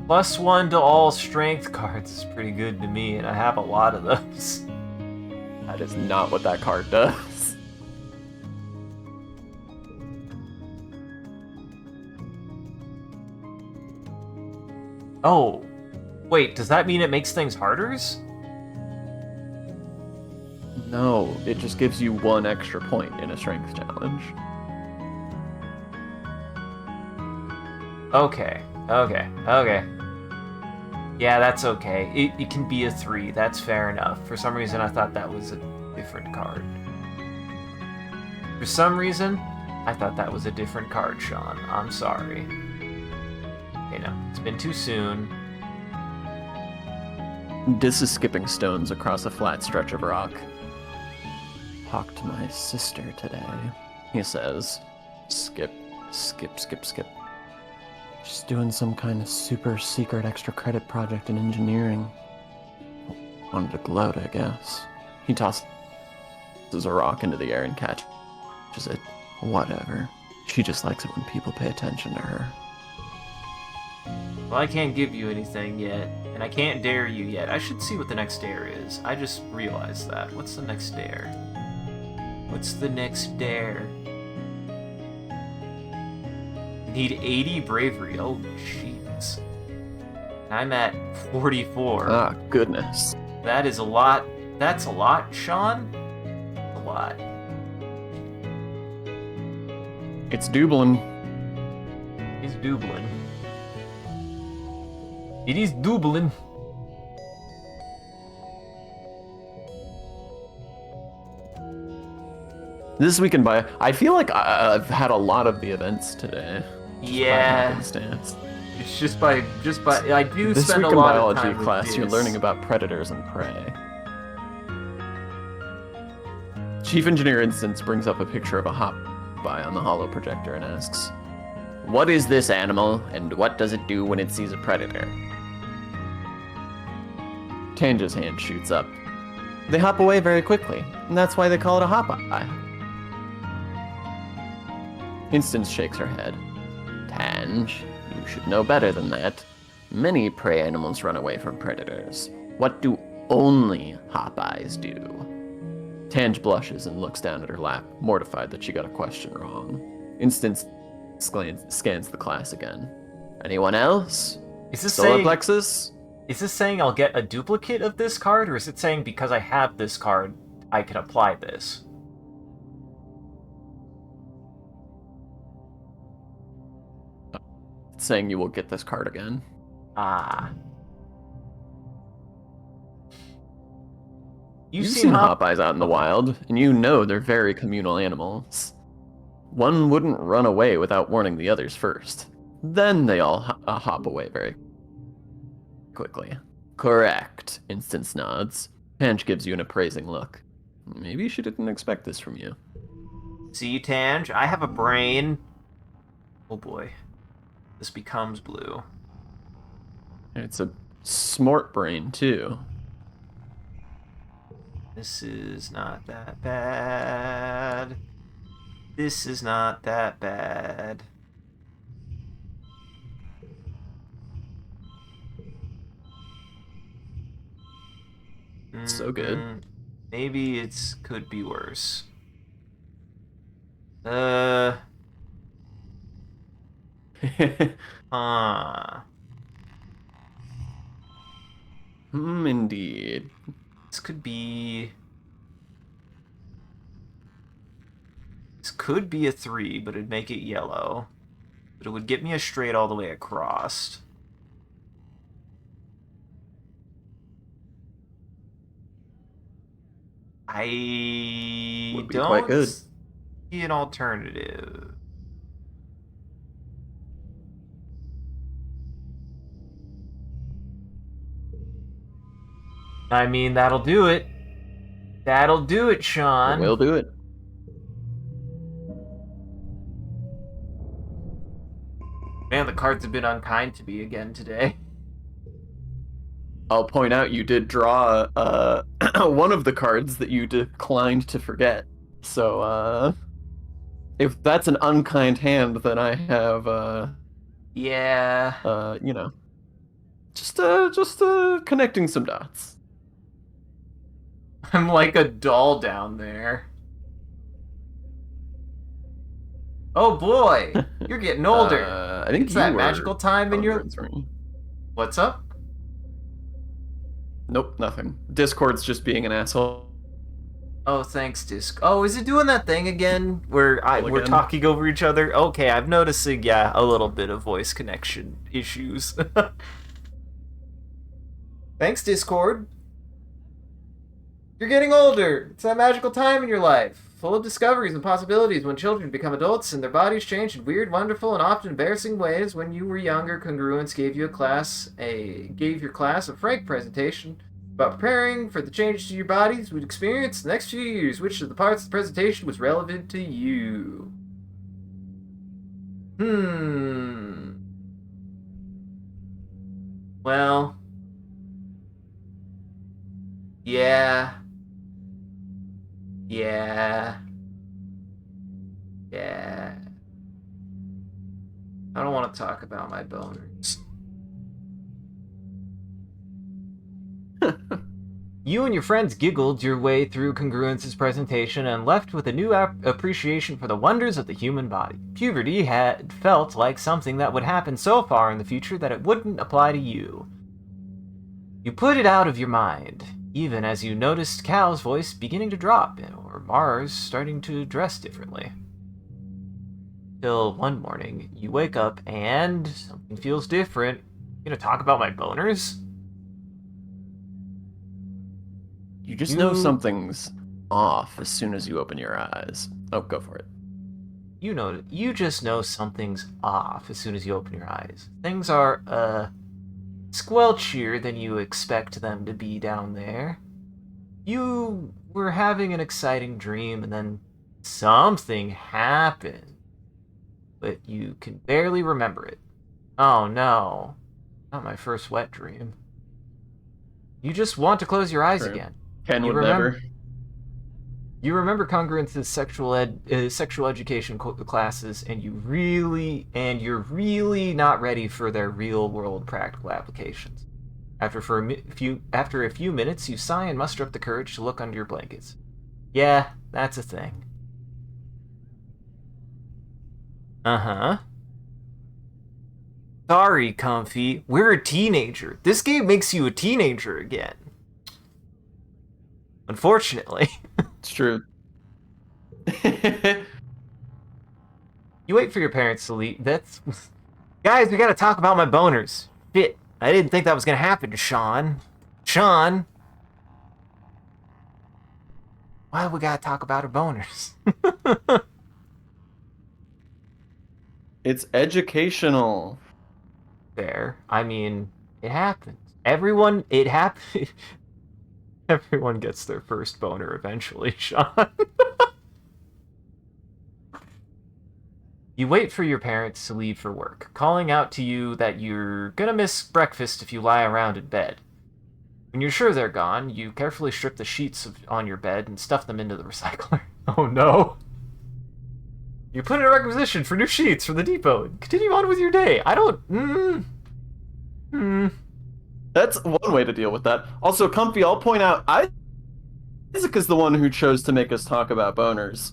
+1 to all strength cards is pretty good to me, and I have a lot of those. That is not what that card does. Oh. Wait, does that mean it makes things harder? No, it just gives you 1 extra point in a strength challenge. Okay. Yeah, that's okay. It can be a 3. That's fair enough. For some reason, I thought that was a different card. For some reason, I thought that was a different card, Sean. I'm sorry. Okay, no. It's been too soon. Dis is skipping stones across a flat stretch of rock. Talked to my sister today, he says. Skip. She's doing some kind of super secret extra credit project in engineering. Wanted to gloat, I guess. He tosses a rock into the air and catches it. Whatever. She just likes it when people pay attention to her. Well, I can't give you anything yet, and I can't dare you yet. I should see what the next dare is. I just realized that. What's the next dare? What's the next dare? Need 80 bravery. Oh, jeez. I'm at 44. Ah, goodness. That is a lot. That's a lot, Sean? A lot. It's doubling. He's doubling. It is doubling. This week in bio, I feel like I've had a lot of the events today. Yeah. It's It's I do this spend week a in lot of biology time class, with you're this. learning about predators and prey. Chief Engineer Instance brings up a picture of a hop by on the holo projector and asks, "What is this animal, and what does it do when it sees a predator?" Tanja's hand shoots up. They hop away very quickly, and that's why they call it a hop-eye. Instance shakes her head. Tanj, you should know better than that. Many prey animals run away from predators. What do only hop eyes do? Tange blushes and looks down at her lap, mortified that she got a question wrong. Instance scans the class again. Anyone else? Is this Solar saying plexus? is this saying I'll get a duplicate of this card, or is it saying because I have this card, I can apply this? It's saying you will get this card again. Ah. You've seen hop eyes out in the wild, and you know they're very communal animals. One wouldn't run away without warning the others first. Then they all hop away very quickly. Correct, Instance nods. Tange gives you an appraising look. Maybe she didn't expect this from you. See, Tange, I have a brain. Oh boy. This becomes blue. It's a smart brain, too. This is not that bad. This is not that bad. So good. Maybe it's could be worse. Indeed. This could be... This could be a 3, but it'd make it yellow. But it would get me a straight all the way across. I Would be don't quite good. see an alternative. I mean, that'll do it. That'll do it, Sean. We'll do it. Man, the cards have been unkind to me again today. I'll point out you did draw one of the cards that you declined to forget. So, if that's an unkind hand, then I have, Yeah. you know, just connecting some dots. I'm like a doll down there. Oh boy, you're getting older. I think it's you that were magical time in your... answering. What's up? Nope, nothing. Discord's just being an asshole. Oh, thanks, Disc. Oh, is it doing that thing again where we're again. talking over each other? Okay, I'm noticing, yeah, a little bit of voice connection issues. Thanks, Discord. You're getting older. It's that magical time in your life, full of discoveries and possibilities when children become adults and their bodies change in weird, wonderful, and often embarrassing ways. When you were younger, Congruence gave your class a frank presentation about preparing for the changes to your bodies would experience the next few years. Which of the parts of the presentation was relevant to you? Well, yeah. I don't want to talk about my boners. You and your friends giggled your way through Congruence's presentation and left with a new appreciation for the wonders of the human body. Puberty had felt like something that would happen so far in the future that it wouldn't apply to you. You put it out of your mind, even as you noticed Cal's voice beginning to drop, or Mars starting to dress differently. Till one morning, you wake up and something feels different. You gonna talk about my boners? You just know something's off as soon as you open your eyes. Oh, go for it. You just know something's off as soon as you open your eyes. Things are, squelchier than you expect them to be down there. You were having an exciting dream and then something happened. But you can barely remember it. Oh no. Not my first wet dream. You just want to close your eyes again. Ken You would remember... never. You remember Congruence's sexual education classes, and you're really not ready for their real world practical applications. After a few minutes, you sigh and muster up the courage to look under your blankets. Yeah, that's a thing. Uh-huh. Sorry, Comfy. We're a teenager. This game makes you a teenager again. Unfortunately. It's true. You wait for your parents to leave. That's... Guys, we gotta talk about my boners. Shit. I didn't think that was gonna happen, Sean. Sean! Why we gotta talk about our boners? It's educational. Fair. I mean, it happens. It happens. Everyone gets their first boner eventually, Sean. You wait for your parents to leave for work, calling out to you that you're gonna miss breakfast if you lie around in bed. When you're sure they're gone, you carefully strip the sheets on your bed and stuff them into the recycler. Oh no. You put in a requisition for new sheets from the depot and continue on with your day. I don't... That's one way to deal with that. Also, Comfy, I'll point out, Isaac is the one who chose to make us talk about boners.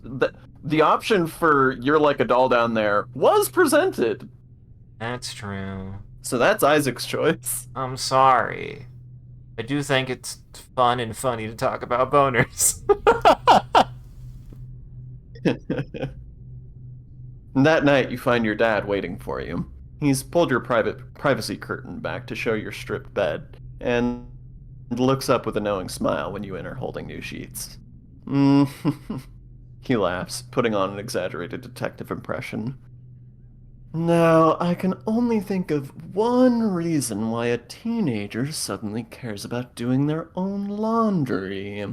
The option for "you're like a doll down there" was presented. That's true. So that's Isaac's choice. I'm sorry. I do think it's fun and funny to talk about boners. That night, you find your dad waiting for you. He's pulled your privacy curtain back to show your stripped bed, and looks up with a knowing smile when you enter holding new sheets. He laughs, putting on an exaggerated detective impression. Now, I can only think of one reason why a teenager suddenly cares about doing their own laundry.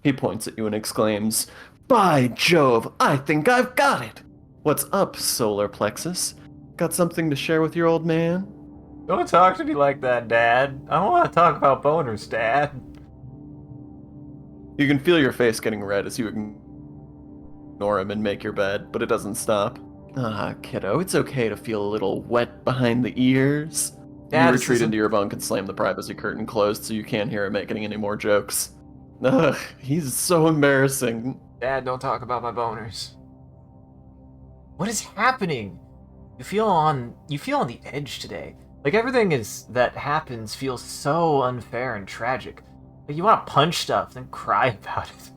He points at you and exclaims, "By Jove, I think I've got it! What's up, solar plexus? Got something to share with your old man?" Don't talk to me like that, Dad. I don't want to talk about boners, Dad. You can feel your face getting red as you ignore him and make your bed, but it doesn't stop. Ah, kiddo, it's okay to feel a little wet behind the ears. Dad, You retreat into your bunk and slam the privacy curtain closed so you can't hear him making any more jokes. Ugh, he's so embarrassing. Dad, don't talk about my boners. What is happening? You feel on the edge today. Like everything that happens feels so unfair and tragic. Like you want to punch stuff, then cry about it.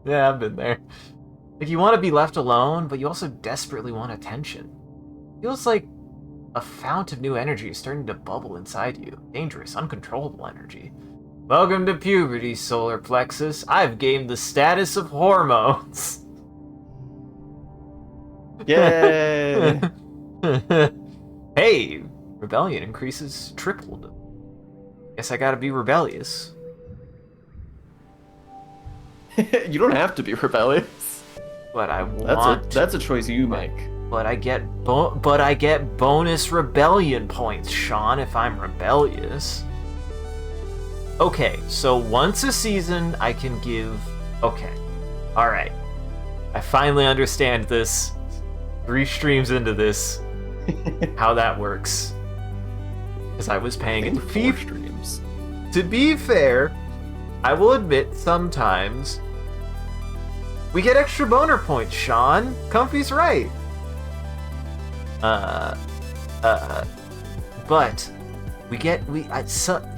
Yeah, I've been there. Like you want to be left alone, but you also desperately want attention. Feels like a fount of new energy is starting to bubble inside you. Dangerous, uncontrollable energy. Welcome to puberty, solar plexus. I've gained the status of hormones. Yay! Hey, rebellion increases tripled. Guess I gotta be rebellious. You don't have to be rebellious. But I want. That's a choice you make. But I get bonus rebellion points, Sean, if I'm rebellious. Okay, so once a season I can give... Okay. Alright. I finally understand this. 3 streams into this. How that works. Because I was paying it 4 streams. To be fair, I will admit sometimes we get extra boner points, Sean. Comfy's right. But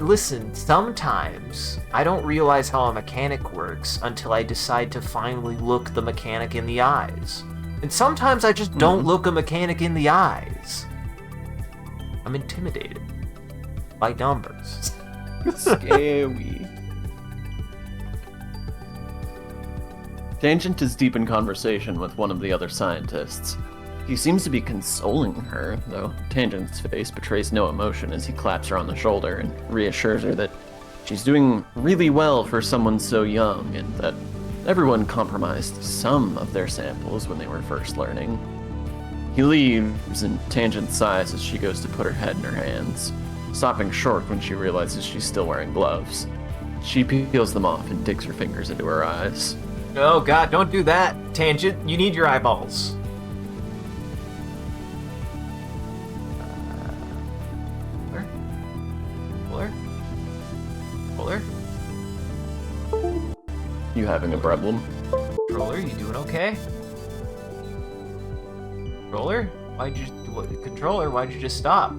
listen, sometimes I don't realize how a mechanic works until I decide to finally look the mechanic in the eyes. And sometimes I just don't look a mechanic in the eyes. I'm intimidated by numbers. Scary. Tangent is deep in conversation with one of the other scientists. He seems to be consoling her, though Tangent's face betrays no emotion as he claps her on the shoulder and reassures her that she's doing really well for someone so young and that everyone compromised some of their samples when they were first learning. He leaves, and Tangent sighs as she goes to put her head in her hands, stopping short when she realizes she's still wearing gloves. She peels them off and digs her fingers into her eyes. Oh god, don't do that, Tangent. You need your eyeballs. Puller? You having a problem? Controller, you doing okay? Controller? Controller, why'd you just stop?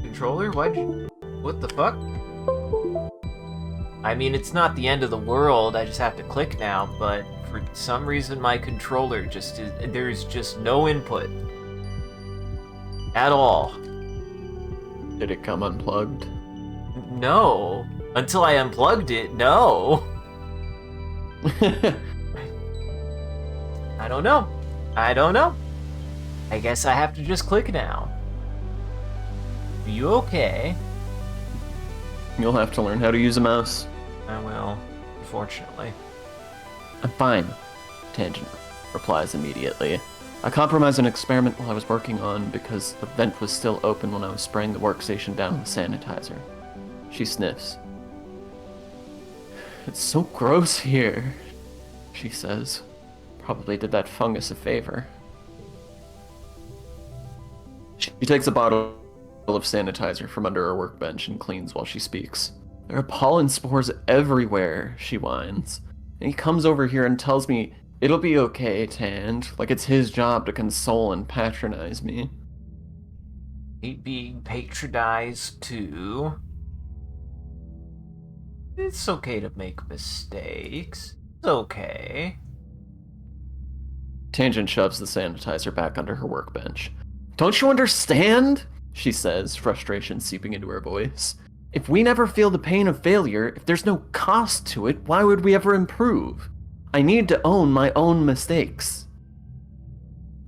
Controller, what the fuck? I mean, it's not the end of the world, I just have to click now, but for some reason my controller there's just no input. At all. Did it come unplugged? No. Until I unplugged it, no. I don't know. I guess I have to just click now. Are you okay? You'll have to learn how to use a mouse. I will, unfortunately. I'm fine, Tangent replies immediately. I compromised an experiment while I was working on because the vent was still open when I was spraying the workstation down with sanitizer. She sniffs. It's so gross here, she says. Probably did that fungus a favor. She takes a bottle of sanitizer from under her workbench and cleans while she speaks. There are pollen spores everywhere, she whines. And he comes over here and tells me it'll be okay, Tand, like it's his job to console and patronize me. Hate being patronized too. It's okay to make mistakes. It's okay. Tangent shoves the sanitizer back under her workbench. Don't you understand? She says, frustration seeping into her voice. If we never feel the pain of failure, if there's no cost to it, why would we ever improve? I need to own my own mistakes.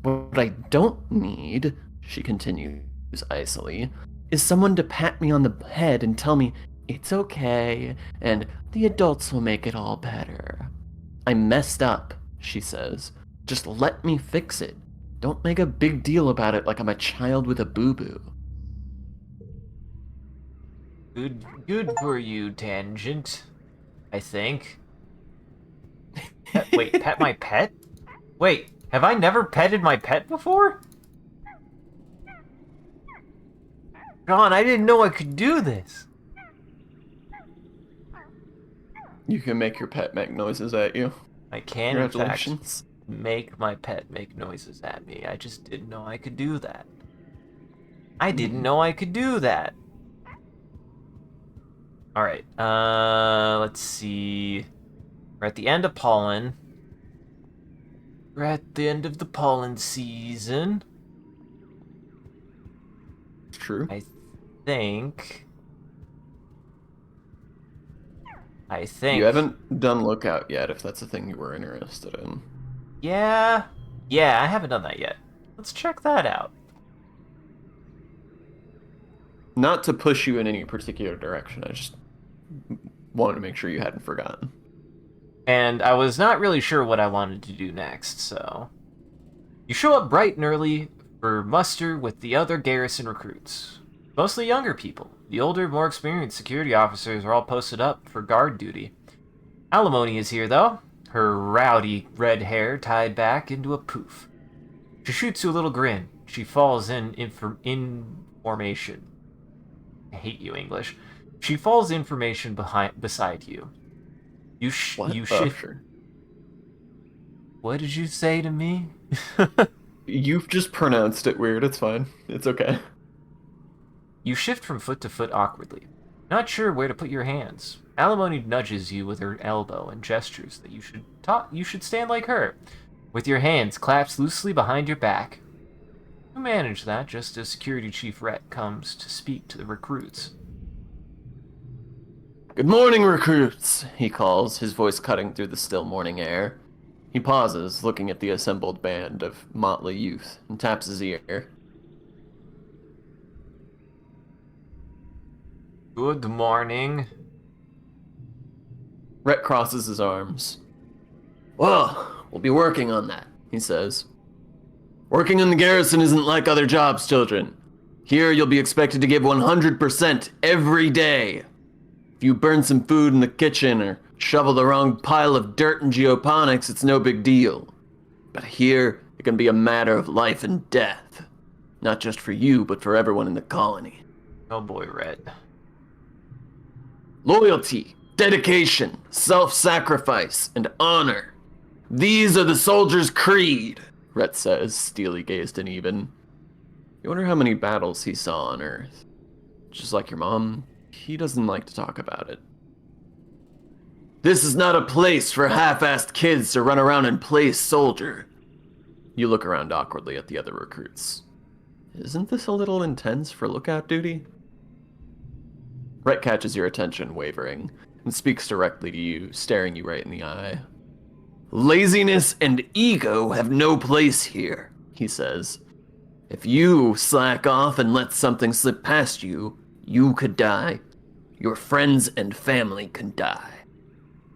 What I don't need, she continues icily, is someone to pat me on the head and tell me, it's okay, and the adults will make it all better. I messed up, she says. Just let me fix it. Don't make a big deal about it like I'm a child with a boo-boo. Good for you, Tangent. I think. Wait, pet my pet? Wait, have I never petted my pet before? John, I didn't know I could do this. You can make your pet make noises at you. I can, in fact, Congratulations. make my pet make noises at me. I just didn't know I could do that. I didn't know I could do that. Alright, let's see. We're at the end of pollen. We're at the end of the pollen season. True. I think... You haven't done Lookout yet, if that's a thing you were interested in. Yeah, I haven't done that yet. Let's check that out. Not to push you in any particular direction, I just wanted to make sure you hadn't forgotten. And I was not really sure what I wanted to do next, so... You show up bright and early for muster with the other garrison recruits. Mostly younger people. The older, more experienced security officers are all posted up for guard duty. Alimony is here, though, her rowdy red hair tied back into a poof. She shoots you a little grin. She falls in formation. I hate you, English. She falls in formation beside you. You shift. Sure. What did you say to me? You've just pronounced it weird, it's fine. It's okay. You shift from foot to foot awkwardly, not sure where to put your hands. Alimony nudges you with her elbow and gestures that you should stand like her, with your hands clasped loosely behind your back. You manage that just as Security Chief Rhett comes to speak to the recruits. Good morning, recruits, he calls, his voice cutting through the still morning air. He pauses, looking at the assembled band of motley youth, and taps his ear. Good morning. Rhett crosses his arms. Well, we'll be working on that, he says. Working in the garrison isn't like other jobs, children. Here you'll be expected to give 100% every day. If you burn some food in the kitchen or shovel the wrong pile of dirt in geoponics, it's no big deal. But here, it can be a matter of life and death. Not just for you, but for everyone in the colony. Oh boy, Rhett. Loyalty, dedication, self-sacrifice, and honor. These are the soldier's creed, Rhett says, steely-gazed and even. You wonder how many battles he saw on Earth. Just like your mom, he doesn't like to talk about it. This is not a place for half-assed kids to run around and play soldier. You look around awkwardly at the other recruits. Isn't this a little intense for lookout duty? Rhett catches your attention, wavering, and speaks directly to you, staring you right in the eye. Laziness and ego have no place here, he says. If you slack off and let something slip past you, you could die. Your friends and family can die.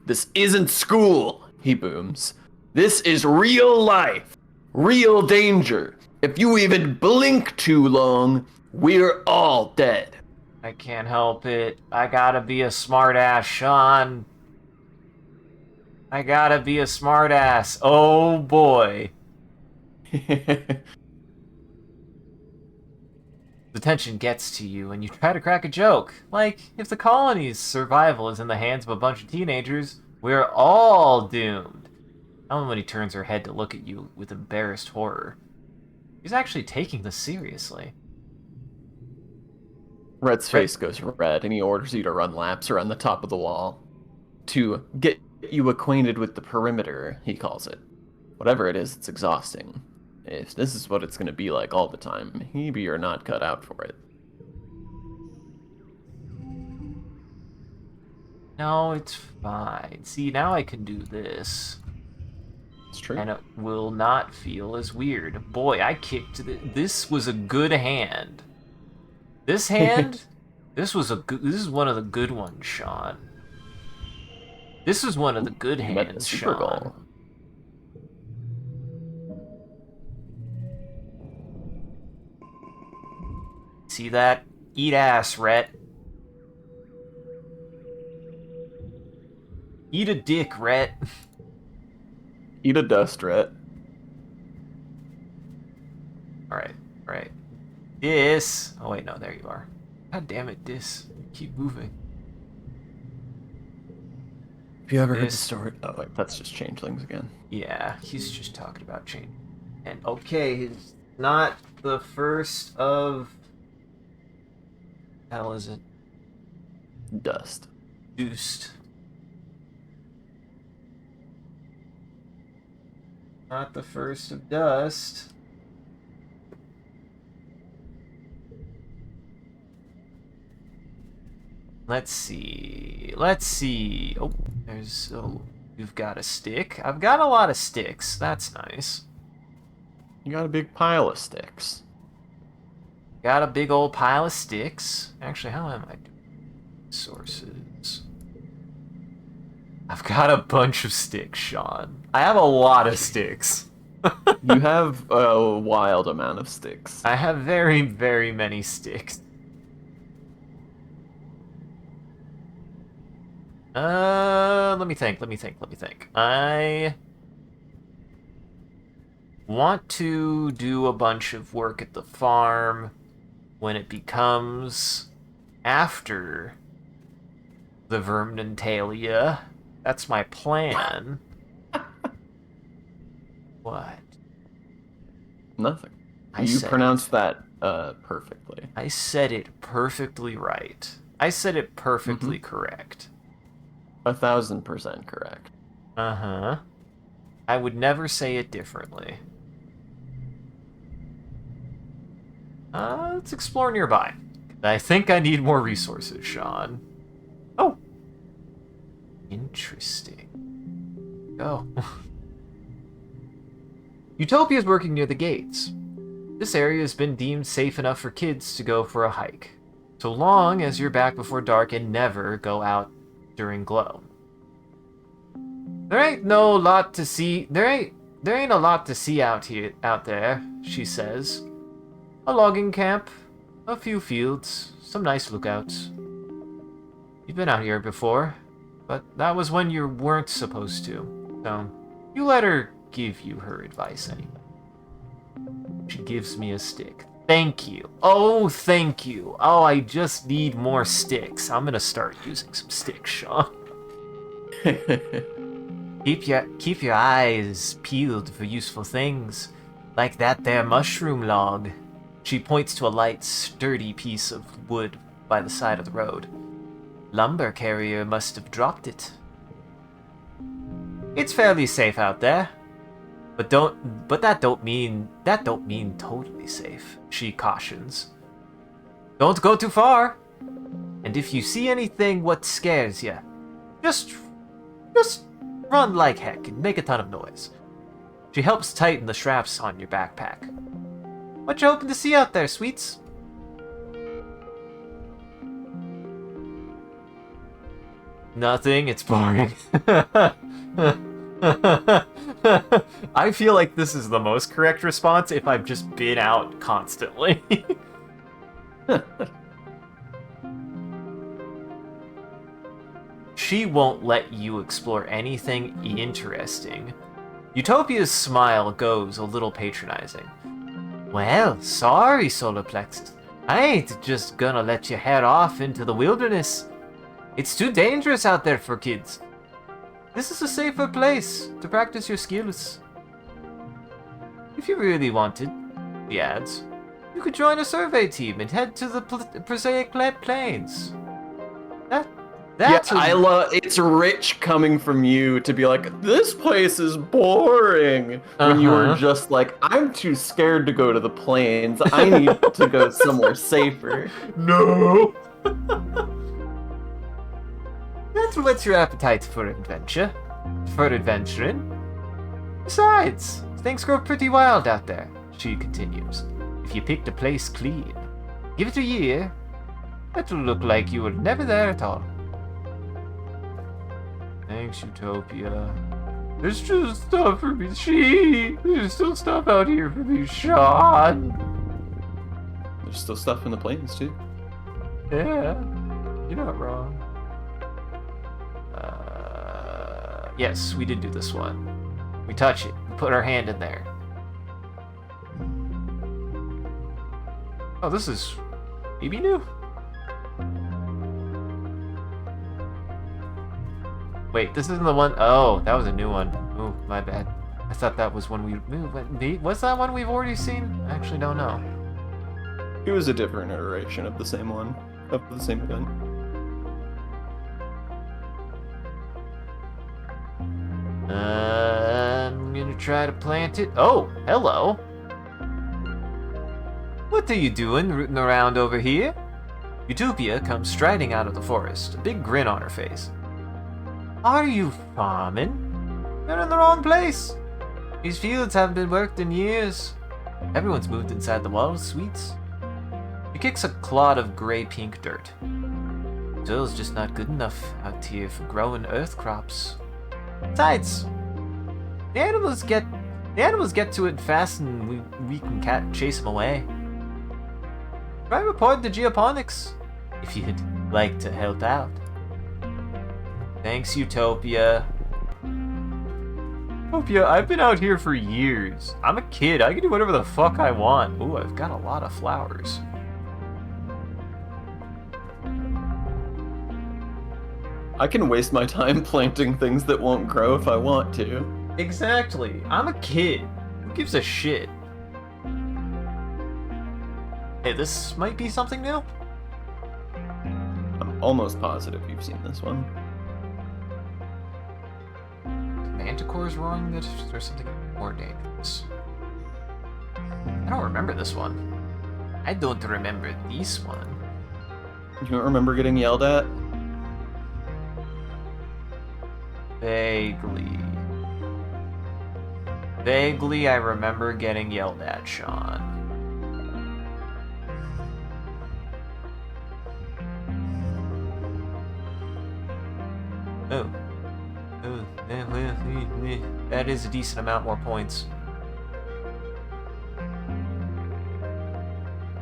This isn't school, he booms. This is real life. Real danger. If you even blink too long, we're all dead. I can't help it. I gotta be a smartass, Sean. I gotta be a smartass. Oh boy. The tension gets to you and you try to crack a joke. Like, if the colony's survival is in the hands of a bunch of teenagers, we're all doomed. And when he turns her head to look at you with embarrassed horror. He's actually taking this seriously. Red's face goes red, and he orders you to run laps around the top of the wall. To get you acquainted with the perimeter, he calls it. Whatever it is, it's exhausting. If this is what it's going to be like all the time, maybe you're not cut out for it. No, it's fine. See, now I can do this. It's true. And it will not feel as weird. Boy, I kicked this was a good hand. This hand, this is one of the good ones, Sean. This was one of the good hands, Sean. Goal. See that? Eat ass, Rhett. Eat a dick, Rhett. Eat a dust, Rhett. Alright. Dis. Oh wait, no, there you are. God damn it, Dis. Keep moving. Have you ever heard the story? Oh wait, that's just changelings again. Yeah, he's just talking about change. And okay, he's not the first of... Hell is it? Dust. Deuced. Not the first of dust. Let's see. Oh, there's... Oh, you've got a stick. I've got a lot of sticks. That's nice. You got a big pile of sticks. Got a big old pile of sticks. Actually, how am I doing? Sources. I've got a bunch of sticks, Sean. I have a lot of sticks. You have a wild amount of sticks. I have very, very many sticks. Let me think. I want to do a bunch of work at the farm when it becomes after the Vermintalia. That's my plan. What? Nothing. You pronounced that perfectly. I said it perfectly right. I said it perfectly correct. 1,000% correct. Uh-huh. I would never say it differently. Let's explore nearby. I think I need more resources, Sean. Oh. Interesting. Go. Utopia is working near the gates. This area has been deemed safe enough for kids to go for a hike, so long as you're back before dark and never go out during glow. There ain't a lot to see out there, she says. A logging camp, a few fields, some nice lookouts. You've been out here before, but that was when you weren't supposed to. So, you let her give you her advice anyway. She gives me a stick. Thank you. Oh, thank you. Oh, I just need more sticks. I'm gonna start using some sticks, Sean. Keep your eyes peeled for useful things, like that there mushroom log. She points to a light, sturdy piece of wood by the side of the road. Lumber carrier must have dropped it. It's fairly safe out there, but that don't mean totally safe. She cautions. Don't go too far, and if you see anything what scares you, just run like heck and make a ton of noise. She helps tighten the straps on your backpack. What you hoping to see out there, sweets? Nothing, it's boring. I feel like this is the most correct response if I've just been out constantly. She won't let you explore anything interesting. Utopia's smile goes a little patronizing. Well, sorry, Solar Plexus. I ain't just gonna let you head off into the wilderness. It's too dangerous out there for kids. This is a safer place to practice your skills. If you really wanted, he adds, you could join a survey team and head to the prosaic plains. It's rich coming from you to be like, this place is boring. When you were just like, I'm too scared to go to the plains. I need to go somewhere safer. No! That whets your appetite for adventuring. Besides, things grow pretty wild out there, she continues. If you picked a place clean, give it a year, it'll look like you were never there at all. Thanks, Utopia. There's still stuff for me. There's still stuff out here for me, Sean. There's still stuff in the plains, too. Yeah, you're not wrong. Yes, we did do this one. We touch it. We put our hand in there. Oh, this is maybe new. Wait, this isn't the one. Oh, that was a new one. Oh, my bad. I thought that was one we. Was that one we've already seen? I actually don't know. It was a different iteration of the same one, of the same event. I'm gonna try to plant it. Oh, hello. What are you doing rooting around over here? Utopia comes striding out of the forest, a big grin on her face. Are you farming? You're in the wrong place. These fields haven't been worked in years. Everyone's moved inside the walls, sweets. She kicks a clod of gray-pink dirt. Soil's just not good enough out here for growing earth crops. Besides, the animals get to it fast, and we can chase them away. Try report to geoponics if you'd like to help out. Thanks, Utopia. Utopia, I've been out here for years. I'm a kid. I can do whatever the fuck I want. Ooh, I've got a lot of flowers. I can waste my time planting things that won't grow if I want to. Exactly. I'm a kid. Who gives a shit? Hey, this might be something new. I'm almost positive you've seen this one. Manticore's roaring that there's something more dangerous. I don't remember this one. I don't remember this one. You don't remember getting yelled at? Vaguely. Vaguely, I remember getting yelled at, Sean. Oh. That is a decent amount more points.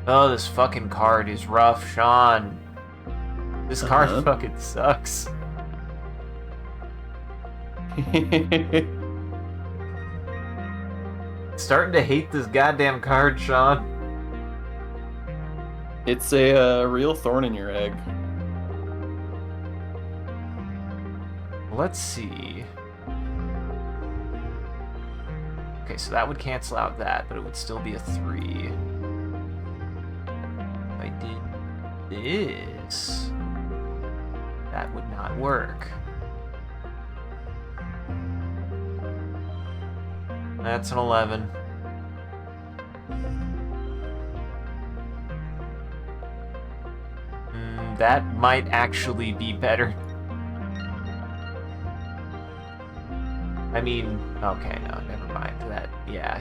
Oh, this fucking card is rough, Sean. This car fucking sucks. Starting to hate this goddamn card, Sean. It's a real thorn in your egg. Let's see. Okay, so that would cancel out that, but it would still be a 3. If I did this, that would not work. That's an 11. That might actually be better. I mean, okay, no, never mind. That, yeah.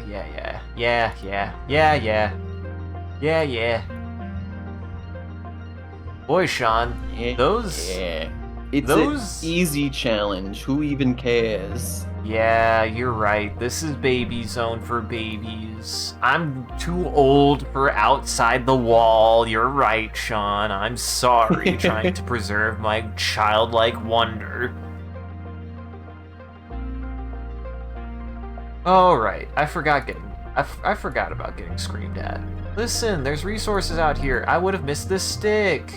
Boy, Sean, those... Yeah. It's those... an easy challenge. Who even cares? Yeah, you're right. This is baby zone for babies. I'm too old for outside the wall. You're right, Sean. I'm sorry, trying to preserve my childlike wonder. Oh, right. I forgot about getting screamed at. Listen, there's resources out here. I would have missed this stick.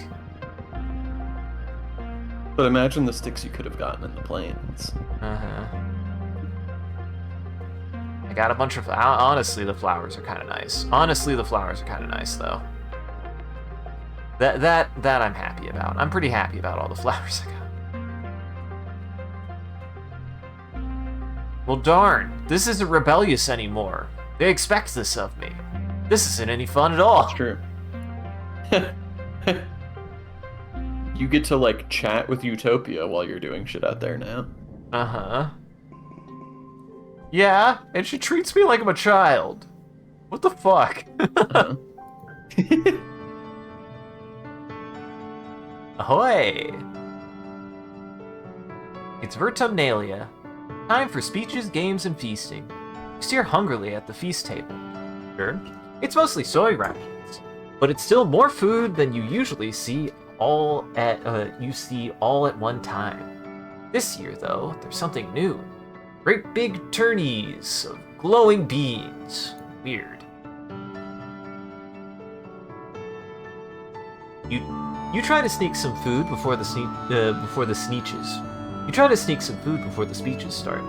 But imagine the sticks you could have gotten in the plains. Uh-huh. I got a bunch of... Honestly, the flowers are kind of nice. Though. That I'm happy about. I'm pretty happy about all the flowers I got. Well, darn. This isn't rebellious anymore. They expect this of me. This isn't any fun at all. That's true. You get to, like, chat with Utopia while you're doing shit out there now. Uh-huh. Yeah, and she treats me like I'm a child. What the fuck? Uh-huh. Ahoy! It's Vertumnalia. Time for speeches, games, and feasting. You stare hungrily at the feast table. Sure, it's mostly soy rations, but it's still more food than you usually see all at one time. This year, though, there's something new. Great big turnies of glowing beans. Weird. You try to sneak some food before the sneeches. You try to sneak some food before the speeches start,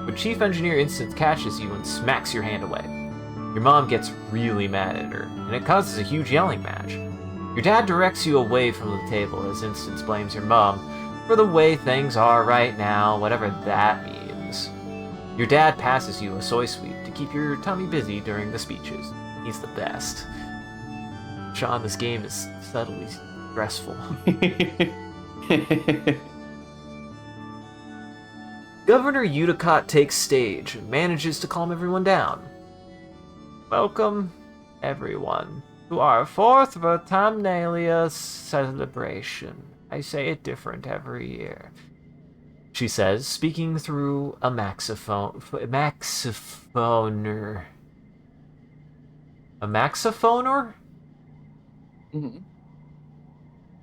but Chief Engineer Instant catches you and smacks your hand away. Your mom gets really mad at her, and it causes a huge yelling match. Your dad directs you away from the table as Instance blames your mom for the way things are right now, whatever that means. Your dad passes you a soy sweet to keep your tummy busy during the speeches. He's the best. Sean, this game is subtly stressful. Governor Udicott takes stage and manages to calm everyone down. Welcome, everyone, to our 4th Vertumnalia celebration. I say it different every year, she says, speaking through a maxophoner. A maxophoner? Mm-hmm.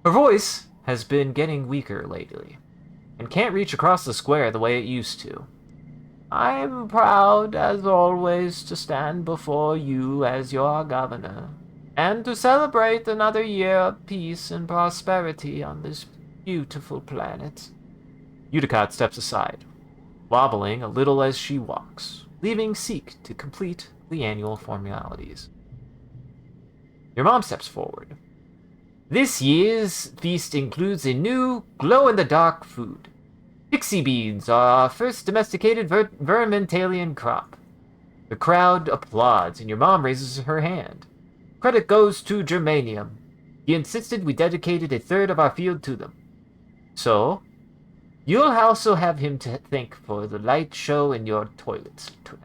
Her voice has been getting weaker lately, and can't reach across the square the way it used to. I'm proud, as always, to stand before you as your governor, and to celebrate another year of peace and prosperity on this beautiful planet. Udicott steps aside, wobbling a little as she walks, leaving Seek to complete the annual formalities. Your mom steps forward. This year's feast includes a new glow-in-the-dark food. Pixie beans are our first domesticated vermentalian crop. The crowd applauds, and your mom raises her hand. Credit goes to Germanium. He insisted we dedicated a third of our field to them. So, you'll also have him to thank for the light show in your toilets tonight.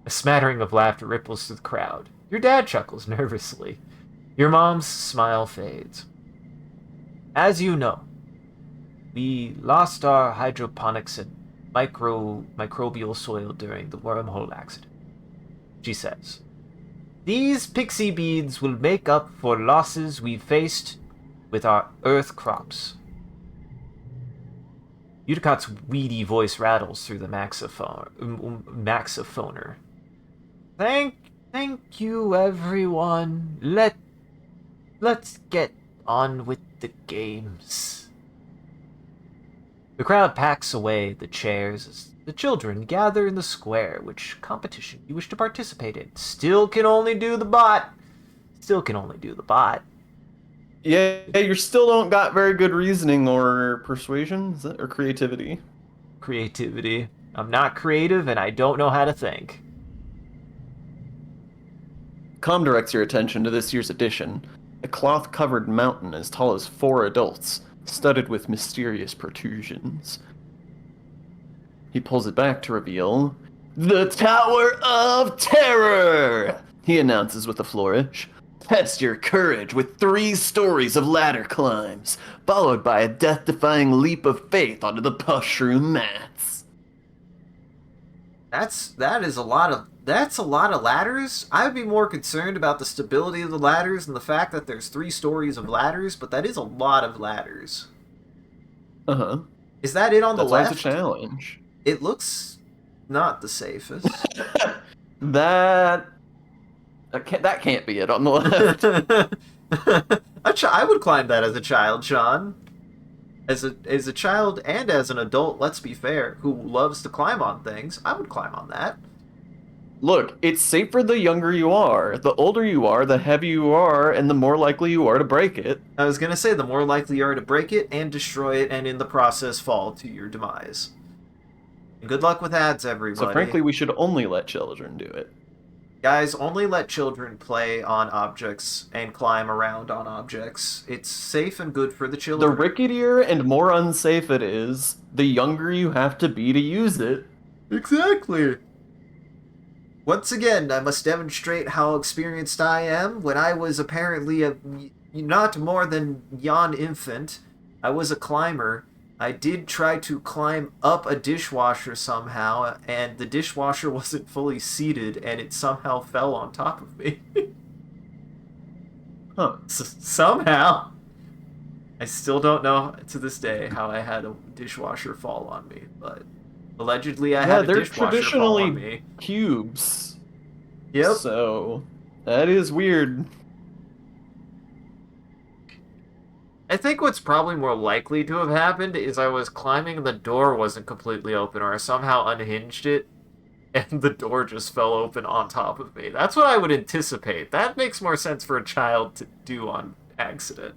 A smattering of laughter ripples through the crowd. Your dad chuckles nervously. Your mom's smile fades. As you know, we lost our hydroponics and microbial soil during the wormhole accident, she says. These pixie beads will make up for losses we faced with our earth crops. Udicott's weedy voice rattles through the maxophoner. Thank you, everyone. Let's get on with the games. The crowd packs away the chairs as the children gather in the square. Which competition you wish to participate in? Still can only do the bot. Still can only do the bot. Yeah, you still don't got very good reasoning or persuasion, is that, or creativity. Creativity. I'm not creative and I don't know how to think. Com directs your attention to this year's edition. A cloth-covered mountain as tall as 4 adults, studded with mysterious protrusions. He pulls it back to reveal the Tower of Terror! He announces with a flourish. Test your courage with 3 stories of ladder climbs, followed by a death-defying leap of faith onto the mushroom mats. That's a lot of ladders. I would be more concerned about the stability of the ladders and the fact that there's 3 stories of ladders, but that is a lot of ladders. Uh-huh. Is that it on the left? That's always a challenge. It looks not the safest. That can't be it on the left. I would climb that as a child, Sean. As a child and as an adult, let's be fair, who loves to climb on things, I would climb on that. Look, it's safer the younger you are. The older you are, the heavier you are, and the more likely you are to break it. I was gonna say, the more likely you are to break it and destroy it, and in the process fall to your demise. And good luck with ads, everybody. So frankly, we should only let children do it. Guys, only let children play on objects and climb around on objects. It's safe and good for the children. The ricketier and more unsafe it is, the younger you have to be to use it. Exactly. Once again, I must demonstrate how experienced I am. When I was apparently not more than yon infant, I was a climber. I did try to climb up a dishwasher somehow, and the dishwasher wasn't fully seated, and it somehow fell on top of me. Huh. Somehow. I still don't know to this day how I had a dishwasher fall on me, but allegedly I had a dishwasher fall on me. They're traditionally cubes. Yep. So, that is weird. I think what's probably more likely to have happened is I was climbing and the door wasn't completely open, or I somehow unhinged it and the door just fell open on top of me. That's what I would anticipate. That makes more sense for a child to do on accident.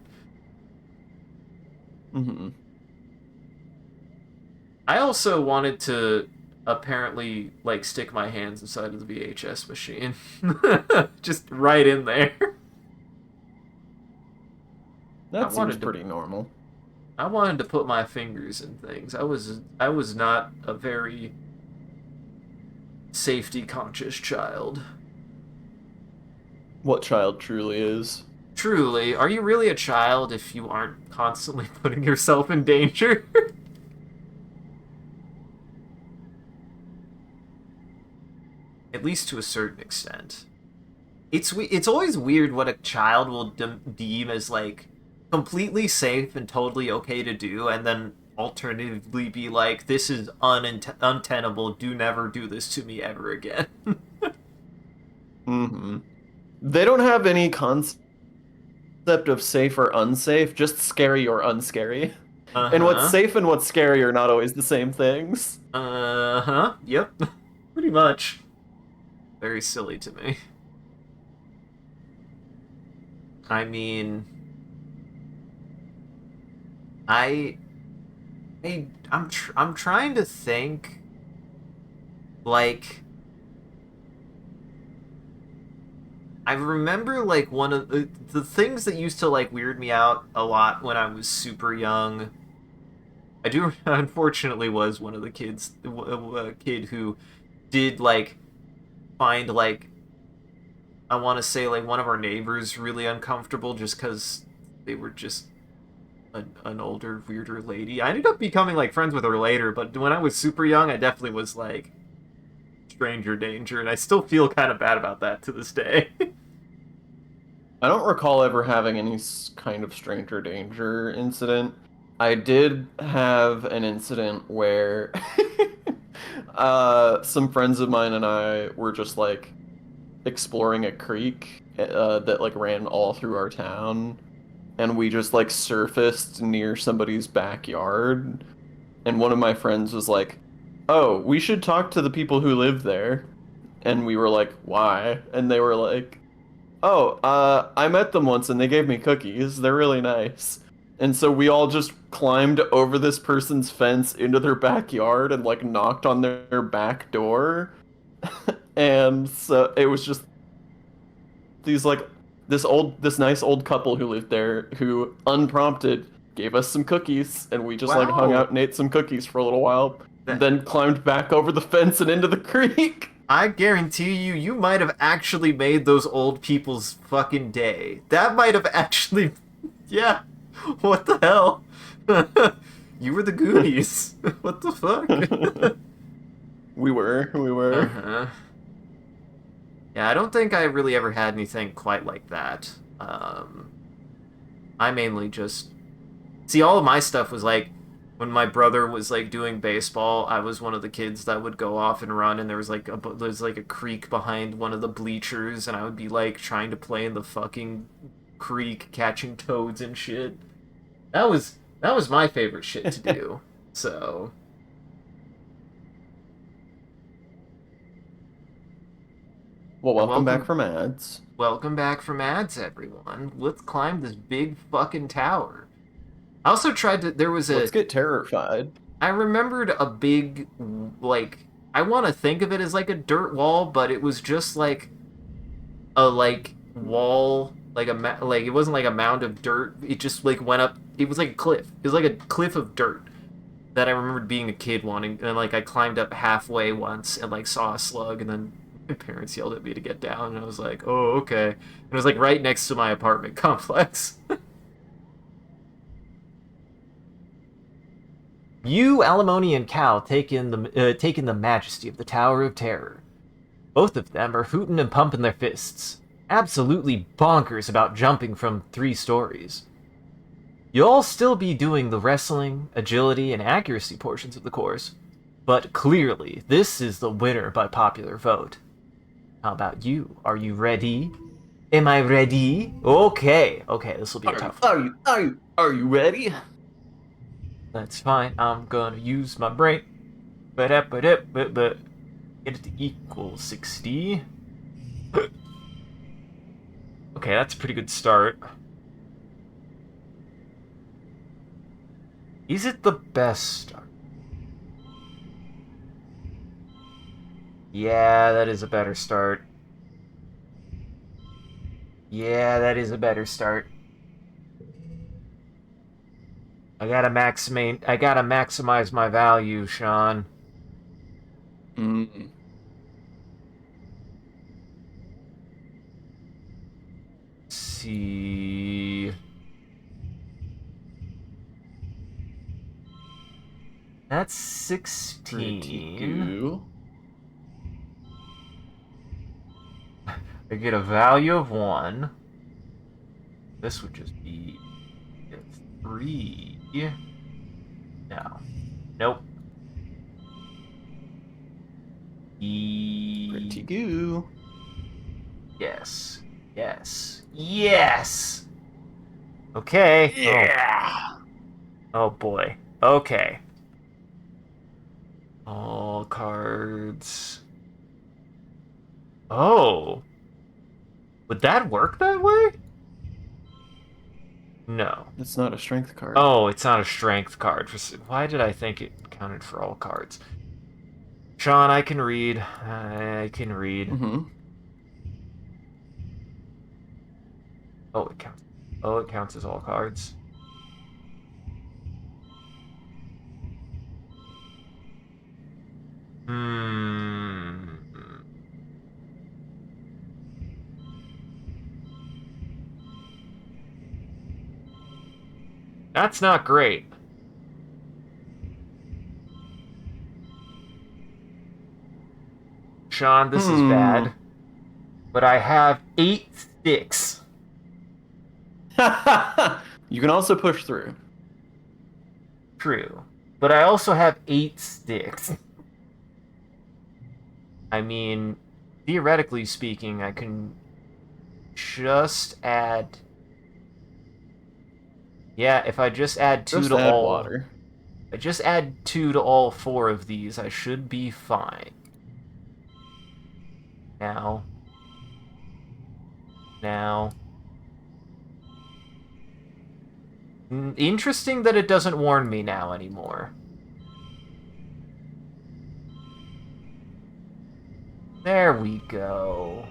Mm-hmm. I also wanted to apparently like stick my hands inside of the VHS machine. Just right in there. That seems pretty normal. I wanted to put my fingers in things. I was not a very safety conscious child. What child truly is? Truly, are you really a child if you aren't constantly putting yourself in danger? At least to a certain extent. It's always weird what a child will deem as like completely safe and totally okay to do, and then alternatively be like, this is untenable, never do this to me ever again. Mm-hmm. They don't have any concept of safe or unsafe, just scary or unscary. Uh-huh. And what's safe and what's scary are not always the same things. Uh-huh. Yep. Pretty much. Very silly to me. I mean, I'm trying to think, like, I remember like one of the things that used to like weird me out a lot when I was super young. I do unfortunately was one of the kids, a kid who did like find like, I want to say like one of our neighbors really uncomfortable just because they were just an older, weirder lady. I ended up becoming like friends with her later, but when I was super young, I definitely was like stranger danger, and I still feel kind of bad about that to this day. I don't recall ever having any kind of stranger danger incident. I did have an incident where some friends of mine and I were just like exploring a creek that like ran all through our town, and we just like surfaced near somebody's backyard, and one of my friends was like, "Oh, we should talk to the people who live there." And we were like, "Why?" And they were like, "Oh, I met them once and they gave me cookies. They're really nice." And so we all just climbed over this person's fence into their backyard and like knocked on their back door. And so it was just these like this nice old couple who lived there who unprompted gave us some cookies, and we just like hung Wow. out and ate some cookies for a little while, and That then climbed back over the fence and into the creek. I guarantee you, you might have actually made those old people's fucking day. That might have actually, yeah. What the hell? You were the Goonies. What the fuck? We were. Uh-huh. Yeah, I don't think I really ever had anything quite like that. I mainly just see all of my stuff was like when my brother was like doing baseball. I was one of the kids that would go off and run, and there's like a creek behind one of the bleachers, and I would be like trying to play in the fucking creek, catching toads and shit. That was my favorite shit to do. So Well, and welcome back from ads. welcome back from ads, everyone. Let's climb this big fucking tower. I also tried to. There was Let's a. get terrified. I remembered a big, like, I want to think of it as like a dirt wall, but it was just like a like wall, like like it wasn't like a mound of dirt. It just like went up. It was like a cliff. It was like a cliff of dirt that I remembered being a kid wanting. And like I climbed up halfway once and like saw a slug, and then my parents yelled at me to get down, and I was like, oh okay. And it was like right next to my apartment complex. You, Alimony, and Cal take in the majesty of the Tower of Terror. Both of them are hooting and pumping their fists, absolutely bonkers about jumping from 3 stories. You'll all still be doing the wrestling, agility, and accuracy portions of the course, but clearly this is the winner by popular vote. How about you? Are you ready? Am I ready? Okay, this will be a tough one. Are you ready? That's fine. I'm gonna use my brain. But get it to equal 60. Okay, that's a pretty good start. Is it the best start? Yeah, that is a better start. Yeah, that is a better start. I gotta maximize my value, Sean. Mm. Let's see. That's 16. Pretty good. I get a value of 1. This would just be 3. No. Nope. Pretty good. Yes. Yes. Yes! Okay. Yeah. Oh boy. Okay. All cards. Oh. Would that work that way? No. It's not a strength card. Oh, it's not a strength card. Why did I think it counted for all cards? Sean, I can read. I can read. Mm-hmm. Oh, it counts. Oh, it counts as all cards. Hmm. That's not great. Sean, this is bad. But I have 8 sticks. You can also push through. True. But I also have 8 sticks. I mean, theoretically speaking, I can just add... Yeah, if I just add 2 Just to add all... water. I just add 2 to all 4 of these, I should be fine. Now. Now. Interesting that it doesn't warn me now anymore. There we go.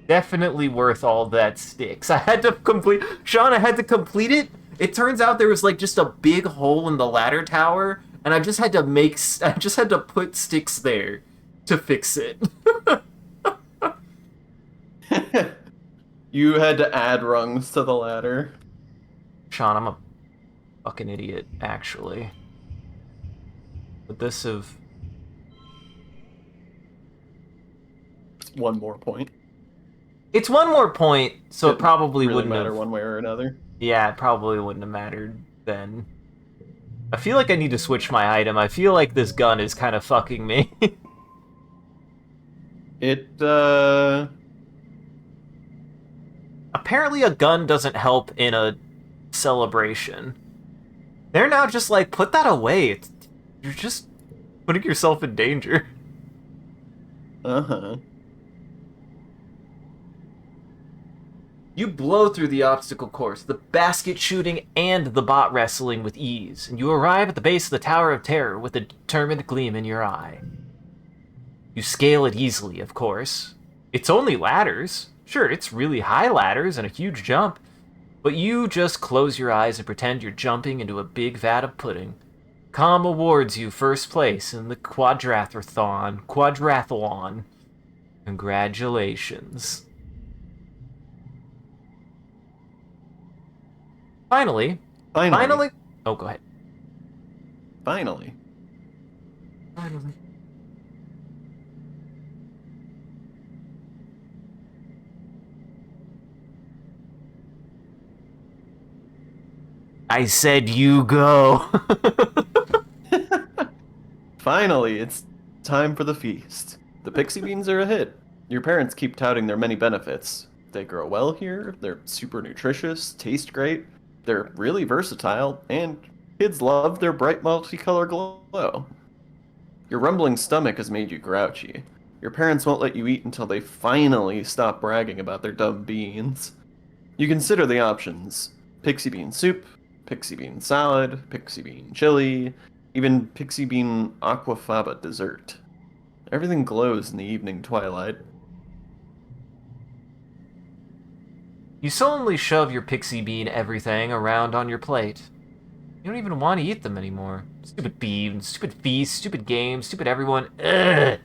Definitely worth all that sticks. I had to complete... Sean, I had to complete it. It turns out there was, like, just a big hole in the ladder tower, and I just had to make... I just had to put sticks there to fix it. You had to add rungs to the ladder. Sean, I'm a fucking idiot, actually. Would this have... One more point. It's one more point, so it probably really wouldn't matter have... one way or another. Yeah, it probably wouldn't have mattered then. I feel like I need to switch my item. I feel like this gun is kind of fucking me. Apparently a gun doesn't help in a celebration. They're now just like, put that away. You're just putting yourself in danger. Uh-huh. You blow through the obstacle course, the basket shooting, and the bot wrestling with ease, and you arrive at the base of the Tower of Terror with a determined gleam in your eye. You scale it easily, of course. It's only ladders. Sure, it's really high ladders and a huge jump, but you just close your eyes and pretend you're jumping into a big vat of pudding. Com awards you first place in the quadrathlon. Congratulations. Finally. Oh, go ahead. Finally. I said you go. Finally, it's time for the feast. The pixie beans are a hit. Your parents keep touting their many benefits. They grow well here, they're super nutritious, taste great, they're really versatile, and kids love their bright multicolor glow. Your rumbling stomach has made you grouchy. Your parents won't let you eat until they finally stop bragging about their dumb beans. You consider the options: pixie bean soup, pixie bean salad, pixie bean chili, even pixie bean aquafaba dessert. Everything glows in the evening twilight. You sullenly shove your pixie bean everything around on your plate. You don't even want to eat them anymore. Stupid beans, stupid feast, stupid games, stupid everyone. Ugh.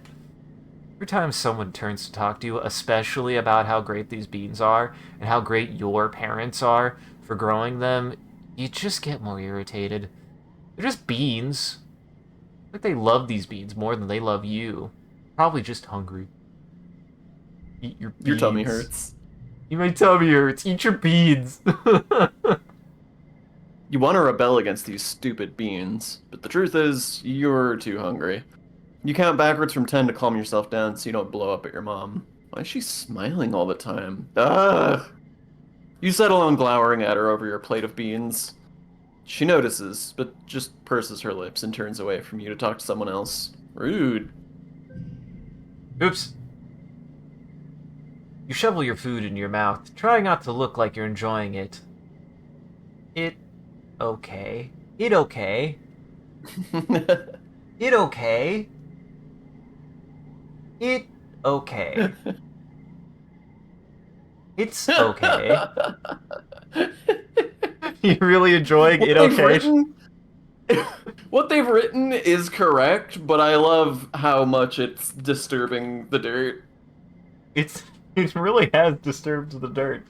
Every time someone turns to talk to you, especially about how great these beans are, and how great your parents are for growing them, you just get more irritated. They're just beans. Like they love these beans more than they love you. Probably just hungry. Eat your beans. Your tummy hurts. My tummy hurts. Eat your beans. You want to rebel against these stupid beans, but the truth is, you're too hungry. You count backwards from 10 to calm yourself down so you don't blow up at your mom. Why is she smiling all the time? Ugh! You settle on glowering at her over your plate of beans. She notices, but just purses her lips and turns away from you to talk to someone else. Rude. Oops. You shovel your food into your mouth, trying not to look like you're enjoying it. It okay. It okay. It okay. It okay. It's okay. You really enjoying it okay? What they've written is correct, but I love how much it's disturbing the dirt. It really has disturbed the dirt.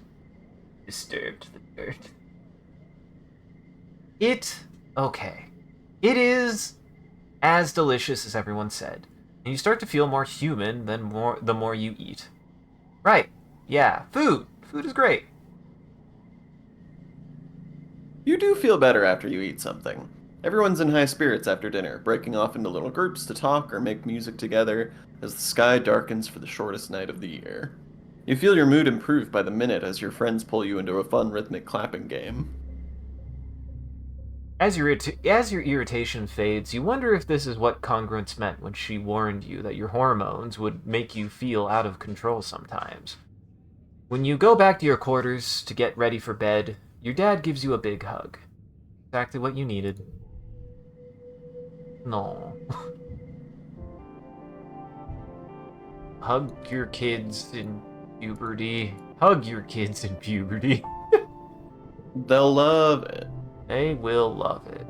Disturbed the dirt. It okay. It is as delicious as everyone said, and you start to feel more human the more you eat. Right. Yeah, food. Food is great. You do feel better after you eat something. Everyone's in high spirits after dinner, breaking off into little groups to talk or make music together as the sky darkens for the shortest night of the year. You feel your mood improve by the minute as your friends pull you into a fun rhythmic clapping game. As your irritation fades, you wonder if this is what Congruence meant when she warned you that your hormones would make you feel out of control sometimes. When you go back to your quarters to get ready for bed, your dad gives you a big hug. Exactly what you needed. No. Hug your kids in puberty. Hug your kids in puberty. They'll love it. They will love it.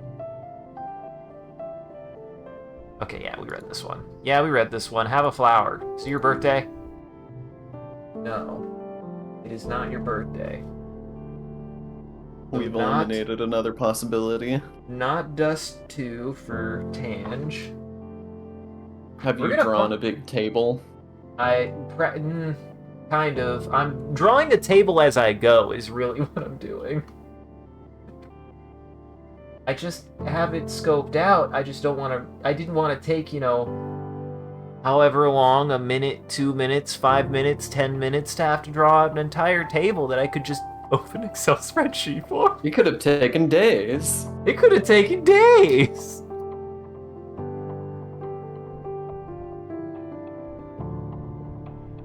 Okay, yeah, we read this one. Yeah, we read this one. Have a flower. Is it your birthday? No. It is not your birthday. We've eliminated another possibility. Not Dust 2 for Tange. Have you drawn a big table? Kind of. I'm drawing a table as I go is really what I'm doing. I just have it scoped out. I just don't want to... I didn't want to take, however long, a minute, 2 minutes, 5 minutes, 10 minutes to have to draw an entire table that I could just open an Excel spreadsheet for. It could have taken days. It could have taken days.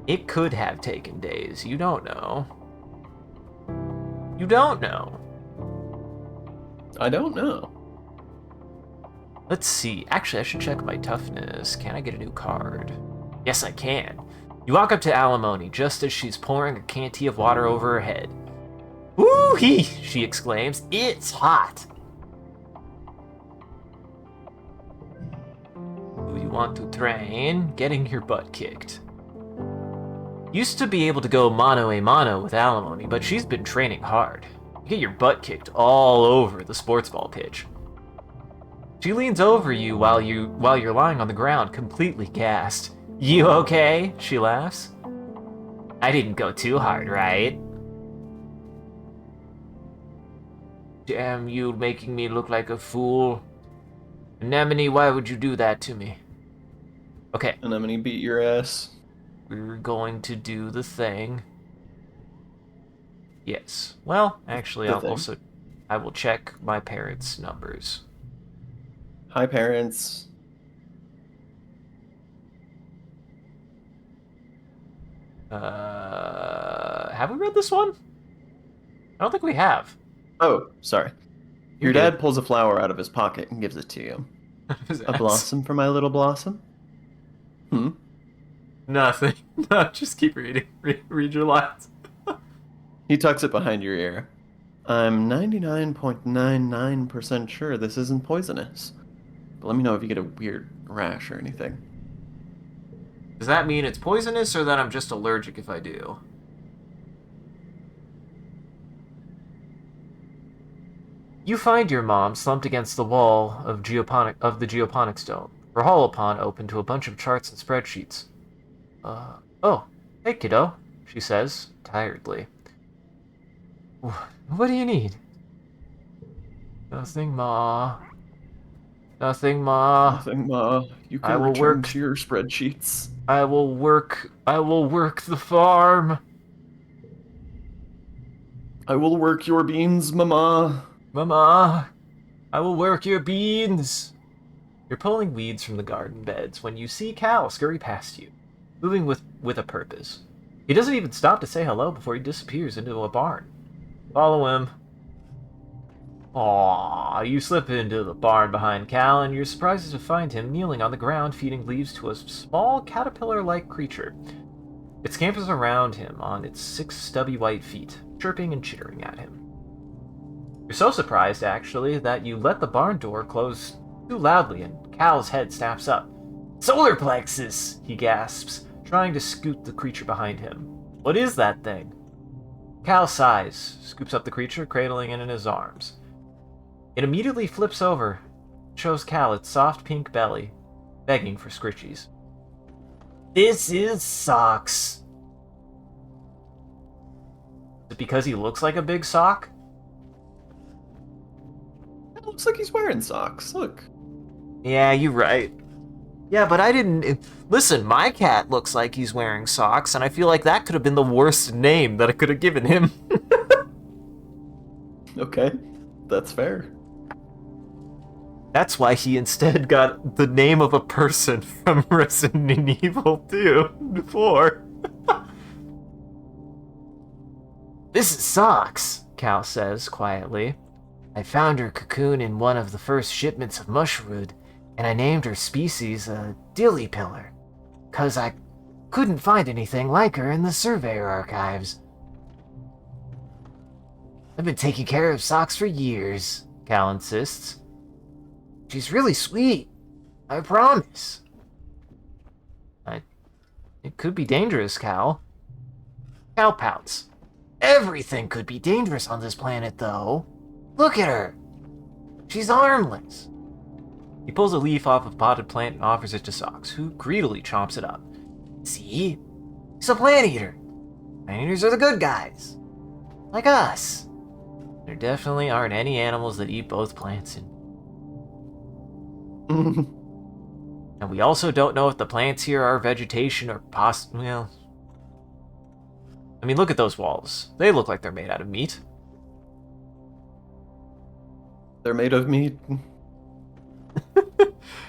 It could have taken days. You don't know. You don't know. I don't know. Let's see. Actually, I should check my toughness. Can I get a new card? Yes, I can. You walk up to Alimony just as she's pouring a canteen of water over her head. Woo-hee! She exclaims. It's hot! Do you want to train? Getting your butt kicked. Used to be able to go mano-a-mano with Alimony, but she's been training hard. You get your butt kicked all over the sports ball pitch. She leans over you while you're lying on the ground, completely gassed. You okay? She laughs. I didn't go too hard, right? Damn you, making me look like a fool. Anemone, why would you do that to me? Okay. Anemone beat your ass. We're going to do the thing. Yes. Well, actually, I will check my parents' numbers. Hi, parents. Have we read this one? I don't think we have. Oh, sorry. Your dad pulls a flower out of his pocket and gives it to you. A blossom for my little blossom? Nothing. No, just keep reading. Read your lines. He tucks it behind your ear. I'm 99.99% sure this isn't poisonous. But let me know if you get a weird rash or anything. Does that mean it's poisonous or that I'm just allergic if I do? You find your mom slumped against the wall of the geoponics dome, her holopon open to a bunch of charts and spreadsheets. Oh, hey kiddo, she says, tiredly. What do you need? Nothing, Ma. Nothing, Ma. Nothing, Ma. You can return to your spreadsheets. I will work the farm. I will work your beans, Mama. Mama, I will work your beans. You're pulling weeds from the garden beds when you see Cal scurry past you, moving with a purpose. He doesn't even stop to say hello before he disappears into a barn. Follow him. Aww, you slip into the barn behind Cal, and you're surprised to find him kneeling on the ground feeding leaves to a small caterpillar-like creature. It scampers around him on its 6 stubby white feet, chirping and chittering at him. You're so surprised, actually, that you let the barn door close too loudly, and Cal's head snaps up. Solar plexus! He gasps, trying to scoot the creature behind him. What is that thing? Cal sighs, scoops up the creature, cradling it in his arms. It immediately flips over, shows Cal its soft pink belly, begging for scritchies. This is socks. Is it because he looks like a big sock? It looks like he's wearing socks. Look. Yeah, you're right. Yeah, but I didn't... Listen, my cat looks like he's wearing socks, and I feel like that could have been the worst name that I could have given him. Okay, that's fair. That's why he instead got the name of a person from Resident Evil 2 4. This is Socks, Cal says quietly. I found her cocoon in one of the first shipments of mushroot, and I named her species a dilly pillar, 'cause I couldn't find anything like her in the surveyor archives. I've been taking care of Socks for years, Cal insists. She's really sweet, I promise. It could be dangerous, Cal. Cal pouts. Everything could be dangerous on this planet, though. Look at her. She's harmless. He pulls a leaf off of a potted plant and offers it to Socks, who greedily chomps it up. See? He's a plant eater. Plant eaters are the good guys. Like us. There definitely aren't any animals that eat both plants and we also don't know if the plants here are vegetation or well... I mean, look at those walls. They look like they're made out of meat. They're made of meat.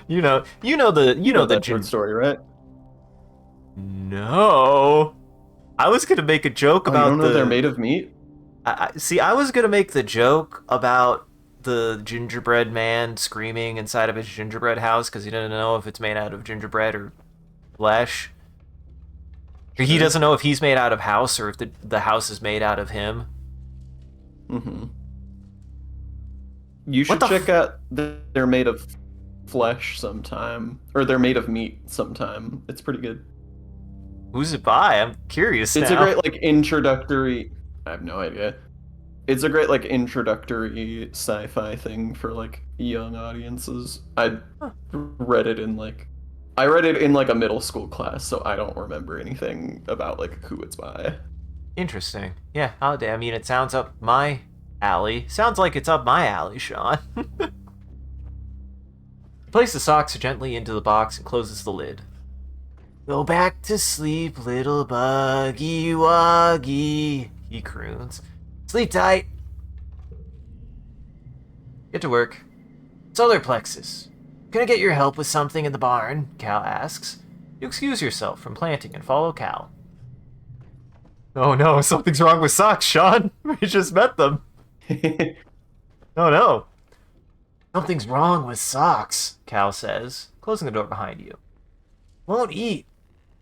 you know the short story, right? No. I was gonna make a joke about you don't know they're made of meat? I was gonna make the joke about the gingerbread man screaming inside of his gingerbread house because he didn't know if it's made out of gingerbread or flesh. Sure. He doesn't know if he's made out of house or if the house is made out of him. Mm-hmm. You should check out they're made of flesh sometime. Or they're made of meat sometime. It's pretty good. Who's it by? I'm curious It's now. a great, introductory... I have no idea. It's a great, introductory sci-fi thing for, young audiences. I read it in, a middle school class, so I don't remember anything about, who it's by. Interesting. Yeah, I mean, it sounds up my alley. Sounds like it's up my alley, Sean. He places the socks gently into the box and closes the lid. Go back to sleep, little buggy wuggy, he croons. Sleep tight. Get to work. Solar plexus. Can I get your help with something in the barn? Cal asks. You excuse yourself from planting and follow Cal. Oh no, something's wrong with Socks, Sean. We just met them. Oh no. Something's wrong with Socks, Cal says, closing the door behind you. Won't eat.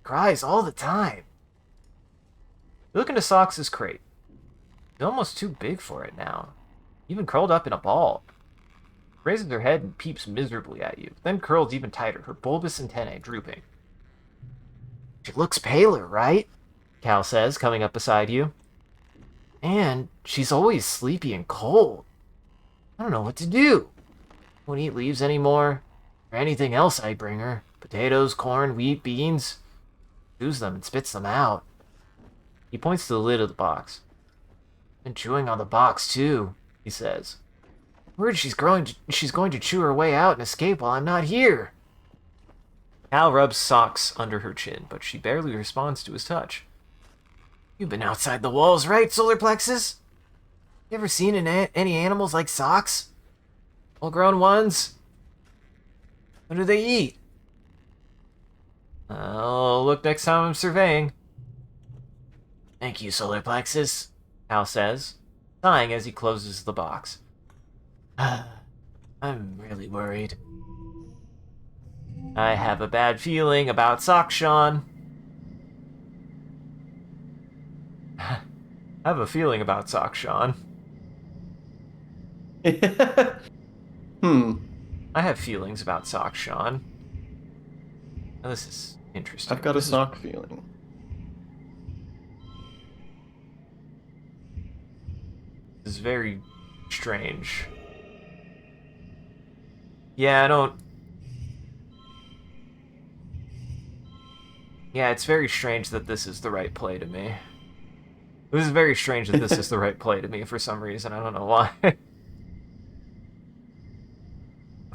Cries all the time. You look into Socks' crate. He's almost too big for it now. Even curled up in a ball. Raises her head and peeps miserably at you, then curls even tighter, her bulbous antennae drooping. She looks paler, right? Cal says, coming up beside you. And she's always sleepy and cold. I don't know what to do. Won't eat leaves anymore, or anything else I bring her. Potatoes, corn, wheat, beans. Chews them and spits them out. He points to the lid of the box. Been chewing on the box too, he says. Worried she's going to chew her way out and escape while I'm not here. Cal rubs Socks under her chin, but she barely responds to his touch. You've been outside the walls, right, Solar Plexus? You ever seen any animals like Socks? Full-grown ones? What do they eat? I'll look next time I'm surveying. Thank you, Solar Plexus, Cal says, sighing as he closes the box. I'm really worried. I have a bad feeling about Socks, Sean. I have a feeling about Socks, Sean. I have feelings about Socks, Sean. Now, this is interesting. I've got a sock feeling. This is very strange. Yeah, I don't... Yeah, it's very strange that this is the right play to me. This is very strange that this is the right play to me for some reason. I don't know why.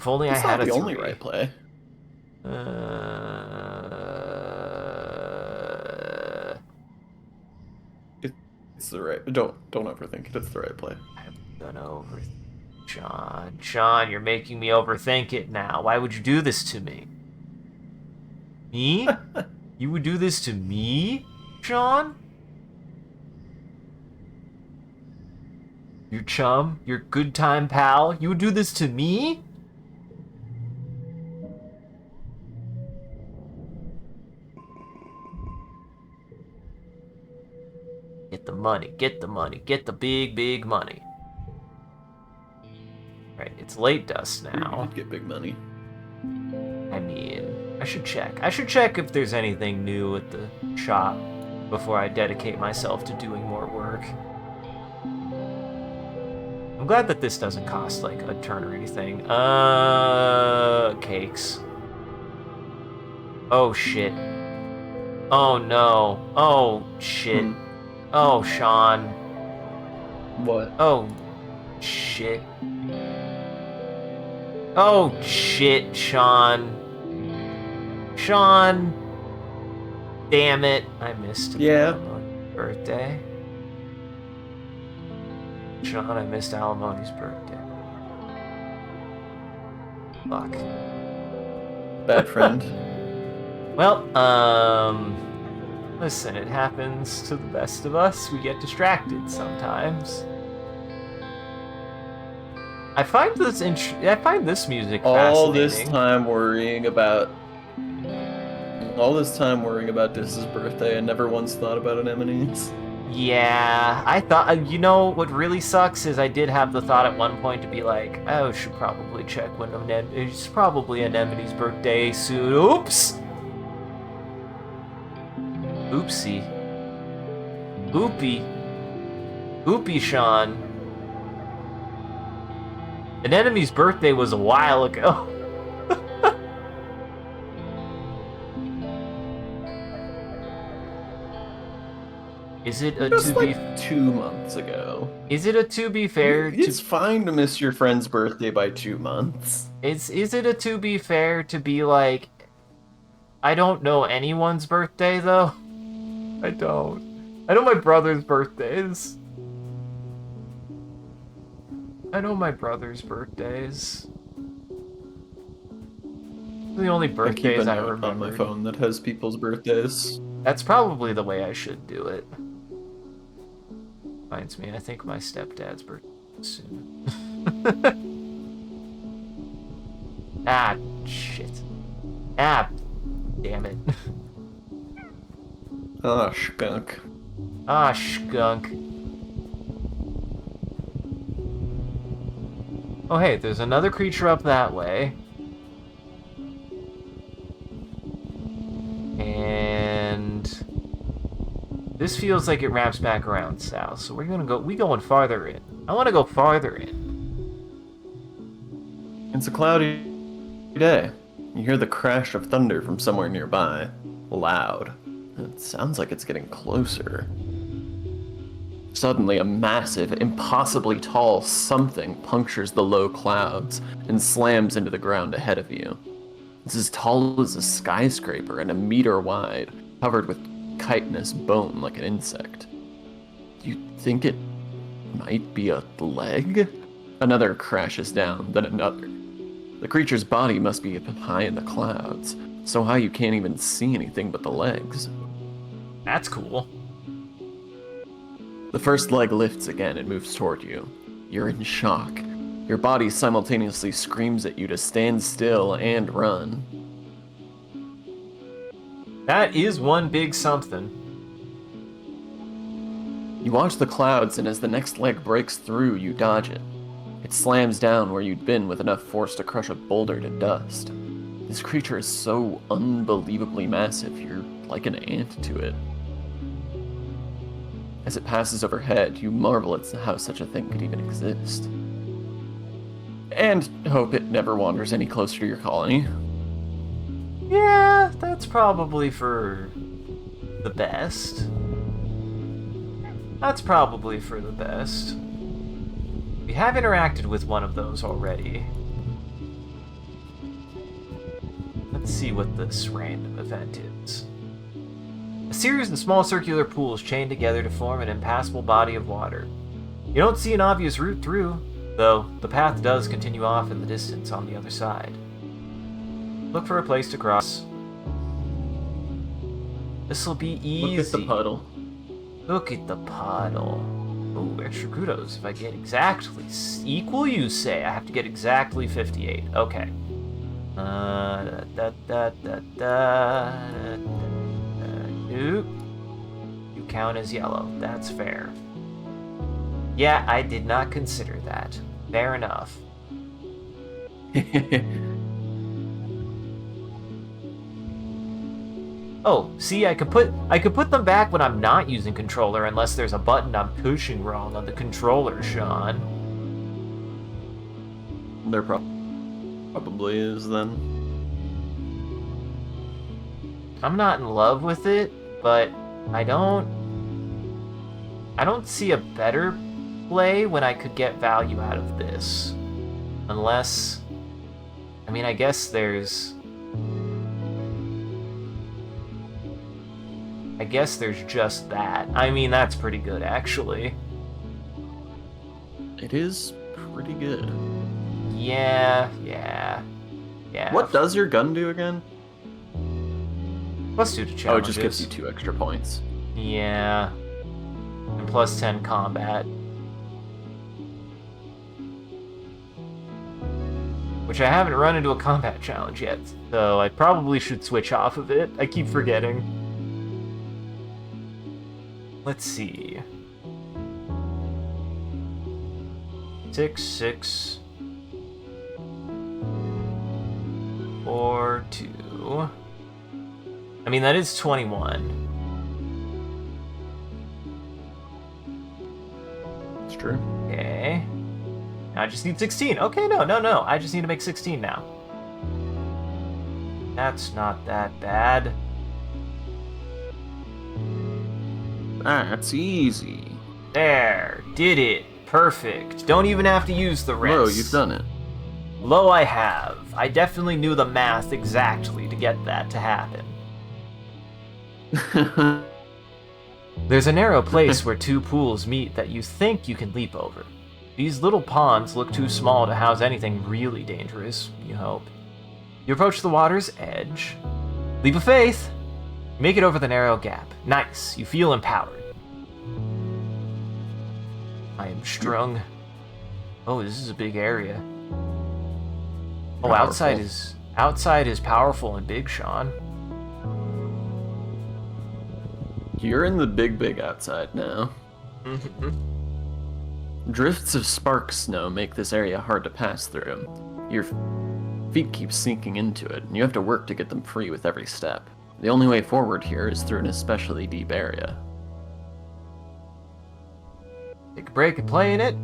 If only I It's had not a the only 3. right play. It's the right. Don't overthink it. It's the right play. I'm gonna overthink. Sean, you're making me overthink it now. Why would you do this to me? Me? You would do this to me, Sean? Your chum? Your good time pal? You would do this to me? Get the money, get the money, get the big, big money. Right, it's late dust You now. did get big money. I mean, I should check. I should check if there's anything new at the shop before I dedicate myself to doing more work. I'm glad that this doesn't cost, like, a turn or anything. Cakes. Oh, shit. Oh, no. Oh, shit. Oh, Sean. What? Oh, shit. Oh, shit, Sean. Sean. Damn it. I missed Alimony's birthday. Sean, I missed Alimony's birthday. Fuck. Bad friend. Well, listen, it happens to the best of us. We get distracted sometimes. I find this music fascinating. All this time worrying about Dis's birthday and never once thought about anemones. Yeah, I thought, you know, what really sucks is I did have the thought at one point to be like, oh, I should probably check when it's probably Anemone's birthday soon. Oops! Oopsie. Oopie. Oopie, Sean. Anemone's birthday was a while ago. Is it a Just like 2 months ago. Is it a to be fair? It's fine to miss your friend's birthday by 2 months. Is it a to be fair to be like, I don't know anyone's birthday though? I don't. I know my brother's birthdays. The only birthdays I remember on my phone that has people's birthdays. That's probably the way I should do it. Reminds me, I think my stepdad's birthday is soon. Ah, shit. Ah, damn it. Ah, skunk. Ah, skunk. Oh, hey, there's another creature up that way. And this feels like it wraps back around south, so we going farther in. I want to go farther in. It's a cloudy day. You hear the crash of thunder from somewhere nearby. Loud. It sounds like it's getting closer. Suddenly, a massive, impossibly tall something punctures the low clouds and slams into the ground ahead of you. It's as tall as a skyscraper and 1 meter wide, covered with chitinous bone like an insect. You think it might be a leg? Another crashes down, then another. The creature's body must be up high in the clouds, so high you can't even see anything but the legs. That's cool. The first leg lifts again and moves toward you. You're in shock. Your body simultaneously screams at you to stand still and run. That is one big something. You watch the clouds, and as the next leg breaks through, you dodge it. It slams down where you'd been with enough force to crush a boulder to dust. This creature is so unbelievably massive, you're like an ant to it. As it passes overhead, you marvel at how such a thing could even exist. And hope it never wanders any closer to your colony. Yeah, that's probably for the best. That's probably for the best. We have interacted with one of those already. Let's see what this random event is. A series of small circular pools chain together to form an impassable body of water. You don't see an obvious route through, though the path does continue off in the distance on the other side. Look for a place to cross. This'll be easy. Look at the puddle. Look at the puddle. Ooh, extra kudos. If I get exactly equal, you say. I have to get exactly 58. Okay. Oop. You count as yellow. That's fair. Yeah, I did not consider that. Fair enough. Oh, see, I could put them back when I'm not using controller, unless there's a button I'm pushing wrong on the controller, Sean. There probably is, then. I'm not in love with it, but I don't see a better play when I could get value out of this. Unless, I mean, I guess there's just that. I mean, that's pretty good, actually. It is pretty good. Yeah. What does your gun do again? +2 to challenges. Oh, it just gives you 2 extra points. Yeah. And +10 combat. Which I haven't run into a combat challenge yet, so I probably should switch off of it. I keep forgetting. Let's see. 6, 6, 4, 2. I mean, that is 21. It's true. Okay. Now I just need 16. Okay, no. I just need to make 16 now. That's not that bad. That's easy. There. Did it. Perfect. Don't even have to use the rest. Whoa, you've done it. Lo, I have. I definitely knew the math exactly to get that to happen. There's a narrow place where 2 pools meet that you think you can leap over. These little ponds look too small to house anything really dangerous, you hope. You approach the water's edge. Leap of faith! You make it over the narrow gap. Nice. You feel empowered. I am strung. Oh, this is a big area. Oh, Powerful. outside is powerful and big, Sean. You're in the big outside now. Mm-hmm. Drifts of spark snow make this area hard to pass through. Your feet keep sinking into it, and you have to work to get them free with every step. The only way forward here is through an especially deep area. Take a break and play in it.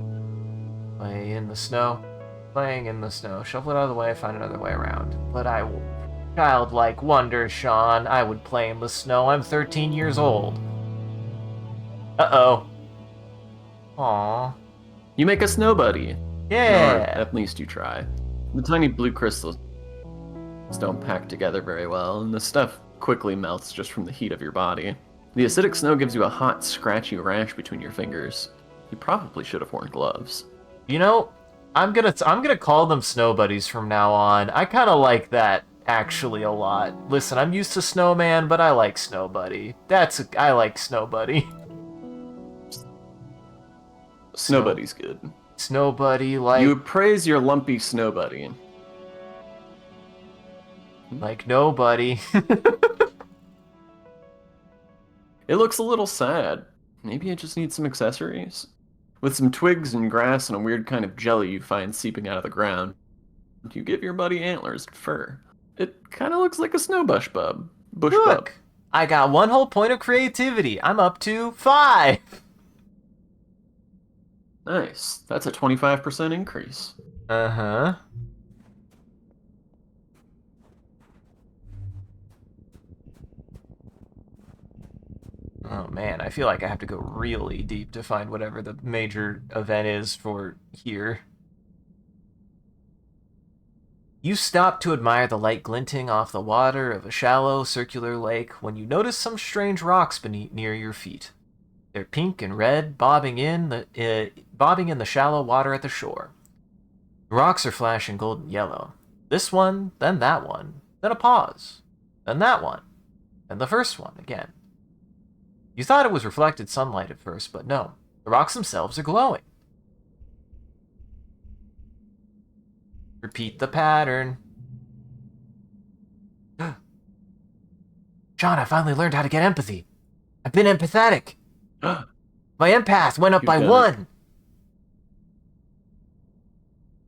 Play in the snow. Playing in the snow. Shuffle it out of the way, find another way around. But I will... Childlike wonder, Sean. I would play in the snow. I'm 13 years old. Uh-oh. Aww. You make a snow buddy. Yeah. Or at least you try. The tiny blue crystals don't pack together very well, and the stuff quickly melts just from the heat of your body. The acidic snow gives you a hot, scratchy rash between your fingers. You probably should have worn gloves. You know, I'm gonna call them snow buddies from now on. I kind of like that actually a lot. Listen, I'm used to snowman, but I like snow buddy. I like snow buddy. Snow buddy's good. Snow buddy, like You praise your lumpy snow buddy. like nobody. It looks a little sad. Maybe it just needs some accessories. With some twigs and grass and a weird kind of jelly you find seeping out of the ground, you give your buddy antlers and fur. It kind of looks like a snow bush bub. Bush bub. Look, I got 1 whole point of creativity. I'm up to 5. Nice. That's a 25% increase. Uh-huh. Oh man, I feel like I have to go really deep to find whatever the major event is for here. You stop to admire the light glinting off the water of a shallow, circular lake when you notice some strange rocks beneath near your feet. They're pink and red, bobbing in the shallow water at the shore. The rocks are flashing golden yellow. This one, then that one, then a pause, then that one, then the first one again. You thought it was reflected sunlight at first, but no. The rocks themselves are glowing. Repeat the pattern. Sean, I finally learned how to get empathy. I've been empathetic. My empath went up by 1.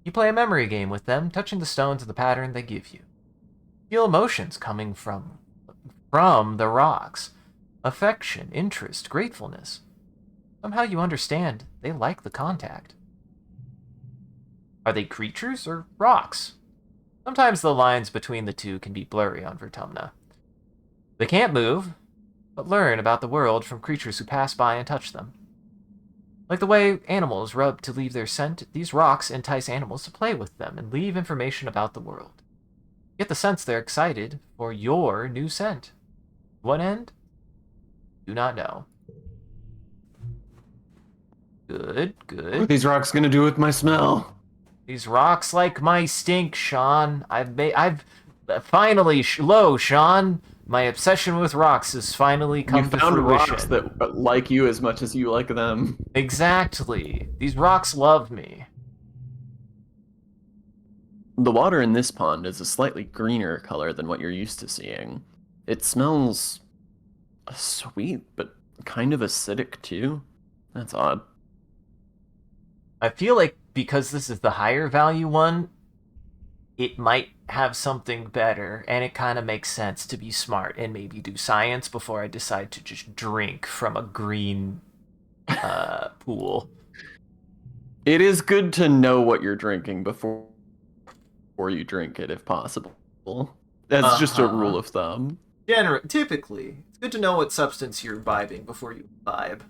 You play a memory game with them, touching the stones of the pattern they give you. Feel emotions coming from the rocks. Affection, interest, gratefulness. Somehow you understand they like the contact. Are they creatures or rocks? Sometimes the lines between the two can be blurry on Vertumna. They can't move, but learn about the world from creatures who pass by and touch them. Like the way animals rub to leave their scent, these rocks entice animals to play with them and leave information about the world. Get the sense they're excited for your new scent. What end? Do not know. Good, good. What are these rocks gonna do with my smell? These rocks like my stink, Sean. I've finally, Sean. My obsession with rocks has finally come to fruition. You found rocks that like you as much as you like them. Exactly. These rocks love me. The water in this pond is a slightly greener color than what you're used to seeing. It smells sweet, but kind of acidic too. That's odd. I feel like because this is the higher value one, it might have something better, and it kind of makes sense to be smart and maybe do science before I decide to just drink from a green pool. It is good to know what you're drinking before you drink it, if possible. That's just a rule of thumb. Typically, it's good to know what substance you're imbibing before you imbibe.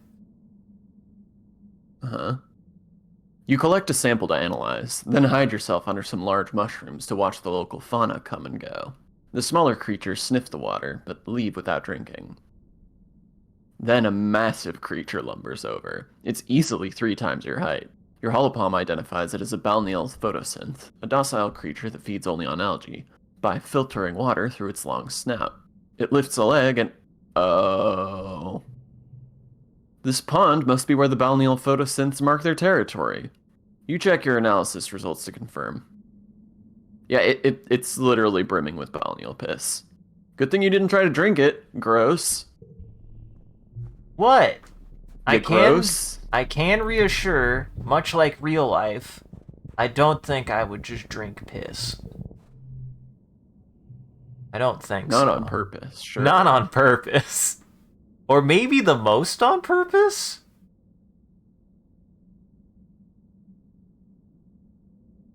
You collect a sample to analyze, then hide yourself under some large mushrooms to watch the local fauna come and go. The smaller creatures sniff the water, but leave without drinking. Then a massive creature lumbers over. It's easily 3 times your height. Your holopalm identifies it as a balneal photosynth, a docile creature that feeds only on algae, by filtering water through its long snout. It lifts a leg and... oh... This pond must be where the balneal photosynths mark their territory. You check your analysis results to confirm. Yeah, it's literally brimming with balneal piss. Good thing you didn't try to drink it. Gross. What? Gross. I can reassure, much like real life, I don't think I would just drink piss. I don't think so. Not on purpose, sure. Not on purpose. Or maybe the most on purpose?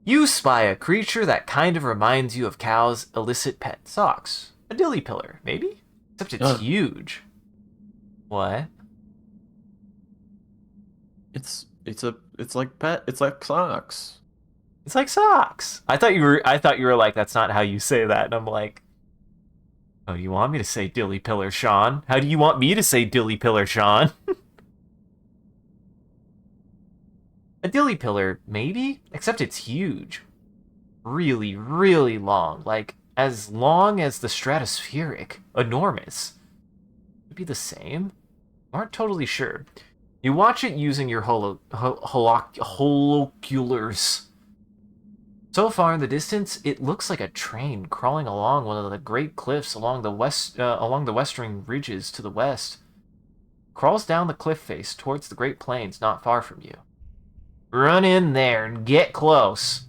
You spy a creature that kind of reminds you of Cal's illicit pet socks. A dilly pillar, maybe? Except it's huge. What? It's like socks. It's like socks. I thought you were like, that's not how you say that. And I'm like, oh, you want me to say dilly pillar, Sean? How do you want me to say dilly pillar, Sean? A dilly pillar, maybe? Except it's huge. Really, really long. Like, as long as the stratospheric. Enormous. Would be the same? Aren't totally sure. You watch it using your holoculars. So far in the distance, it looks like a train crawling along one of the great cliffs along the western ridges to the west. Crawls down the cliff face towards the Great Plains not far from you. Run in there and get close.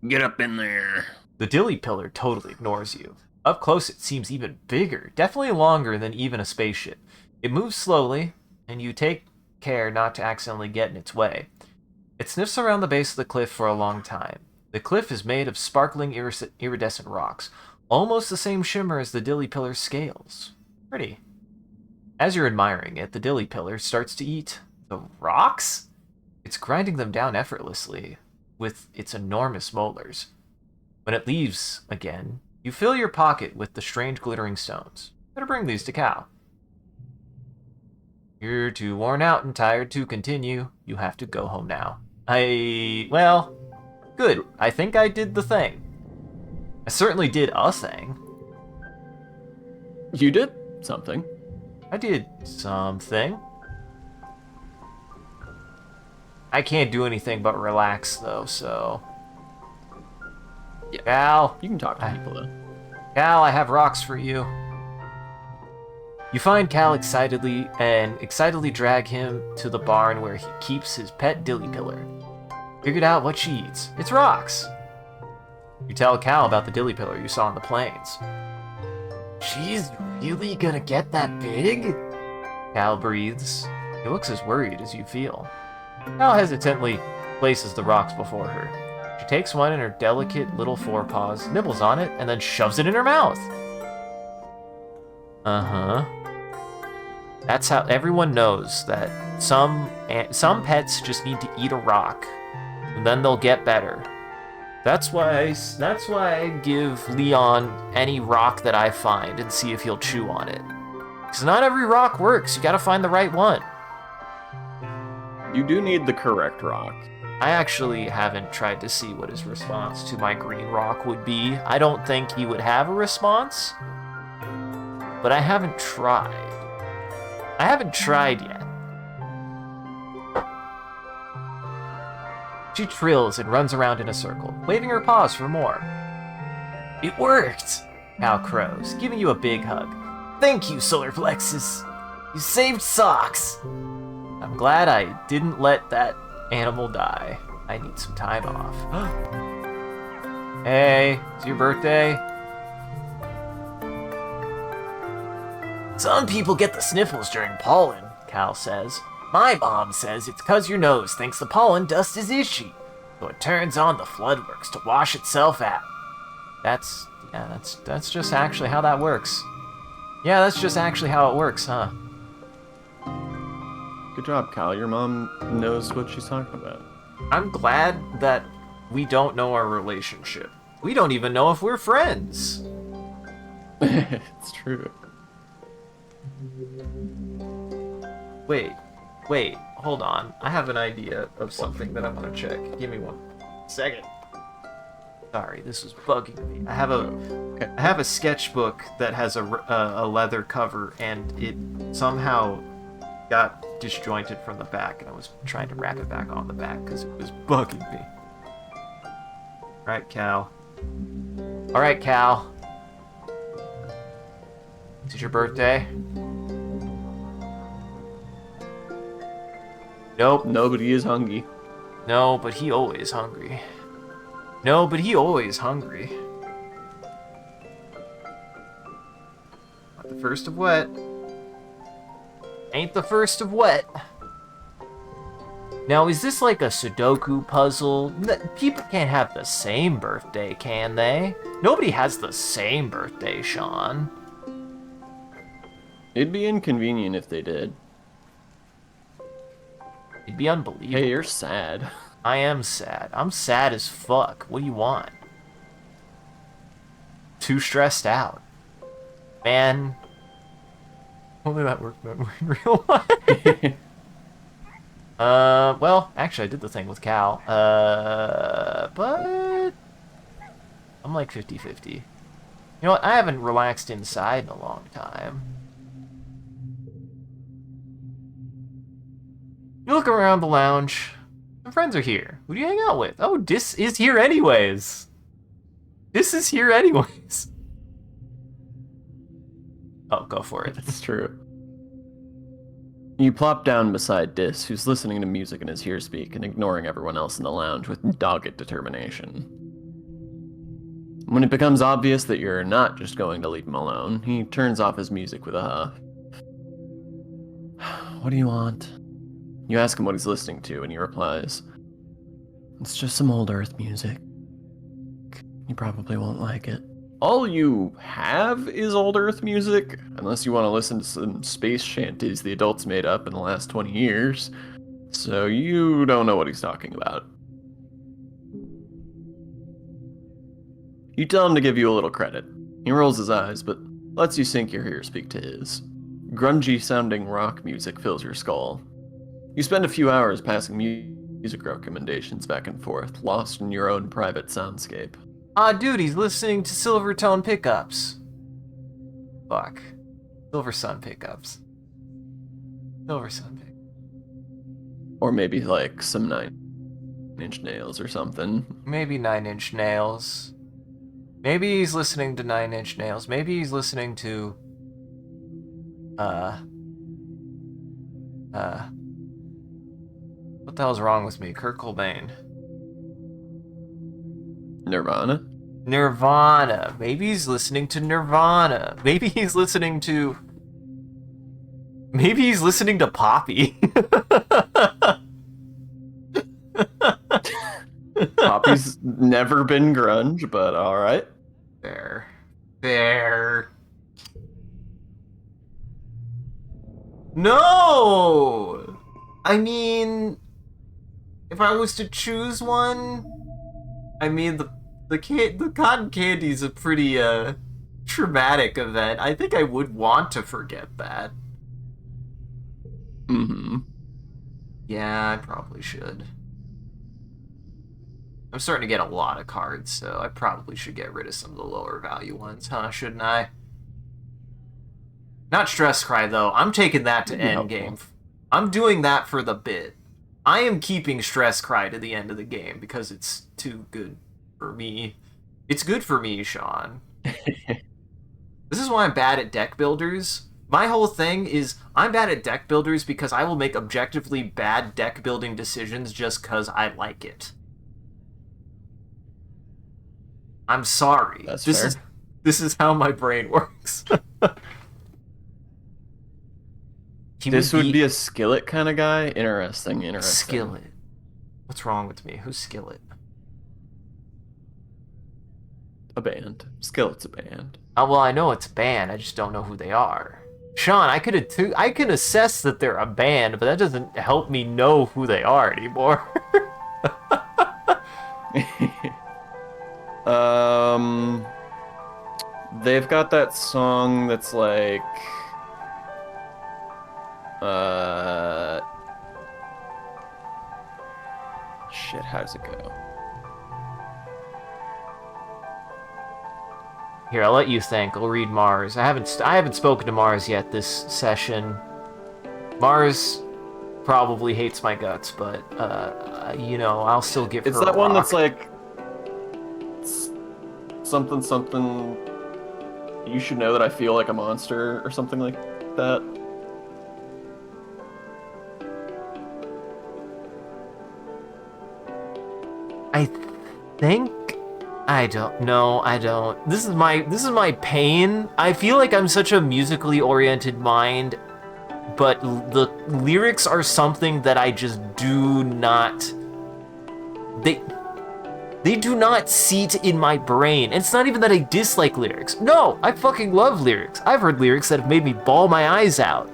Get up in there. The dilly pillar totally ignores you. Up close it seems even bigger, definitely longer than even a spaceship. It moves slowly, and you take care not to accidentally get in its way. It sniffs around the base of the cliff for a long time. The cliff is made of sparkling iridescent rocks, almost the same shimmer as the dilly pillar's scales. Pretty. As you're admiring it, the dilly pillar starts to eat the rocks? It's grinding them down effortlessly with its enormous molars. When it leaves again, you fill your pocket with the strange glittering stones. Better bring these to Cal. You're too worn out and tired to continue. You have to go home now. Well, good. I think I did the thing. I certainly did a thing. You did something. I did something. I can't do anything but relax, though, so... Yeah. Cal. You can talk to people, though. Cal, I have rocks for you. You find Cal excitedly drag him to the barn where he keeps his pet dilly pillar. Figured out what she eats. It's rocks. You tell Cal about the dilly pillar you saw on the plains. She's really gonna get that big? Cal breathes. He looks as worried as you feel. Cal hesitantly places the rocks before her. She takes one in her delicate little forepaws, nibbles on it, and then shoves it in her mouth. Uh-huh. That's how everyone knows that some pets just need to eat a rock, and then they'll get better. That's why I give Leon any rock that I find and see if he'll chew on it. Because not every rock works. You gotta find the right one. You do need the correct rock. I actually haven't tried to see what his response to my green rock would be. I don't think he would have a response, but I haven't tried. I haven't tried yet. She trills and runs around in a circle, waving her paws for more. It worked! Cal crows, giving you a big hug. Thank you, Solar Plexus. You saved socks. I'm glad I didn't let that animal die. I need some time off. Hey, it's your birthday? Some people get the sniffles during pollen, Cal says. My mom says it's 'cause your nose thinks the pollen dust is itchy, so it turns on the floodworks to wash itself out. That's just actually how that works. Yeah, that's just actually how it works, huh? Good job, Cal. Your mom knows what she's talking about. I'm glad that we don't know our relationship. We don't even know if we're friends. It's true. Wait, hold on. I have an idea of something that I want to check. Give me 1 second. Sorry, this is bugging me. I have a sketchbook that has a leather cover, and it somehow got disjointed from the back, and I was trying to wrap it back on the back because it was bugging me. Alright, Cal. Is it your birthday? Nope. Nobody is hungry. No, but he always hungry. Not the first of wet. Ain't the first of wet. Now, is this like a Sudoku puzzle? People can't have the same birthday, can they? Nobody has the same birthday, Sean. It'd be inconvenient if they did. It'd be unbelievable. Hey, you're sad. I am sad. I'm sad as fuck. What do you want? Too stressed out. Man. Only that worked in real life. Well, actually I did the thing with Cal. But I'm like 50-50. You know what? I haven't relaxed inside in a long time. You look around the lounge. Some friends are here. Who do you hang out with? Oh, Dis is here anyways. Oh, go for it. That's true. You plop down beside Dis, who's listening to music in his ear speak and ignoring everyone else in the lounge with dogged determination. When it becomes obvious that you're not just going to leave him alone, he turns off his music with a huff. What do you want? You ask him what he's listening to, and he replies, "It's just some old Earth music. You probably won't like it." All you have is old Earth music, unless you want to listen to some space shanties the adults made up in the last 20 years. So you don't know what he's talking about. You tell him to give you a little credit. He rolls his eyes, but lets you sink your ear speak to his. Grungy-sounding rock music fills your skull. You spend a few hours passing music recommendations back and forth, lost in your own private soundscape. Ah, dude, he's listening to Silvertone pickups. Fuck. Silver Sun pickups. Silver Sun pickups. Or maybe like some 9 Inch Nails or something. Maybe 9 Inch Nails. Maybe he's listening to 9 Inch Nails. Maybe he's listening to... What the hell's wrong with me? Kurt Cobain. Nirvana? Nirvana. Maybe he's listening to Nirvana. Maybe he's listening to... Maybe he's listening to Poppy. Poppy's never been grunge, but alright. Fair. No! I mean... If I was to choose one... I mean, the cotton candy is a pretty, traumatic event. I think I would want to forget that. Mm-hmm. Yeah, I probably should. I'm starting to get a lot of cards, so I probably should get rid of some of the lower value ones, huh? Shouldn't I? Not Stress Cry, though. I'm taking that to endgame. I'm doing that for the bit. I am keeping Stress Cry to the end of the game because it's too good for me. It's good for me, Sean. This is why I'm bad at deck builders. My whole thing is I'm bad at deck builders because I will make objectively bad deck building decisions just because I like it. I'm sorry. That's fair. This is how my brain works. This would be a Skillet kind of guy? Interesting. Skillet. What's wrong with me? Who's Skillet? A band. Skillet's a band. Oh, well, I know it's a band. I just don't know who they are. Sean, I can assess that they're a band, but that doesn't help me know who they are anymore. They've got that song that's like... Shit, how does it go? Here, I'll let you think. I'll read Mars. I haven't spoken to Mars yet this session. Mars probably hates my guts, but you know, I'll still give her It's that a one rock. that's like something. You should know that I feel like a monster or something like that. I think I don't. No, I don't. This is my pain. I feel like I'm such a musically oriented mind, but the lyrics are something that I just do not. They do not seat in my brain. And it's not even that I dislike lyrics. No, I fucking love lyrics. I've heard lyrics that have made me bawl my eyes out.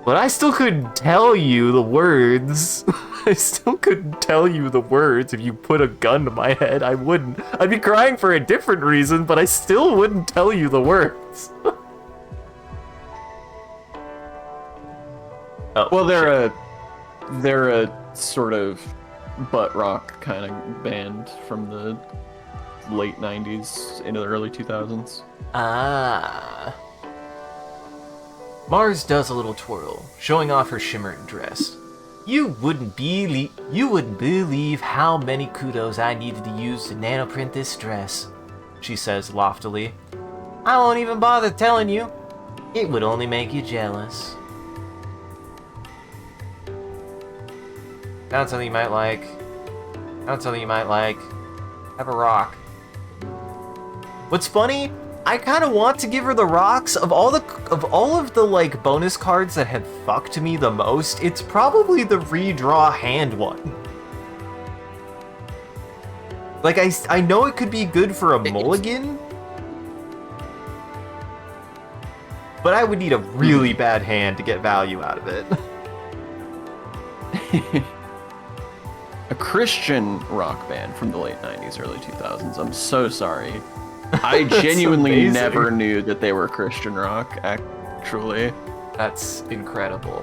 But I still couldn't tell you the words. I still couldn't tell you the words. If you put a gun to my head, I wouldn't. I'd be crying for a different reason, but I still wouldn't tell you the words. Oh, Well, they're a sort of butt rock kind of band from the late 90s into the early 2000s. Ah. Mars does a little twirl, showing off her shimmering dress. You wouldn't believe how many kudos I needed to use to nanoprint this dress, she says loftily. I won't even bother telling you. It would only make you jealous. Found something you might like. Have a rock. What's funny? I kind of want to give her the rocks. Of all of the like bonus cards that have fucked me the most, it's probably the redraw hand one. Like I know it could be good for a mulligan, but I would need a really bad hand to get value out of it. A Christian rock band from the late 90s, early 2000s. I'm so sorry. I genuinely amazing. never knew that they were Christian rock, actually. That's incredible.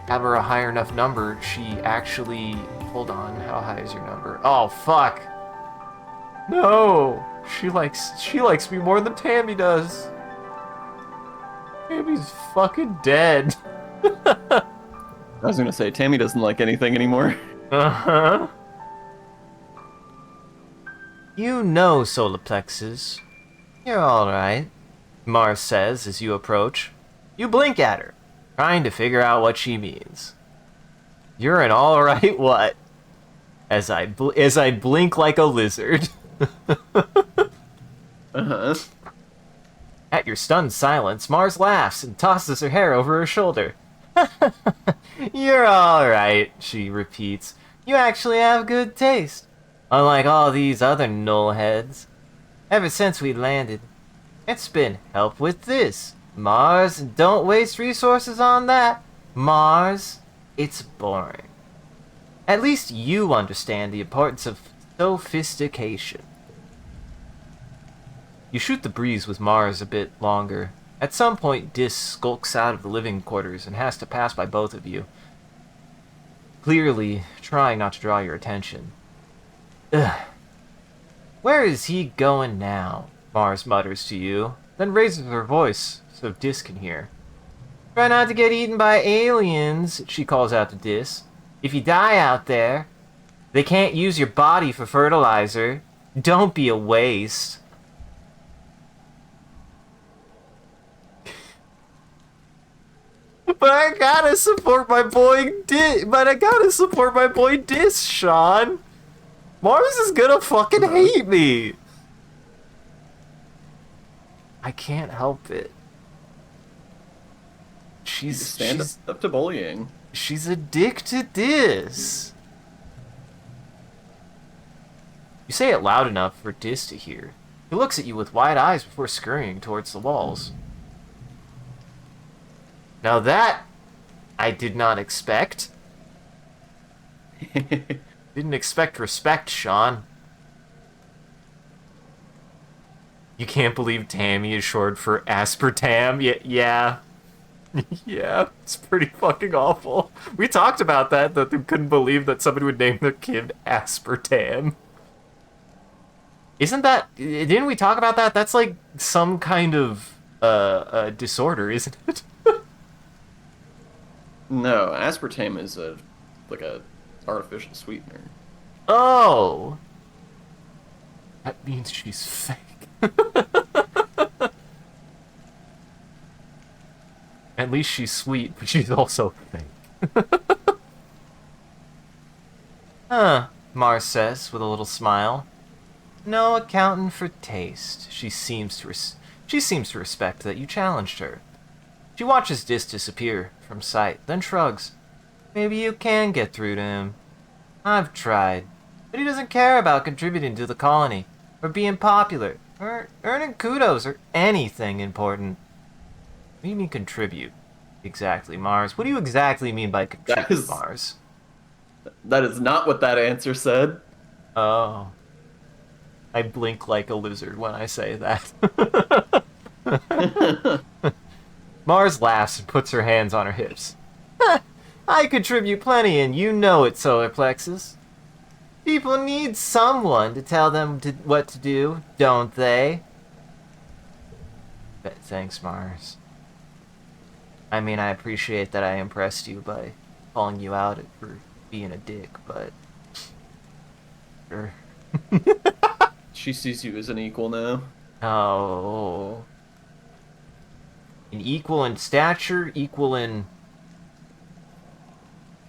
Have her a higher enough number, she actually... Hold on, how high is your number? Oh, fuck! No! She likes me more than Tammy does. Tammy's fucking dead. I was gonna say, Tammy doesn't like anything anymore. Uh-huh. You know, solar plexus. You're alright, Mars says as you approach. You blink at her, trying to figure out what she means. You're an alright what? As I blink like a lizard. Uh-huh. At your stunned silence, Mars laughs and tosses her hair over her shoulder. You're alright, she repeats. You actually have good taste. Unlike all these other nullheads. Ever since we landed, it's been help with this. Mars, don't waste resources on that. Mars, it's boring. At least you understand the importance of sophistication. You shoot the breeze with Mars a bit longer. At some point, Dis skulks out of the living quarters and has to pass by both of you, clearly trying not to draw your attention. Ugh. Where is he going now? Mars mutters to you, then raises her voice so Dis can hear. Try not to get eaten by aliens, she calls out to Dis. If you die out there, they can't use your body for fertilizer. Don't be a waste. But I gotta support my boy Dis, Sean. Mars is gonna fucking hate me. I can't help it. She's up to bullying. She's a dick to Dis. You say it loud enough for Dis to hear. He looks at you with wide eyes before scurrying towards the walls. Now that I did not expect. Didn't expect respect, Sean. You can't believe Tammy is short for aspartame? Yeah. Yeah, it's pretty fucking awful. We talked about that they couldn't believe that somebody would name their kid aspartame. Didn't we talk about that? That's like some kind of disorder, isn't it? No, aspartame is like a artificial sweetener. Oh! That means she's fake. At least she's sweet, but she's also fake. Huh, Mars says with a little smile. No accountant for taste. She seems to respect that you challenged her. She watches Dis disappear from sight, then shrugs. Maybe you can get through to him. I've tried, but he doesn't care about contributing to the colony, or being popular, or earning kudos, or anything important. What do you mean contribute? Exactly, Mars. What do you exactly mean by contribute, Mars? That is not what that answer said. Oh. I blink like a lizard when I say that. Mars laughs and puts her hands on her hips. I contribute plenty and you know it, Solar Plexus. People need someone to tell them what to do, don't they? Thanks, Mars. I mean, I appreciate that I impressed you by calling you out for being a dick, but... Sure. She sees you as an equal now. Oh. An equal in stature, equal in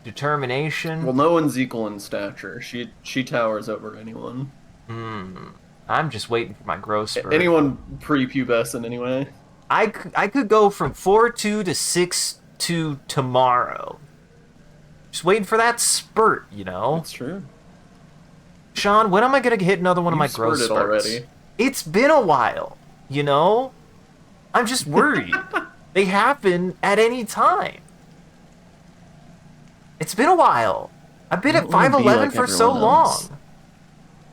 determination. Well, no one's equal in stature. She towers over anyone. I'm just waiting for my growth spurt. Anyone prepubescent, anyway. I could go from 4'2" to 6'2" tomorrow. Just waiting for that spurt, you know? That's true. Sean, when am I gonna hit another one of my growth spurts? Already. It's been a while, you know? I'm just worried. They happen at any time. It's been a while. I've been I at don't wanna be 5'11" like for so everyone long. else.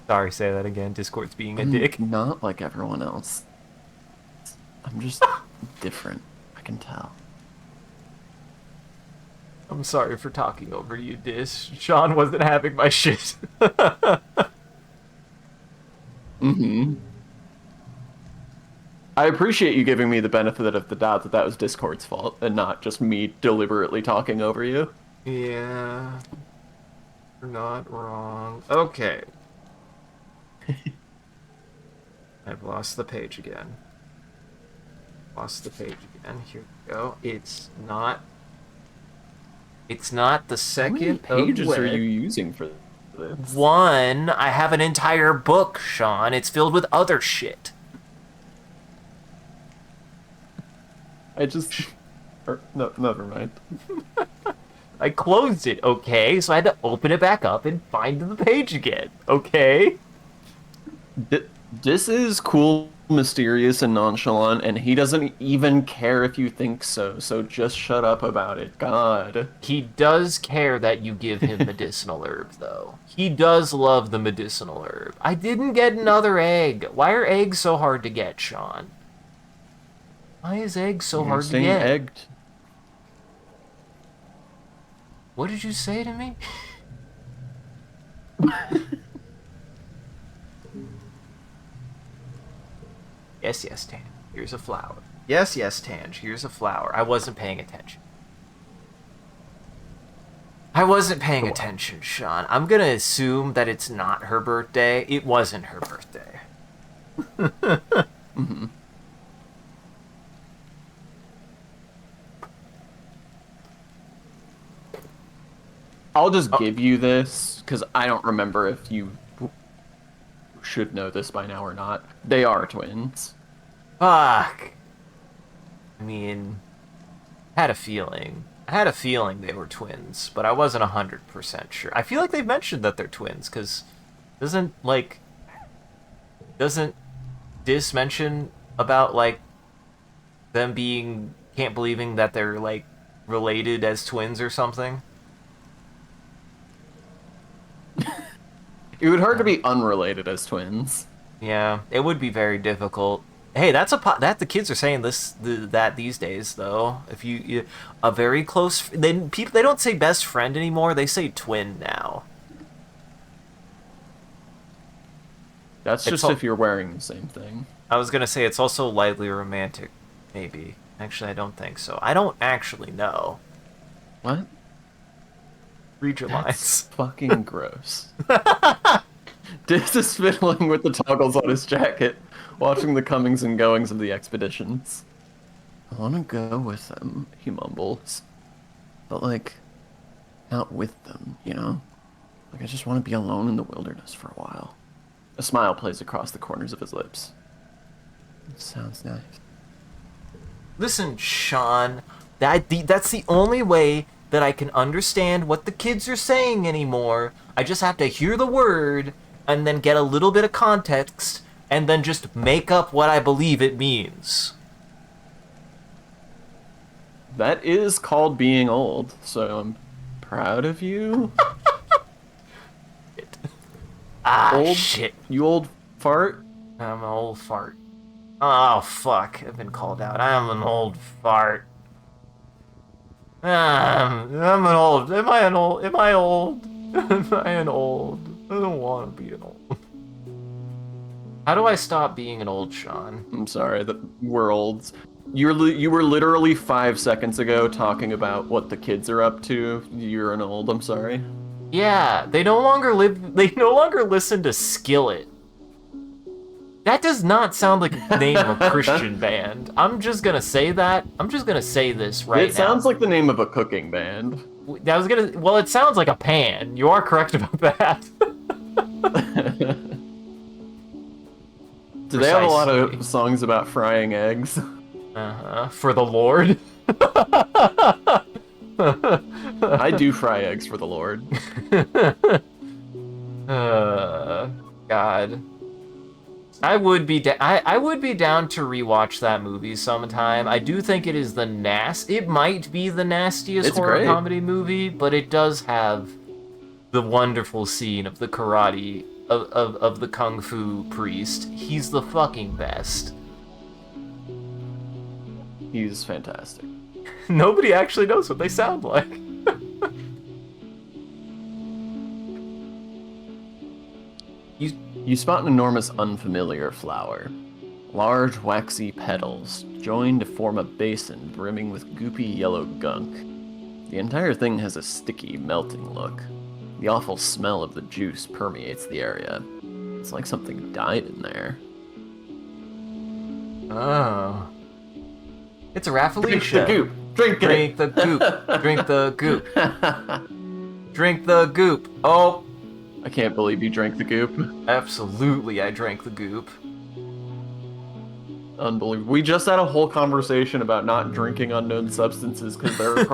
Sorry, say that again. Discord's being a I'm dick. not like everyone else. I'm just different. I can tell. I'm sorry for talking over you, Dis. Sean wasn't having my shit. Mm-hmm. I appreciate you giving me the benefit of the doubt that that was Discord's fault and not just me deliberately talking over you. Yeah, you're not wrong. Okay. I've lost the page again. Lost the page again. Here we go. It's not the How many second of pages are you using for this? one. I have an entire book, Sean. It's filled with other shit. I just... no, never mind. I closed it, okay? So I had to open it back up and find the page again, okay? This is cool, mysterious, and nonchalant, and he doesn't even care if you think so, so just shut up about it. God. He does care that you give him medicinal herb, though. He does love the medicinal herb. I didn't get another egg. Why are eggs so hard to get, Sean? Why is eggs so hard to Staying get? egged. What did you say to me? Yes, yes, Tange. Here's a flower. Yes, yes, Tange. Here's a flower. I wasn't paying attention. I wasn't paying attention, Sean. I'm gonna assume that it's not her birthday. It wasn't her birthday. Mm-hmm. I'll just give you this, because I don't remember if you should know this by now or not. They are twins. Fuck. I mean, I had a feeling they were twins, but I wasn't 100% sure. I feel like they've mentioned that they're twins, because doesn't Dis mention about, like, them can't believing that they're, like, related as twins or something? It would hard to be unrelated as twins. Yeah, it would be very difficult. Hey, that the kids are saying that these days though. If you a very close, they don't say best friend anymore. They say twin now. That's just if you're wearing the same thing. I was gonna say it's also lightly romantic, maybe. Actually, I don't think so. I don't actually know. What? Read your That's lines. fucking gross. Dis is fiddling with the toggles on his jacket, watching the comings and goings of the expeditions. I want to go with them, he mumbles. But, like, not with them, you know? Like, I just want to be alone in the wilderness for a while. A smile plays across the corners of his lips. It sounds nice. Listen, Sean, that's the only way that I can understand what the kids are saying anymore. I just have to hear the word and then get a little bit of context and then just make up what I believe it means. That is called being old, so I'm proud of you. Old? Shit. You old fart? I'm an old fart. Oh, fuck. I've been called out. I'm an old fart. I'm an old... Am I an old... Am I old? Am I an old? I don't want to be an old. How do I stop being an old, Sean? I'm sorry, that we're olds. You were literally 5 seconds ago talking about what the kids are up to. You're an old, I'm sorry. Yeah, they no longer listen to Skillet. That does not sound like the name of a Christian band. I'm just gonna say that. I'm just gonna say this right now. It sounds like the name of a cooking band. Well, it sounds like a pan. You are correct about that. Do they have a lot of songs about frying eggs? Uh-huh. For the Lord. I do fry eggs for the Lord. God. I would be down to rewatch that movie sometime. I do think it is it might be the nastiest horror comedy movie, but it does have the wonderful scene of the karate of the kung fu priest. He's the fucking best. He's fantastic. Nobody actually knows what they sound like. You spot an enormous unfamiliar flower. Large waxy petals join to form a basin brimming with goopy yellow gunk. The entire thing has a sticky, melting look. The awful smell of the juice permeates the area. It's like something died in there. Oh. It's a Rafflesia. Drink the goop! Drink the goop. Drink the goop. Drink the goop. Oh. I can't believe you drank the goop. Absolutely, I drank the goop. Unbelievable. We just had a whole conversation about not drinking unknown substances because they're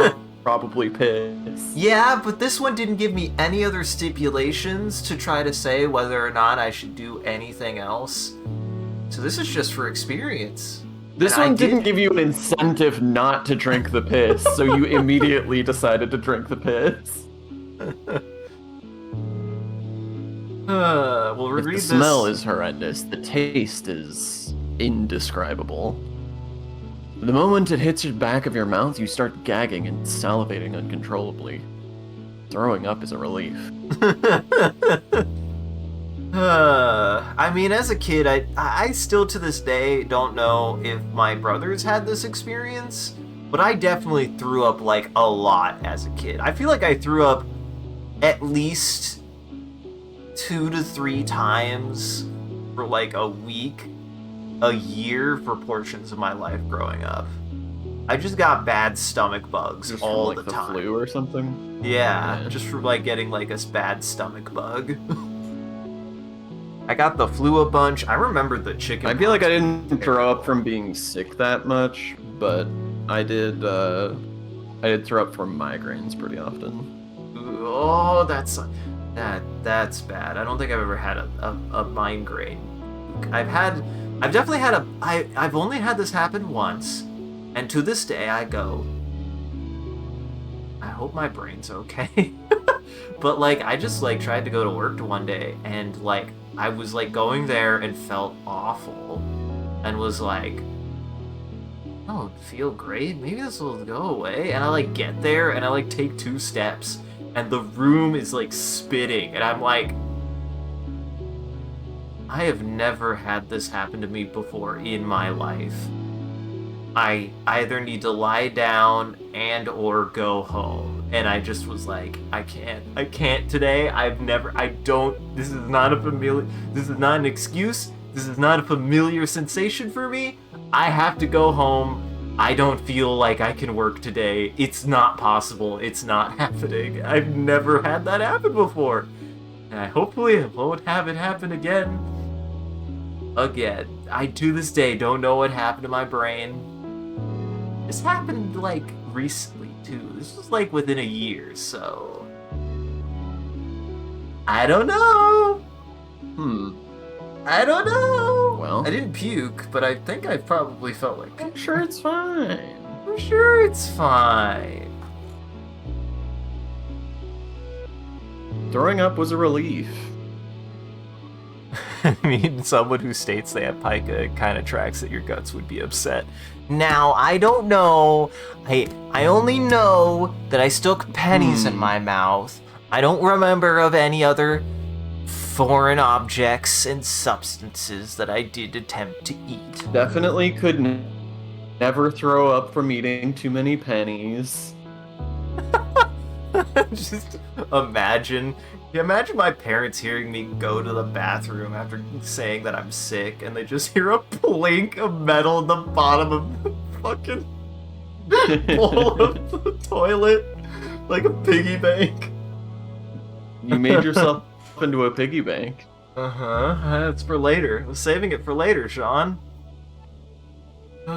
probably piss. Yeah, but this one didn't give me any other stipulations to try to say whether or not I should do anything else. So this is just for experience. This one didn't give you an incentive not to drink the piss, so you immediately decided to drink the piss. We'll If reread the this. smell is horrendous, the taste is indescribable. The moment it hits the back of your mouth, you start gagging and salivating uncontrollably. Throwing up is a relief. I mean, as a kid, I still to this day don't know if my brothers had this experience, but I definitely threw up like a lot as a kid. I feel like I threw up at least 2 to 3 times for like a week, a year for portions of my life growing up. I just got bad stomach bugs Just all from, like, the time. Flu or something? Yeah, just for like getting like a bad stomach bug. I got the flu a bunch. I remember the chicken. I feel like I didn't throw up from being sick that much, but I did throw up from migraines pretty often. Oh, that's bad. I don't think I've ever had a migraine. I've definitely had I've only had this happen once, and to this day I go, I hope my brain's okay. But like I just like tried to go to work one day and like I was like going there and felt awful and was like, oh, feel great, maybe this will go away. And I like get there and I like take 2 steps and the room is like spitting and I'm like, I have never had this happen to me before in my life. I either need to lie down and or go home. And I just was like, I can't today. This is not an excuse. This is not a familiar sensation for me. I have to go home. I don't feel like I can work today. It's not possible. It's not happening. I've never had that happen before. And I hopefully won't have it happen again. I to this day don't know what happened to my brain. This happened like recently too. This was like within a year, so I don't know. I don't know. Well, I didn't puke, but I think I probably felt like I'm sure it's fine. I'm sure it's fine. Throwing up was a relief. I mean, someone who states they have pica kind of tracks that your guts would be upset. Now, I don't know. I only know that I stuck pennies in my mouth. I don't remember of any other foreign objects and substances that I did attempt to eat. Definitely could never throw up from eating too many pennies. Just imagine my parents hearing me go to the bathroom after saying that I'm sick, and they just hear a plink of metal in the bottom of the fucking bowl of the toilet, like a piggy bank. You made yourself into a piggy bank. That's for later. I was saving it for later, Sean. You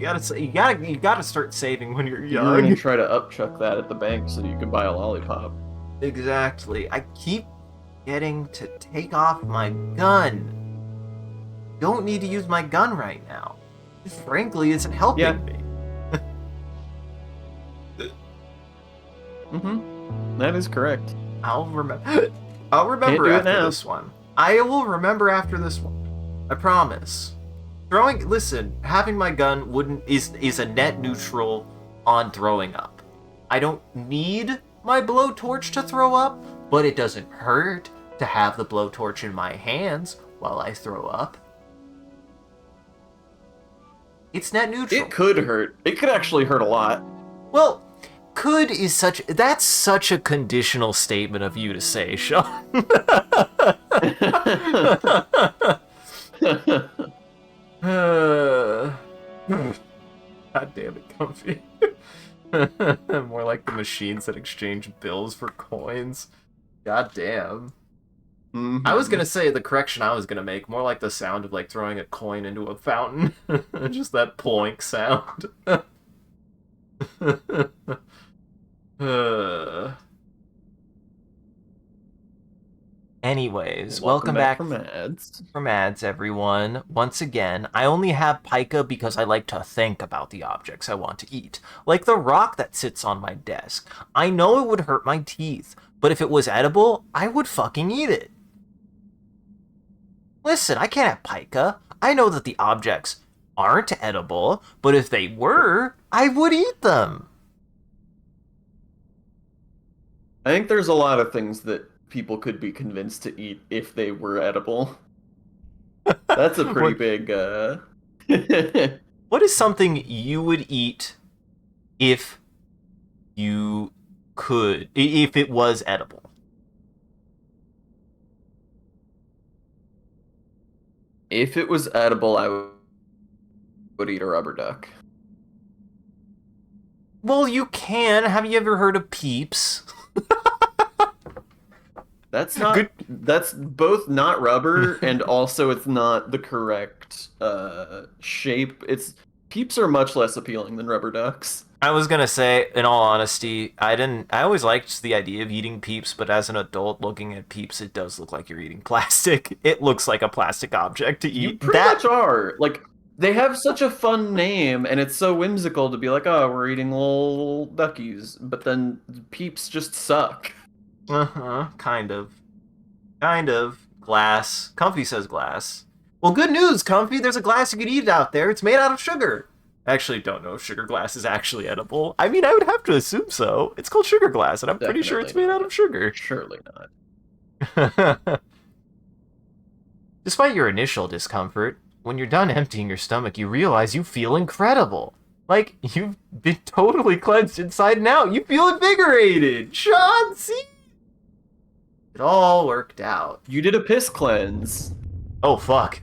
gotta start saving when you're young. You're gonna try to upchuck that at the bank so you can buy a lollipop. Exactly. I keep getting to take off my gun. Don't need to use my gun right now. This frankly isn't helping me. That is correct. I'll remember. I'll remember after this one. I will remember after this one. I promise. Listen, having my gun is a net neutral on throwing up. I don't need my blowtorch to throw up, but it doesn't hurt to have the blowtorch in my hands while I throw up. It's net neutral. It could hurt. It could actually hurt a lot. Well, that's such a conditional statement of you to say, Sean. God damn it, Comfy. More like the machines that exchange bills for coins. God damn. Mm-hmm. I was gonna say the correction I was gonna make, more like the sound of like throwing a coin into a fountain. Just that ploink sound. Anyways, welcome back from ads. From ads, everyone. Once again, I only have pica because I like to think about the objects I want to eat. Like the rock that sits on my desk. I know it would hurt my teeth, but if it was edible, I would fucking eat it. Listen, I can't have pica. I know that the objects aren't edible, but if they were, I would eat them. I think there's a lot of things that people could be convinced to eat if they were edible. That's a pretty big, What is something you would eat if you could, if it was edible? If it was edible, I would eat a rubber duck. Well, you can. Have you ever heard of Peeps? That's not. Good. That's both not rubber and also it's not the correct shape. Peeps are much less appealing than rubber ducks. I was gonna say, in all honesty, I always liked the idea of eating Peeps, but as an adult looking at Peeps, it does look like you're eating plastic. It looks like a plastic object to eat. You pretty much are. Like, they have such a fun name, and it's so whimsical to be like, oh, we're eating little duckies, but then Peeps just suck. Kind of. Glass. Comfy says glass. Well, good news, Comfy. There's a glass you could eat out there. It's made out of sugar. I actually don't know if sugar glass is actually edible. I mean, I would have to assume so. It's called sugar glass, and I'm pretty sure it's made out of sugar. Surely not. Despite your initial discomfort, when you're done emptying your stomach, you realize you feel incredible. Like, you've been totally cleansed inside and out. You feel invigorated. Sean, see? It all worked out. You did a piss cleanse. Oh, fuck.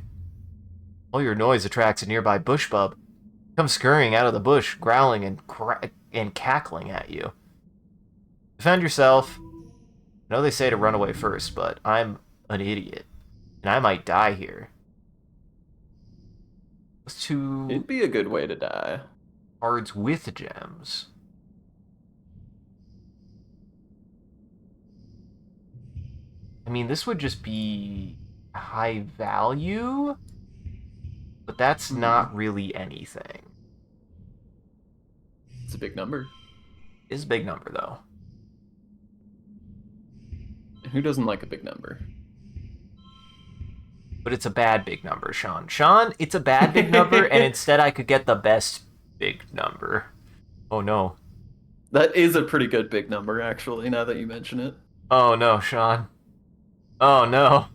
All your noise attracts a nearby bush bub. Comes scurrying out of the bush, growling and cackling at you. Defend yourself. I know they say to run away first, but I'm an idiot. And I might die here. It'd be a good way to die. Cards with gems. I mean, this would just be high value, but that's not really anything. It's a big number. It's a big number, though. Who doesn't like a big number? But it's a bad big number, Sean. Sean, it's a bad big number, and instead I could get the best big number. Oh, no. That is a pretty good big number, actually, now that you mention it. Oh, no, Sean. Oh, no.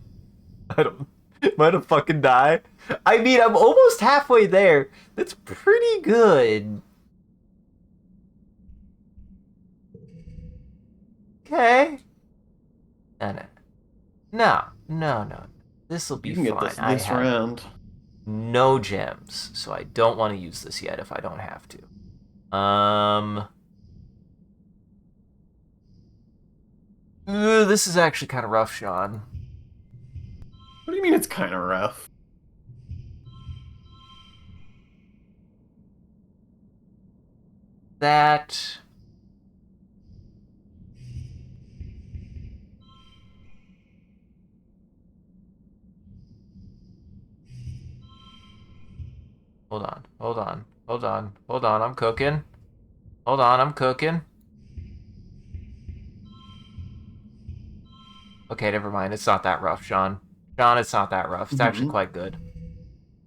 Am I gonna fucking die? I mean, I'm almost halfway there. That's pretty good. Okay. No. This'll be fine. You can get this round. No gems, so I don't want to use this yet if I don't have to. This is actually kind of rough, Sean. What do you mean it's kind of rough? That... Hold on, I'm cooking. Hold on, I'm cooking. Okay, never mind. It's not that rough, Sean. Sean, it's not that rough. It's actually Mm-hmm. quite good.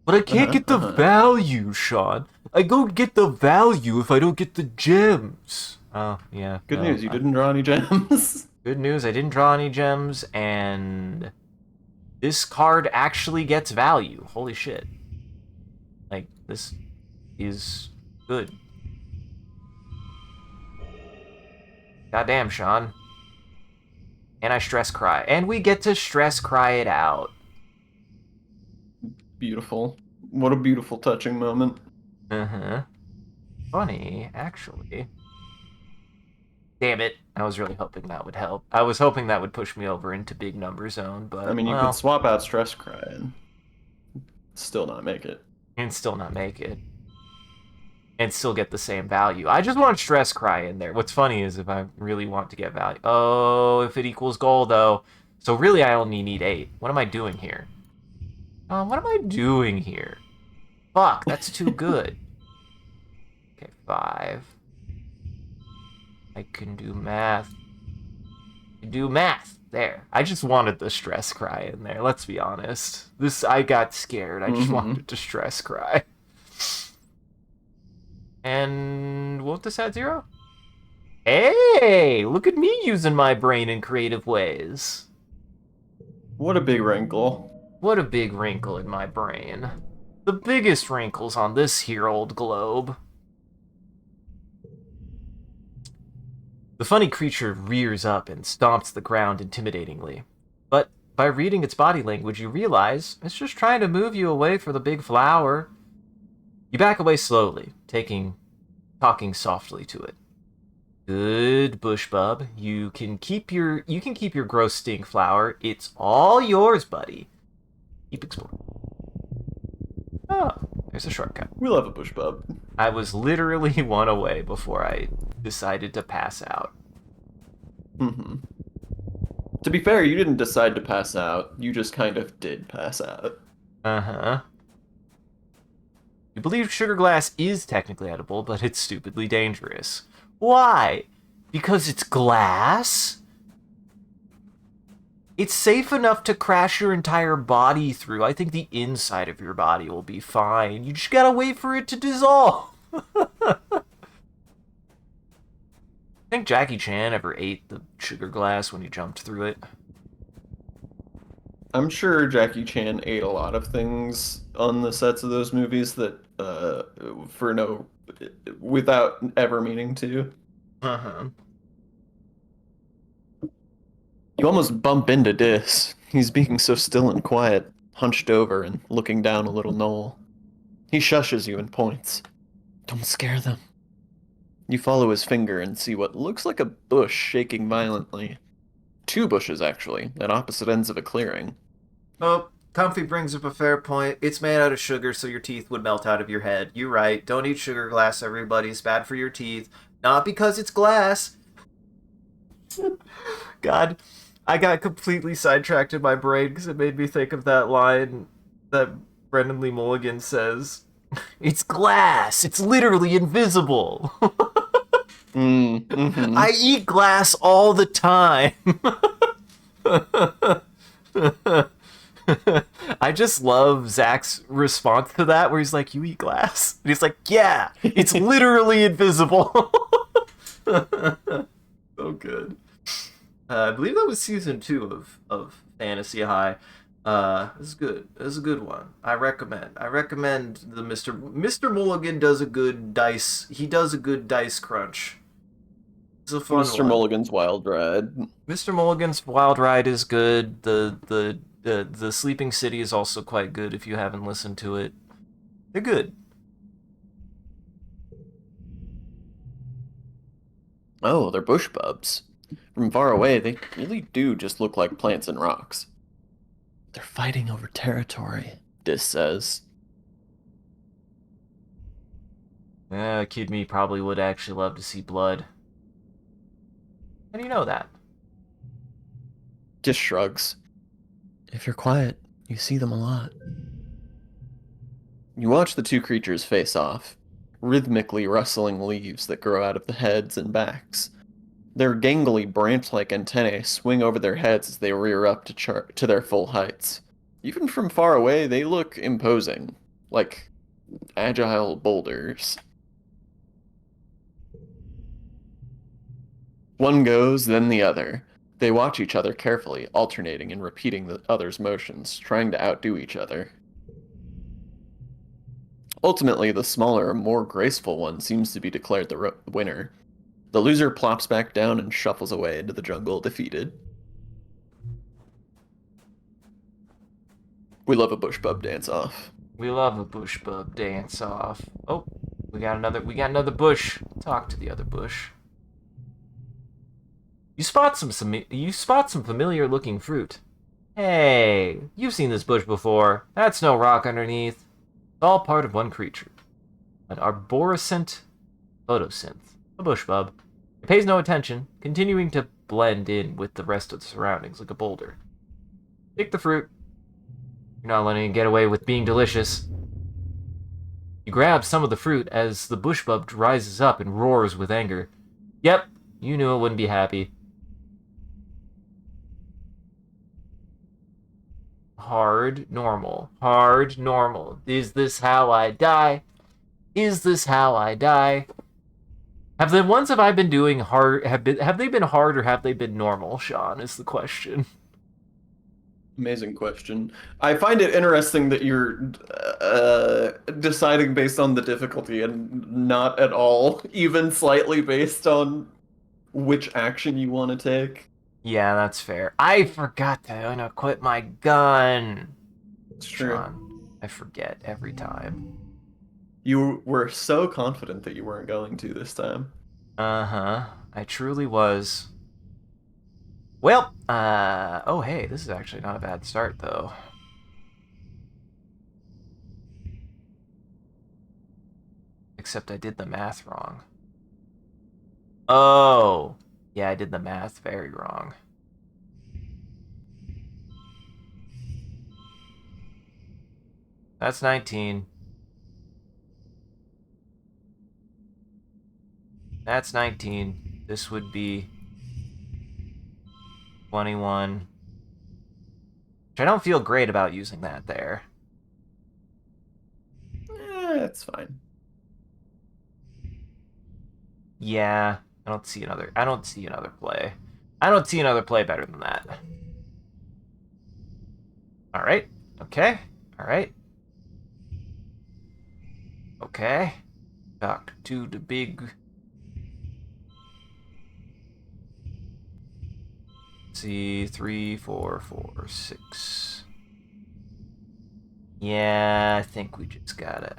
But I can't Uh-huh, get the uh-huh. value, Sean. I don't get the value if I don't get the gems. Oh, yeah, Good no. news, you didn't draw any gems. Good news, I didn't draw any gems, and this card actually gets value. Holy shit. Like, this is good. Goddamn, Sean. And I stress cry. And we get to stress cry it out. Beautiful. What a beautiful, touching moment. Uh-huh. Funny, actually. Damn it. I was really hoping that would help. I was hoping that would push me over into big number zone, I but, mean, you could well, swap out Stress Cry and still not make it. and still not make it. And still get the same value. I just want stress cry in there. What's funny is if I really want to get value. Oh, if it equals gold, though. So really, I only need 8. What am I doing here? What am I doing here? Fuck, that's too good. Okay, 5. I can do math. Do math. There. I just wanted the stress cry in there, let's be honest. I got scared. I just Mm-hmm. wanted to stress cry. And won't this add 0? Hey, look at me using my brain in creative ways. What a big wrinkle. What a big wrinkle in my brain. The biggest wrinkles on this here old globe. The funny creature rears up and stomps the ground intimidatingly. But by reading its body language, you realize it's just trying to move you away from the big flower. You back away slowly, talking softly to it. Good, bush bub. You can keep your gross stink flower. It's all yours, buddy. Keep exploring. Oh, there's a shortcut. We love a bush bub. I was literally one away before I decided to pass out. Mm-hmm. To be fair, you didn't decide to pass out. You just kind of did pass out. Uh-huh. You believe sugar glass is technically edible, but it's stupidly dangerous. Why? Because it's glass? It's safe enough to crash your entire body through. I think the inside of your body will be fine. You just gotta wait for it to dissolve. I think Jackie Chan ever ate the sugar glass when he jumped through it. I'm sure Jackie Chan ate a lot of things on the sets of those movies that, without ever meaning to. Uh-huh. You almost bump into Dis. He's being so still and quiet, hunched over and looking down a little knoll. He shushes you and points. Don't scare them. You follow his finger and see what looks like a bush shaking violently. 2 bushes, actually, at opposite ends of a clearing. Oh, Comfy brings up a fair point. It's made out of sugar, so your teeth would melt out of your head. You're right. Don't eat sugar glass, everybody. It's bad for your teeth. Not because it's glass. God, I got completely sidetracked in my brain because it made me think of that line that Brendan Lee Mulligan says. It's glass. It's literally invisible. Mm-hmm. I eat glass all the time. I just love Zach's response to that, where he's like, "You eat glass?" And he's like, "Yeah, it's literally invisible." So good. I believe that was season 2 of Fantasy High. This is good. This is a good one. I recommend. I recommend the Mr. Mulligan does a good dice. He does a good dice crunch. It's a fun Mr. one. Mulligan's Wild Ride. Mr. Mulligan's Wild Ride is good. The Sleeping City is also quite good if you haven't listened to it. They're good. Oh, they're bush bubs. From far away, they really do just look like plants and rocks. They're fighting over territory, Dis says. Kid me probably would actually love to see blood. How do you know that? Dis shrugs. If you're quiet, you see them a lot. You watch the 2 creatures face off, rhythmically rustling leaves that grow out of the heads and backs. Their gangly branch-like antennae swing over their heads as they rear up to their full heights. Even from far away, they look imposing, like agile boulders. One goes, then the other. They watch each other carefully, alternating and repeating the other's motions, trying to outdo each other. Ultimately, the smaller, more graceful one seems to be declared the winner. The loser plops back down and shuffles away into the jungle, defeated. We love a bush bub dance-off. We love a bush bub dance-off. Oh, we got another bush. Talk to the other bush. You spot some familiar looking fruit. Hey, you've seen this bush before. That's no rock underneath. It's all part of one creature. An arborescent photosynth. A bush bub. It pays no attention, continuing to blend in with the rest of the surroundings like a boulder. Take the fruit. You're not letting it get away with being delicious. You grab some of the fruit as the bush bub rises up and roars with anger. Yep, you knew it wouldn't be happy. Hard, normal. Hard, normal. Is this how I die? Is this how I die? Have the ones that I've been doing hard have they been hard or have they been normal, Sean, is the question. Amazing question. I find it interesting that you're deciding based on the difficulty and not at all even slightly based on which action you want to take. Yeah, that's fair. I forgot to unequip my gun. It's true. Sean, I forget every time. You were so confident that you weren't going to this time. Uh-huh. I truly was. Well, oh hey, this is actually not a bad start, though. Except I did the math wrong. Oh! Yeah, I did the math very wrong. That's 19. That's 19. This would be 21. Which I don't feel great about using that there. It's fine. Yeah, I don't see another play. I don't see another play better than that. Alright. Okay. Alright. Okay. Talk to the big... Let's see, 3, 4, 4, 6. Yeah, I think we just gotta.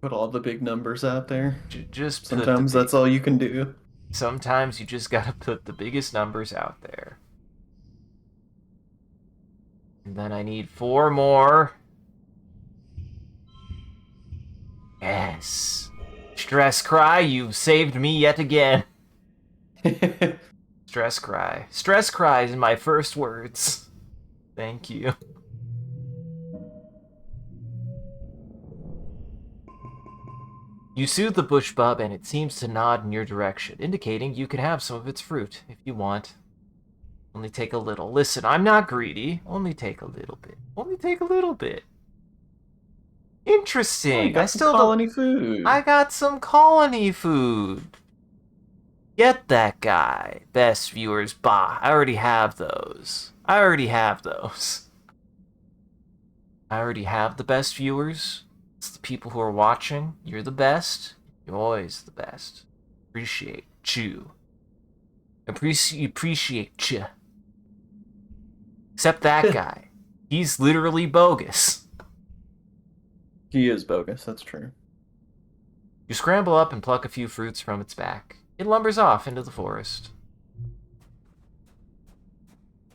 Put all the big numbers out there. Just sometimes that's all you can do. Sometimes you just gotta put the biggest numbers out there. And then I need 4 more. Yes. Stress cry, you've saved me yet again. Stress cry. Stress cry is my first words. Thank you. You soothe the bush bub and it seems to nod in your direction, indicating you can have some of its fruit if you want. Only take a little. Listen, I'm not greedy. Only take a little bit. Only take a little bit. Interesting. I still colony food. I got some colony food. Get that guy. Best viewers. Bah. I already have those. I already have the best viewers. It's the people who are watching. You're the best. You're always the best. Appreciate you. Appreciate you. Except that guy. He's literally bogus. He is bogus, that's true. You scramble up and pluck a few fruits from its back. It lumbers off into the forest.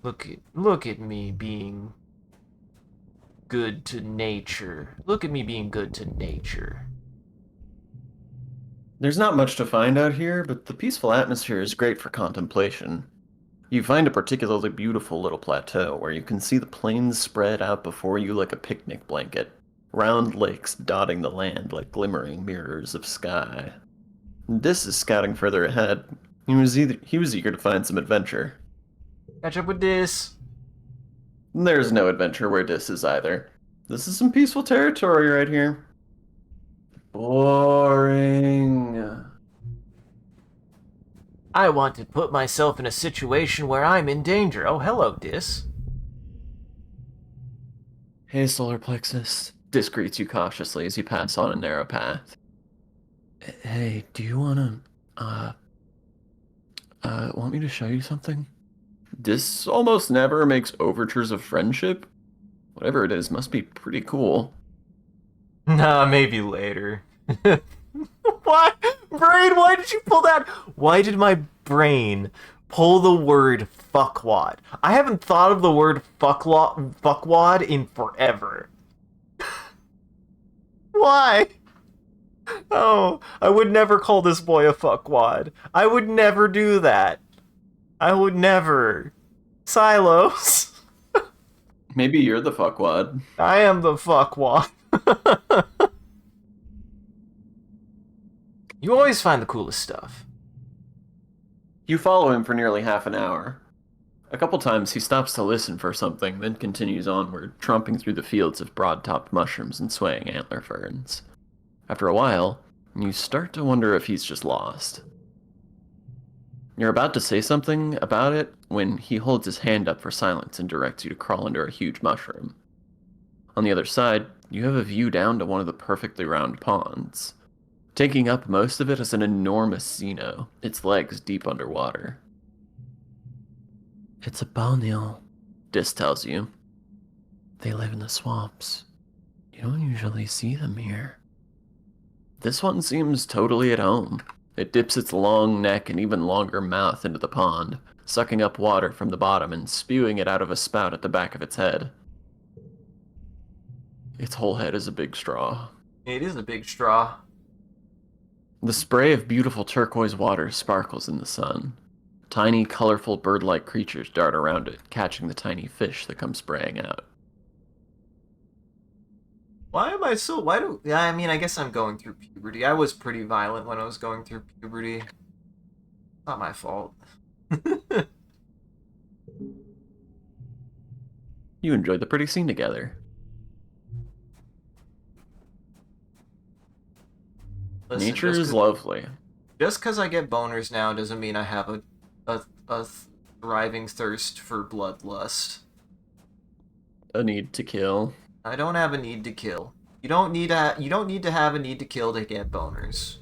Look at me being good to nature. Look at me being good to nature. There's not much to find out here, but the peaceful atmosphere is great for contemplation. You find a particularly beautiful little plateau where you can see the plains spread out before you like a picnic blanket, round lakes dotting the land like glimmering mirrors of sky. Dis is scouting further ahead. He was eager to find some adventure. Catch up with this. There's no adventure where Dis is either. This is some peaceful territory right here. Boring. I want to put myself in a situation where I'm in danger. Oh, hello, Dis. Hey, Solar Plexus. Dis greets you cautiously as you pass on a narrow path. Hey, do you want me to show you something? Dis almost never makes overtures of friendship. Whatever it is, must be pretty cool. Nah, maybe later. Why? Brain, why did you pull that? Why did my brain pull the word fuckwad? I haven't thought of the word fuckwad in forever. Why? Oh, I would never call this boy a fuckwad. I would never do that. I would never. Silos. Maybe you're the fuckwad. I am the fuckwad. You always find the coolest stuff. You follow him for nearly half an hour. A couple times he stops to listen for something, then continues onward, tromping through the fields of broad-topped mushrooms and swaying antler ferns. After a while, you start to wonder if he's just lost. You're about to say something about it when he holds his hand up for silence and directs you to crawl under a huge mushroom. On the other side, you have a view down to one of the perfectly round ponds. Taking up most of it is an enormous Xeno, its legs deep underwater. It's a bonil, Dis tells you. They live in the swamps. You don't usually see them here. This one seems totally at home. It dips its long neck and even longer mouth into the pond, sucking up water from the bottom and spewing it out of a spout at the back of its head. Its whole head is a big straw. It is a big straw. The spray of beautiful turquoise water sparkles in the sun. Tiny, colorful bird-like creatures dart around it, catching the tiny fish that come spraying out. Why am I so... Why do... Yeah, I mean, I guess I'm going through puberty. I was pretty violent when I was going through puberty. Not my fault. You enjoyed the pretty scene together. Listen, Nature is lovely. Just because I get boners now doesn't mean I have a thriving thirst for bloodlust. A need to kill. I don't have a need to kill. You don't need to have a need to kill to get boners.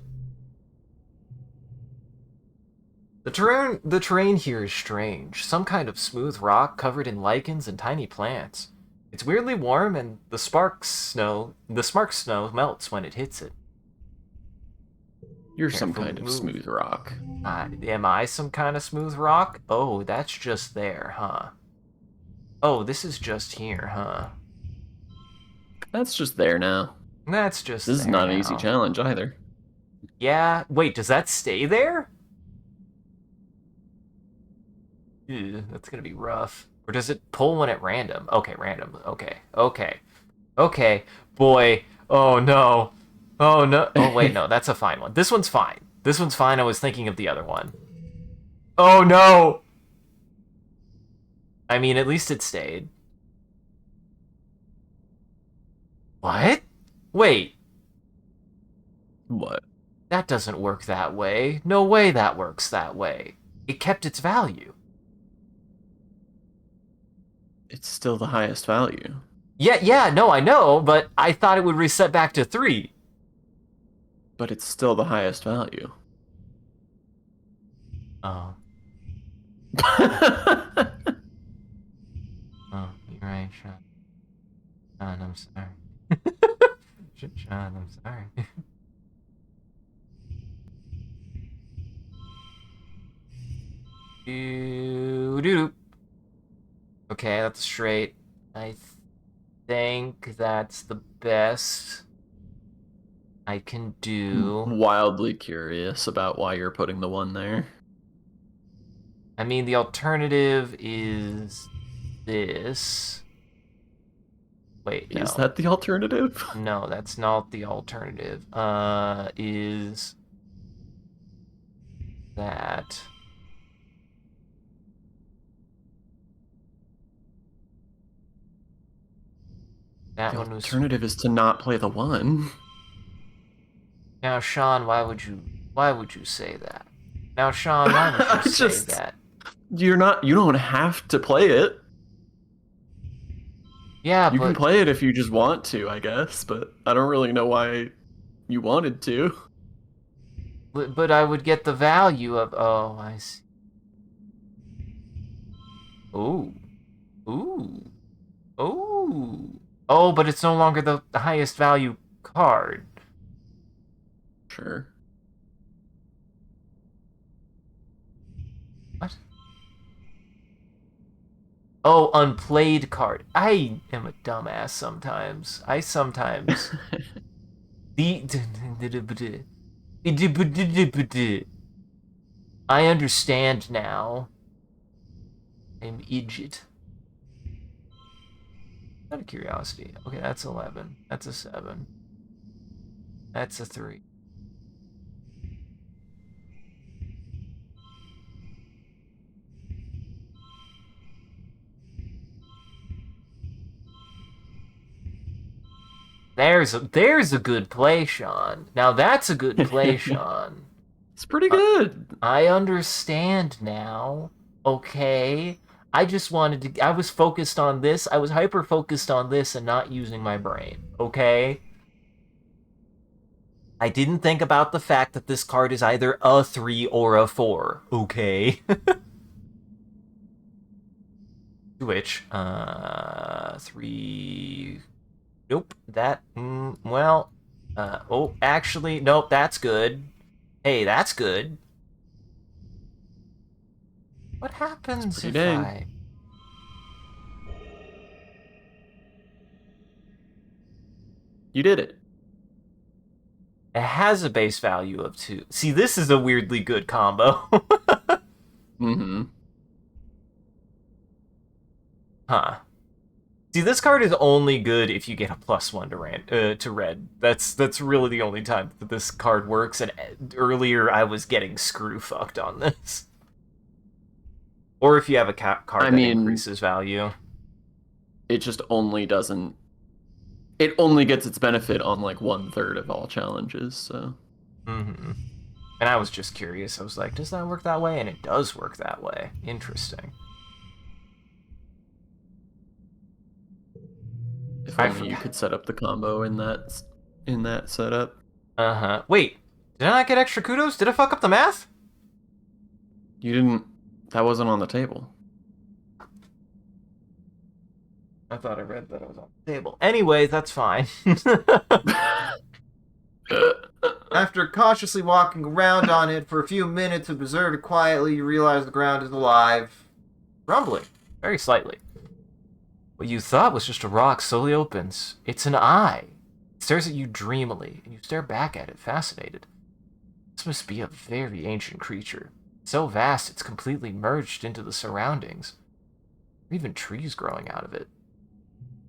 The terrain here is strange. Some kind of smooth rock covered in lichens and tiny plants. It's weirdly warm, and the spark snow melts when it hits it. You're some kind of smooth rock. Am I some kind of smooth rock? Oh, that's just there, huh? Oh, this is just here, huh? That's just there now. That's just This is there not an now. easy challenge either. Yeah, wait, does that stay there? Ew, that's gonna be rough. Or does it pull one at random? Okay, random. Okay. Boy. Oh no. Oh no. Oh wait, no, that's a fine one. This one's fine. This one's fine. I was thinking of the other one. Oh no! I mean, at least it stayed. What? Wait. What? That doesn't work that way. No way that works that way. It kept its value. It's still the highest value. Yeah, no, I know, but I thought it would reset back to 3. But it's still the highest value. Oh. Oh, you're right, Sean. Sean, I'm sorry. Sean, I'm sorry. Doo-doo-doo. Okay, that's straight. I think that's the best I can do. Wildly curious about why you're putting the one there. I mean, the alternative is this. Wait, no. Is that the alternative? No, that's not the alternative. Is that. That The one was... alternative is to not play the 1. Now, Sean, why would you say that? Now, Sean, why would you say that? You don't have to play it. Yeah, You can but play it if you just want to, I guess, but I don't really know why you wanted to. I would get the value of... Oh, I see. Ooh. Ooh. Ooh. Oh, but it's no longer the highest value card. Sure. What? Oh, unplayed card. I am a dumbass sometimes. I understand now. I'm idiot. Out of curiosity. Okay, that's 11. That's a 7. That's a 3. There's a good play, Sean. Now that's a good play, Sean. It's pretty good. I understand now. Okay. I was focused on this. I was hyper focused on this and not using my brain. Okay? I didn't think about the fact that this card is either a 3 or a 4. Okay? Which, 3... Nope, that, well, oh, actually, nope, that's good. Hey, that's good. What happens if dang. I... You did it. It has a base value of 2. See, this is a weirdly good combo. Mm-hmm. Huh. See, this card is only good if you get a +1 to red. That's really the only time that this card works, and earlier I was getting screw fucked on this. Or if you have a card that increases value. It just only doesn't... It only gets its benefit on, like, 1/3 of all challenges, so... Mm-hmm. And I was just curious. I was like, does that work that way? And it does work that way. Interesting. If only you could set up the combo in that setup. Uh-huh. Wait, did I not get extra kudos? Did I fuck up the math? You didn't... That wasn't on the table. I thought I read that it was on the table. Anyways, that's fine. After cautiously walking around on it for a few minutes, observed quietly, you realize the ground is alive. Rumbling, very slightly. What you thought was just a rock slowly opens. It's an eye. It stares at you dreamily, and you stare back at it, fascinated. This must be a very ancient creature. So vast it's completely merged into the surroundings. There are even trees growing out of it.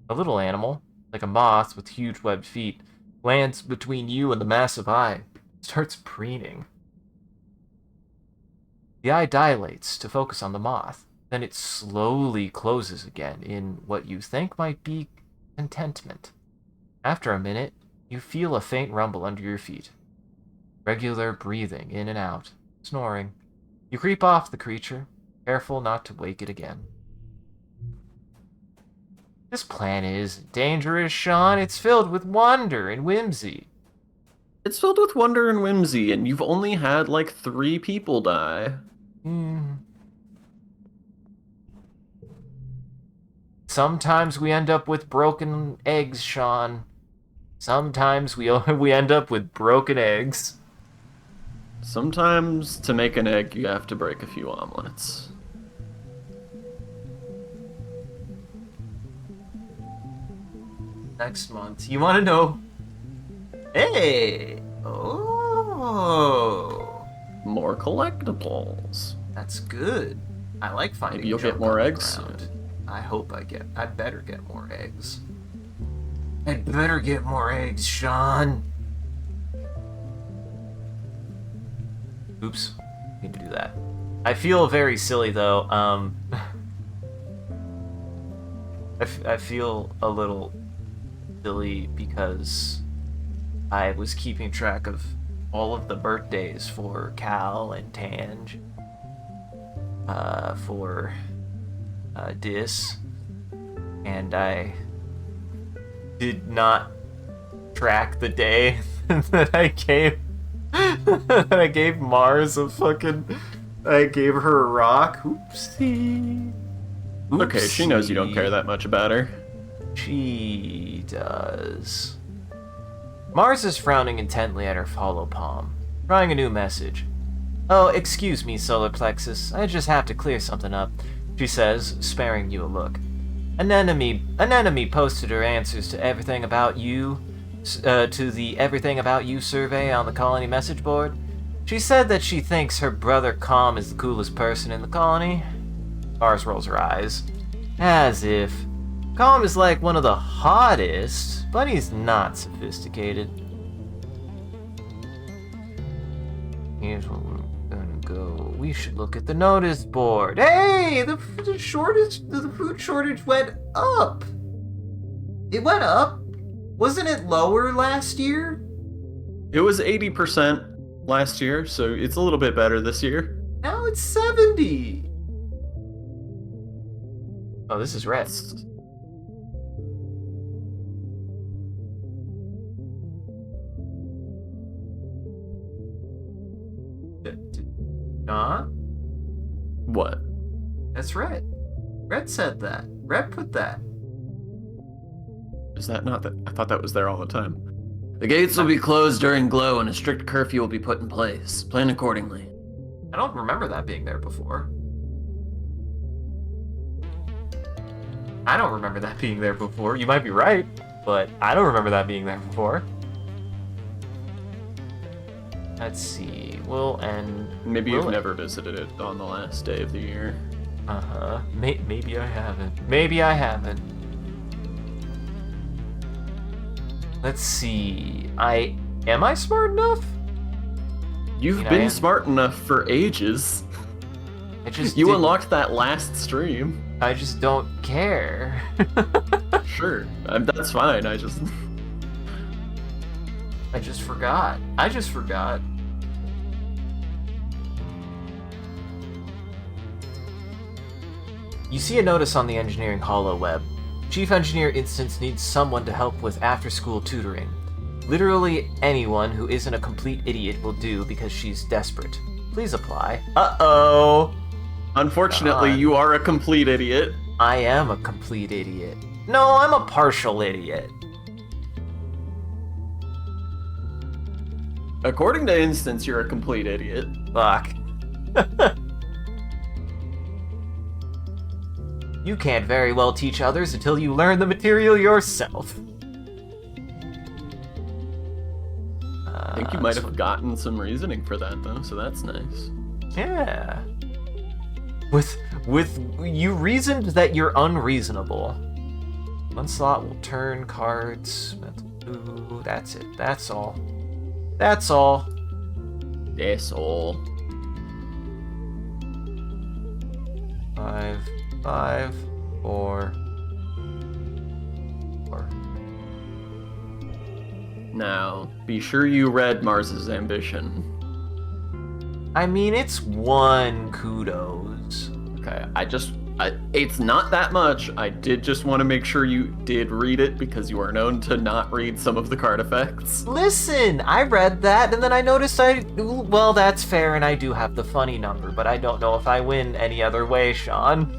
A little animal, like a moth with huge webbed feet, lands between you and the massive eye. It starts preening. The eye dilates to focus on the moth. Then it slowly closes again in what you think might be contentment. After a minute, you feel a faint rumble under your feet. Regular breathing in and out, snoring. You creep off the creature, careful not to wake it again. This plan isn't dangerous, Sean. It's filled with wonder and whimsy. It's filled with wonder and whimsy, and you've only had, like, 3 people die. Sometimes we end up with broken eggs, Sean. Sometimes we end up with broken eggs. Sometimes, to make an egg, you have to break a few omelets. Next month. You want to know? Hey! Oh! More collectibles. That's good. I like finding Maybe you'll junk get more on the eggs ground. soon. I better get more eggs. I'd better get more eggs, Sean. Oops. need to do that. I feel very silly though. I feel a little silly because I was keeping track of all of the birthdays for Cal and Tange, for Dis, and I did not track the day that I gave Mars a fucking. I gave her a rock. Oopsie. Okay, she knows you don't care that much about her. She does. Mars is frowning intently at her hollow palm, trying a new message. Oh, excuse me, Solar Plexus. I just have to clear something up, she says, sparing you a look. An enemy posted her answers to everything about you, to the Everything About You survey on the colony message board. She said that she thinks her brother Calm is the coolest person in the colony. Mars rolls her eyes. As if. Calm is like one of the hottest, but he's not sophisticated. Here's where we're gonna go. We should look at the notice board. Hey! The food shortage went up! It went up? Wasn't it lower last year? It was 80% last year, so it's a little bit better this year. Now it's 70! Oh, this is red. Huh? What? That's red. Red said that. Red put that. Is that not that? I thought that was there all the time. The gates will be closed during glow and a strict curfew will be put in place. Plan accordingly. I don't remember that being there before. I don't remember that being there before. You might be right, but I don't remember that being there before. Let's see. Maybe you've never visited it on the last day of the year. Uh-huh. Maybe I haven't. Maybe I haven't. Let's see. Am I smart enough? You've been smart enough for ages. You unlocked that last stream. I just don't care. Sure, that's fine. I just forgot. I just forgot. You see a notice on the engineering holo web. Chief Engineer Instance needs someone to help with after-school tutoring. Literally anyone who isn't a complete idiot will do because she's desperate. Please apply. Uh-oh! Unfortunately, you are a complete idiot. I am a complete idiot. No, I'm a partial idiot. According to Instance, you're a complete idiot. Fuck. You can't very well teach others until you learn the material yourself. I think you might have gotten some reasoning for that, though, so that's nice. Yeah. With you reasoned that you're unreasonable. One slot will turn cards. Ooh, that's it. That's all. That's all. That's all. 5, 5, 4, 4. Now, be sure you read Mars's ambition. I mean, it's 1 kudos. Okay, it's not that much. I did just want to make sure you did read it because you are known to not read some of the card effects. Listen, I read that and then I noticed well, that's fair and I do have the funny number, but I don't know if I win any other way, Sean.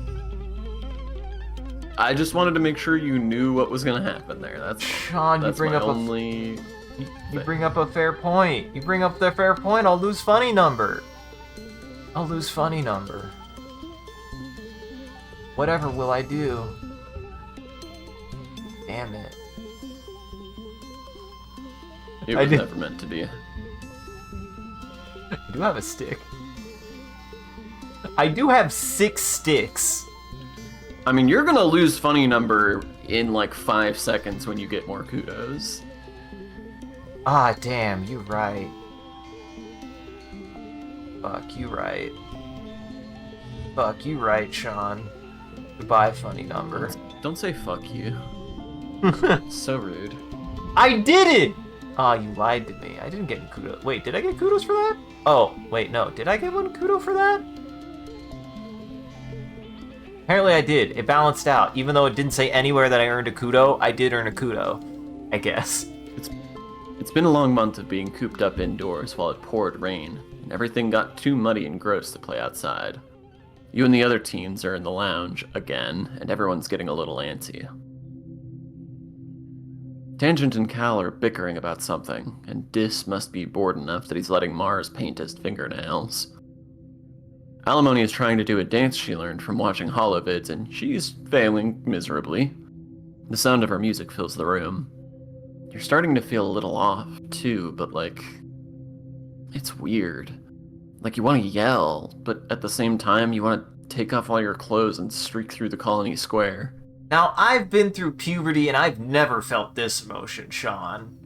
I just wanted to make sure you knew what was going to happen there. That's Sean, you bring up only you bring up a fair point. You bring up the fair point, I'll lose funny number. I'll lose funny number. Whatever will I do? Damn it. It was never meant to be. I do have a stick. I do have 6 sticks. I mean, you're gonna lose funny number in like 5 seconds when you get more kudos. Ah, damn, you're right. Fuck you right. Fuck you right, Sean. Goodbye, funny number. Don't say fuck you. So rude. I did it! Aw, you lied to me. I didn't get any kudos. Wait, did I get kudos for that? Oh, wait, no. Did I get one kudo for that? Apparently I did. It balanced out. Even though it didn't say anywhere that I earned a kudo, I did earn a kudo. I guess. It's been a long month of being cooped up indoors while it poured rain, and everything got too muddy and gross to play outside. You and the other teens are in the lounge, again, and everyone's getting a little antsy. Tangent and Cal are bickering about something, and Dis must be bored enough that he's letting Mars paint his fingernails. Alimony is trying to do a dance she learned from watching holovids, and she's failing miserably. The sound of her music fills the room. You're starting to feel a little off, too, but it's weird. Like you want to yell, but at the same time you want to take off all your clothes and streak through the colony square. Now, I've been through puberty and I've never felt this emotion, Sean.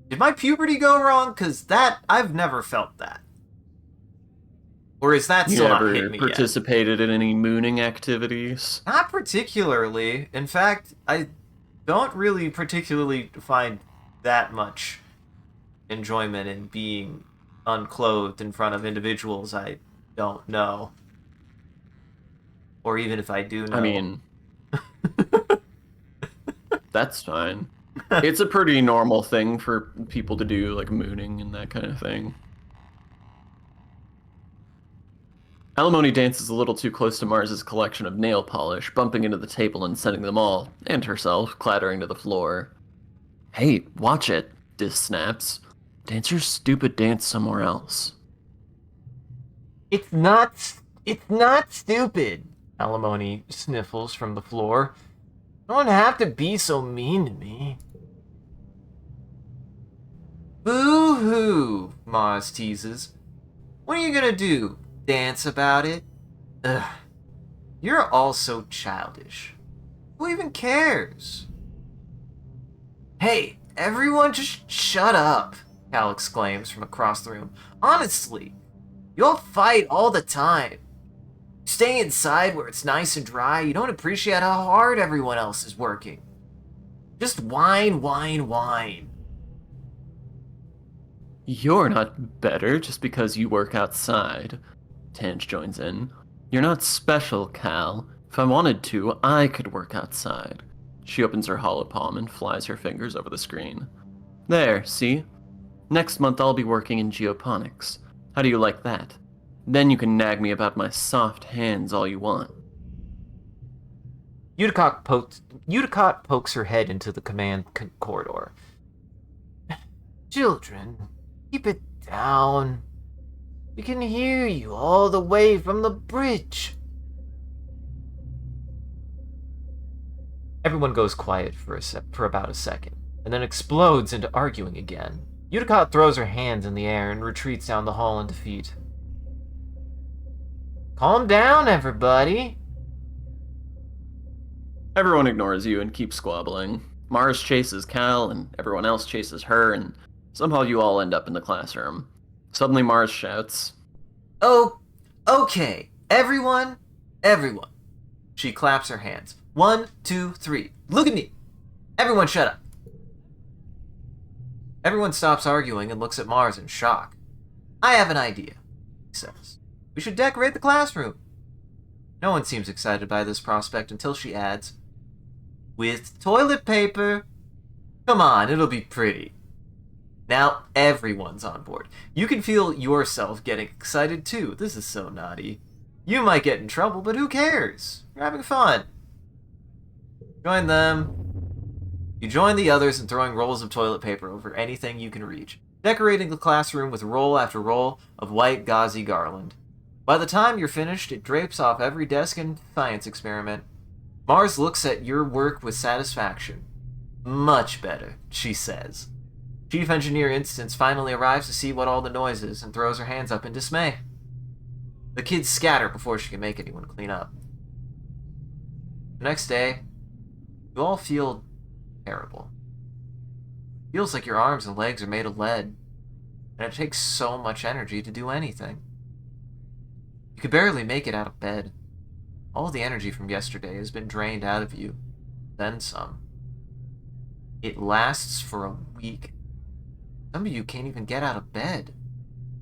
Did my puberty go wrong? Because I've never felt that. Or is that still not hitting me yet? You never participated in any mooning activities? Not particularly. In fact, I don't really particularly find that much enjoyment in being unclothed in front of individuals I don't know. Or even if I do know. I mean, that's fine. It's a pretty normal thing for people to do, like mooning and that kind of thing. Alimony dances a little too close to Mars's collection of nail polish, bumping into the table and sending them all, and herself, clattering to the floor. Hey, watch it, Dis snaps. Dance your stupid dance somewhere else. It's not stupid. Alimony sniffles from the floor. Don't have to be so mean to me. Boo-hoo, Mars teases. What are you gonna do? Dance about it? Ugh. You're all so childish. Who even cares? Hey, everyone just shut up, Cal exclaims from across the room. Honestly, you all fight all the time. Stay inside where it's nice and dry. You don't appreciate how hard everyone else is working. Just whine, whine, whine. You're not better just because you work outside. Tange joins in. You're not special, Cal. If I wanted to, I could work outside. She opens her hollow palm and flies her fingers over the screen. There, see? Next month I'll be working in geoponics. How do you like that? Then you can nag me about my soft hands all you want. Uticott pokes her head into the command corridor. Children, keep it down. We can hear you all the way from the bridge. Everyone goes quiet for about a second, and then explodes into arguing again. Uticott throws her hands in the air and retreats down the hall in defeat. Calm down, everybody. Everyone ignores you and keeps squabbling. Mars chases Cal, and everyone else chases her, and somehow you all end up in the classroom. Suddenly Mars shouts, Oh, okay. Everyone. She claps her hands. 1, 2, 3. Look at me. Everyone shut up. Everyone stops arguing and looks at Mars in shock. I have an idea, he says. We should decorate the classroom. No one seems excited by this prospect until she adds, with toilet paper. Come on, it'll be pretty. Now everyone's on board. You can feel yourself getting excited too. This is so naughty. You might get in trouble, but who cares? You're having fun. Join them. You join the others in throwing rolls of toilet paper over anything you can reach, decorating the classroom with roll after roll of white gauzy garland. By the time you're finished, it drapes off every desk and science experiment. Mars looks at your work with satisfaction. Much better, she says. Chief Engineer Instance finally arrives to see what all the noise is and throws her hands up in dismay. The kids scatter before she can make anyone clean up. The next day, you all feel terrible. Feels like your arms and legs are made of lead. and it takes so much energy to do anything. You could barely make it out of bed. All the energy from yesterday has been drained out of you, then some. It lasts for a week. Some of you can't even get out of bed.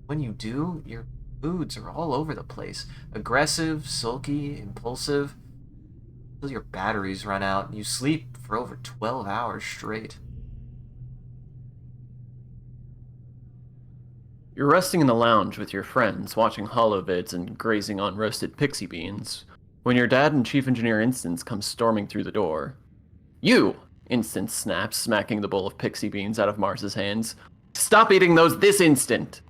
When you do, your moods are all over the place. Aggressive, sulky, impulsive, until your batteries run out and you sleep for over 12 hours straight. You're resting in the lounge with your friends, watching holovids and grazing on roasted pixie beans, when your dad and Chief Engineer Instance come storming through the door. You! Instance snaps, smacking the bowl of pixie beans out of Mars's hands. Stop eating those this instant!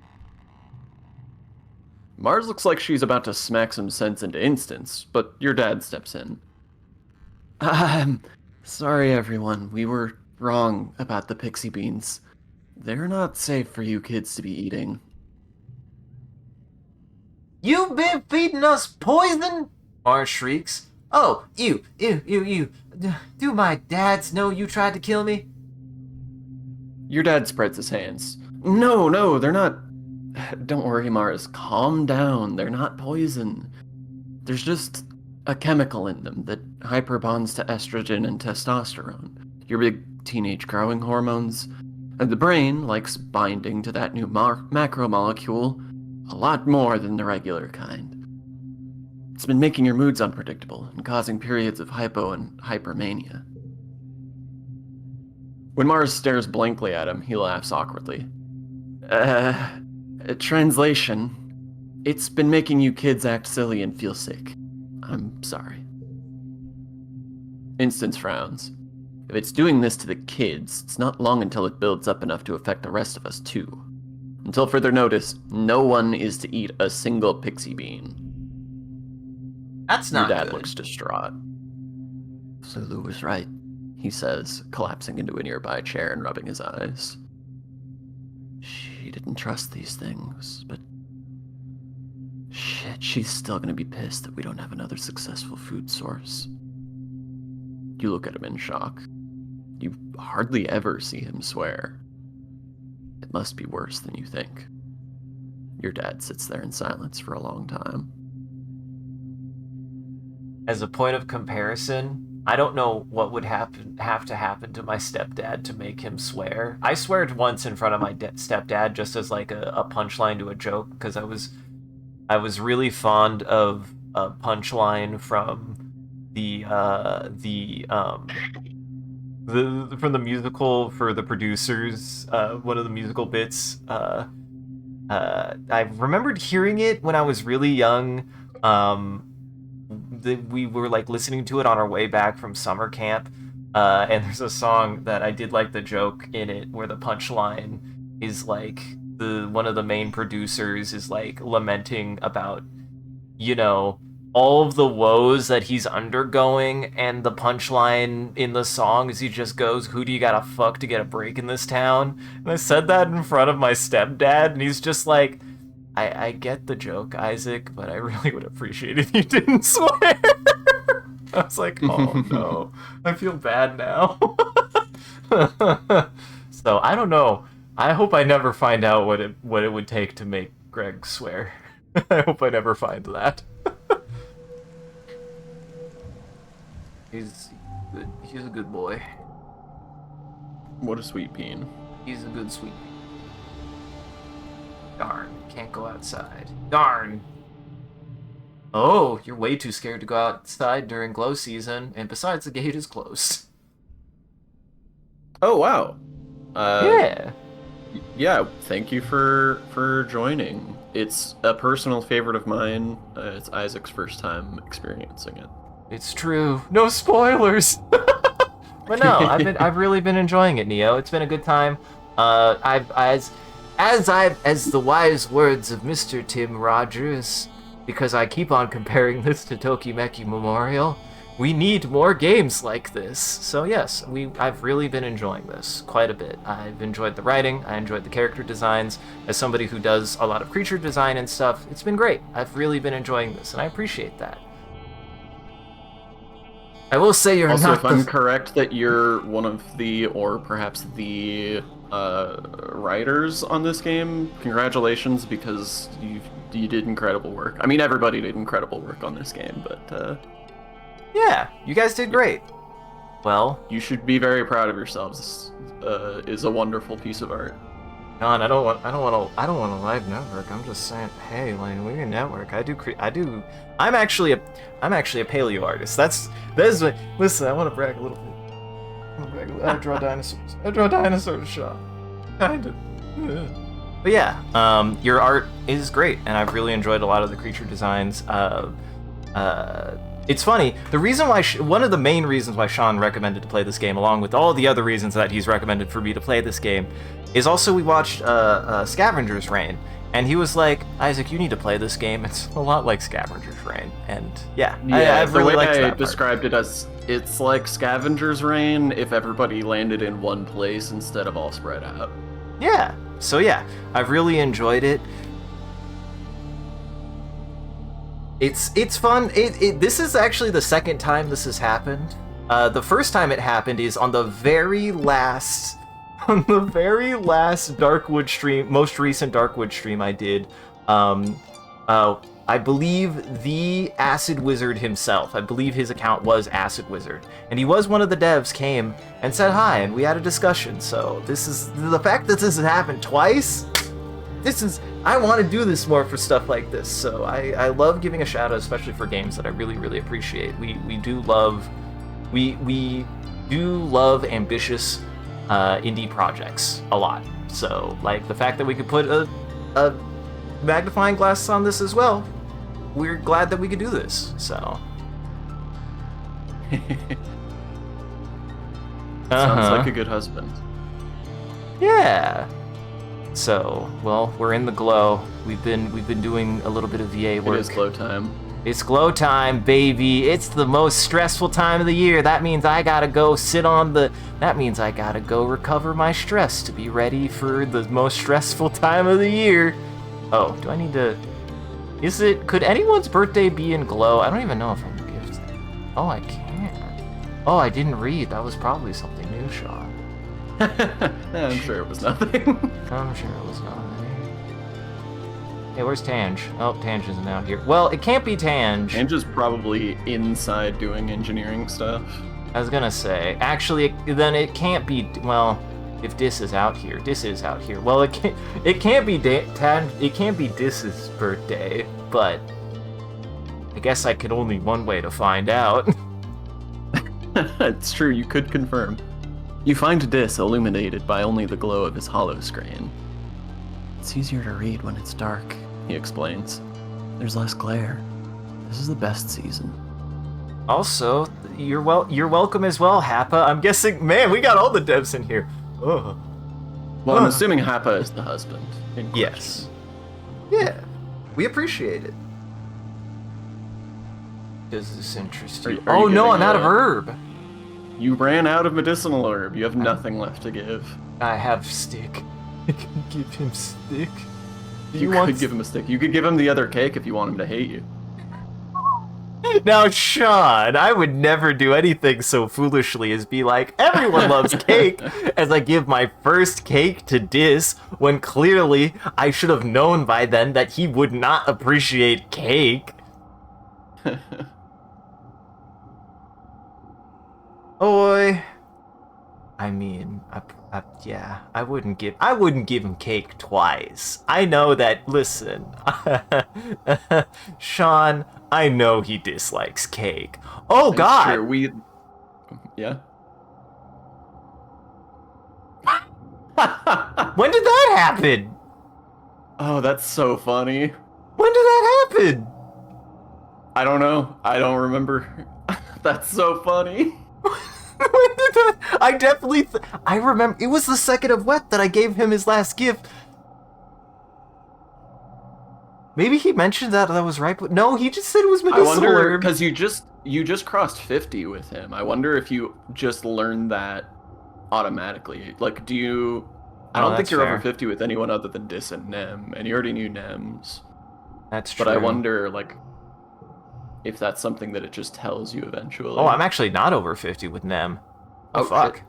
Mars looks like she's about to smack some sense into Instance, but your dad steps in. Sorry everyone, we were wrong about the pixie beans. They're not safe for you kids to be eating. You've been feeding us poison? Mars shrieks. Oh, you. Do my dads know you tried to kill me? Your dad spreads his hands. No, they're not. Don't worry, Mars. Calm down. They're not poison. There's just a chemical in them that hyperbonds to estrogen and testosterone, your big teenage growing hormones. And the brain likes binding to that new macromolecule a lot more than the regular kind. It's been making your moods unpredictable and causing periods of hypo and hypermania. When Mars stares blankly at him, he laughs awkwardly. Translation. It's been making you kids act silly and feel sick. I'm sorry. Instance frowns. If it's doing this to the kids, it's not long until it builds up enough to affect the rest of us too. Until further notice, no one is to eat a single pixie bean. That's not good. Your dad good. looks distraught. Sulu was right, he says, collapsing into a nearby chair and rubbing his eyes. She didn't trust these things, but shit, she's still gonna be pissed that we don't have another successful food source. You look at him in shock. You hardly ever see him swear. It must be worse than you think. Your dad sits there in silence for a long time. As a point of comparison, I don't know what would have to happen to my stepdad to make him swear. I swore once in front of my stepdad just as like a punchline to a joke, because I was really fond of a punchline from from the musical for the producers, one of the musical bits. I remembered hearing it when I was really young. We were like listening to it on our way back from summer camp, and there's a song that I did like the joke in it where the punchline is like one of the main producers is like lamenting about, you know, all of the woes that he's undergoing, and the punchline in the song is he just goes, "Who do you gotta fuck to get a break in this town?" And I said that in front of my stepdad, and he's just like, I get the joke, Isaac, but I really would appreciate it if you didn't swear. I was like, oh no, I feel bad now. So I don't know. I hope I never find out what it would take to make Greg swear. I hope I never find that. He's a good boy. What a sweet bean. He's a good sweet bean. Darn, can't go outside. Darn! Oh, you're way too scared to go outside during glow season, and besides, the gate is closed. Oh, wow. Yeah. Yeah, thank you for joining. It's a personal favorite of mine. It's Isaac's first time experiencing it. It's true. No spoilers! But no, I've really been enjoying it, Neo. It's been a good time. As the wise words of Mr. Tim Rogers, because I keep on comparing this to Tokimeki Memorial, we need more games like this. So yes, I've really been enjoying this quite a bit. I've enjoyed the writing, I enjoyed the character designs. As somebody who does a lot of creature design and stuff, it's been great. I've really been enjoying this, and I appreciate that. I will say you're Also, not if I'm correct that you're one of the, or perhaps the, writers on this game, congratulations, because you did incredible work. I mean, everybody did incredible work on this game, but, Yeah, you guys did great. Well, you should be very proud of yourselves. This is a wonderful piece of art. John, I don't want a live network. I'm just saying, hey, like, we're a network. I'm actually a paleo artist. That is what. Listen, I want to brag a little bit. I draw dinosaurs. I draw dinosaurs, Sean. Kinda. But yeah, your art is great, and I've really enjoyed a lot of the creature designs. It's funny. The reason why one of the main reasons why Sean recommended to play this game, along with all the other reasons that he's recommended for me to play this game, is also we watched Scavenger's Reign, and he was like, Isaac, you need to play this game. It's a lot like Scavenger's Reign, and yeah, I've really liked that part. Described it as it's like Scavenger's Reign if everybody landed in one place instead of all spread out. Yeah. So yeah, I've really enjoyed it. It's fun. This is actually the second time this has happened. The first time it happened is on the very last Darkwood stream, most recent Darkwood stream I did. I believe the Acid Wizard himself, I believe his account was Acid Wizard, and he was one of the devs, came and said hi, and we had a discussion. So this is the fact that this has happened twice. I want to do this more for stuff like this, so I love giving a shout out, especially for games that I really, really appreciate. We do love ambitious indie projects a lot. So like the fact that we could put a magnifying glass on this as well, we're glad that we could do this. So Sounds like a good husband. Yeah. So, well, we're in the glow. We've been doing a little bit of VA work. It is glow time. It's glow time, baby. It's the most stressful time of the year. That means I gotta go recover my stress to be ready for the most stressful time of the year. Oh, do I need to... Could anyone's birthday be in glow? I don't even know if I'm gifted. Oh, I can't. Oh, I didn't read. That was probably something new, Sean. I'm sure it was nothing. I'm sure it was nothing. Hey, where's Tange? Oh, Tange isn't out here. Well, it can't be Tange. Tange is probably inside doing engineering stuff. I was gonna say, actually, then it can't be. Well, if Dis is out here, Dis is out here. Well, it can't be it can't be Dis's birthday, but I guess I could only one way to find out. It's true. You could confirm. You find Dis illuminated by only the glow of his hollow screen. It's easier to read when it's dark, he explains. There's less glare. This is the best season. Also, you're welcome as well, Happa. I'm guessing, man, we got all the devs in here. Oh. Well, I'm assuming Happa is the husband. Yes. Yeah, we appreciate it. Does this interest you? Oh no, I'm out of herb. You ran out of medicinal herb. You have nothing left to give. I have stick. I can give him stick. You could give him a stick. You could give him the other cake if you want him to hate you. Now, Sean, I would never do anything so foolishly as be like, everyone loves cake, as I give my first cake to Dis, when clearly I should have known by then that he would not appreciate cake. Oi. I mean, yeah, I wouldn't give him cake twice. I know that. Listen, Sean, I know he dislikes cake. Oh That's God. True. Yeah. When did that happen? Oh, that's so funny. When did that happen? I don't know. I don't remember. That's so funny. When did that? I remember. It was the 2nd of Wet that I gave him his last gift. Maybe he mentioned that was right, but no, he just said it was medicinal. I wonder, because you just crossed 50 with him. I wonder if you just learned that automatically. Like, do you... I don't think you're fair. over 50 with anyone other than Dis and Nem, and you already knew Nems. That's true. But I wonder, like... if that's something that it just tells you eventually. Oh, I'm actually not over 50 with Nem. Oh, fuck. Shit.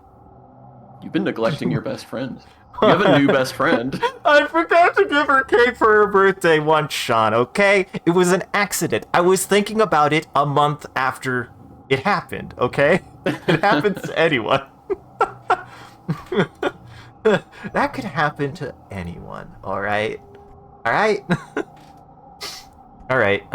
You've been neglecting your best friend. You have a new best friend. I forgot to give her cake for her birthday once, Sean, okay? It was an accident. I was thinking about it a month after it happened, okay? It happens to anyone. That could happen to anyone, alright? Alright? Alright,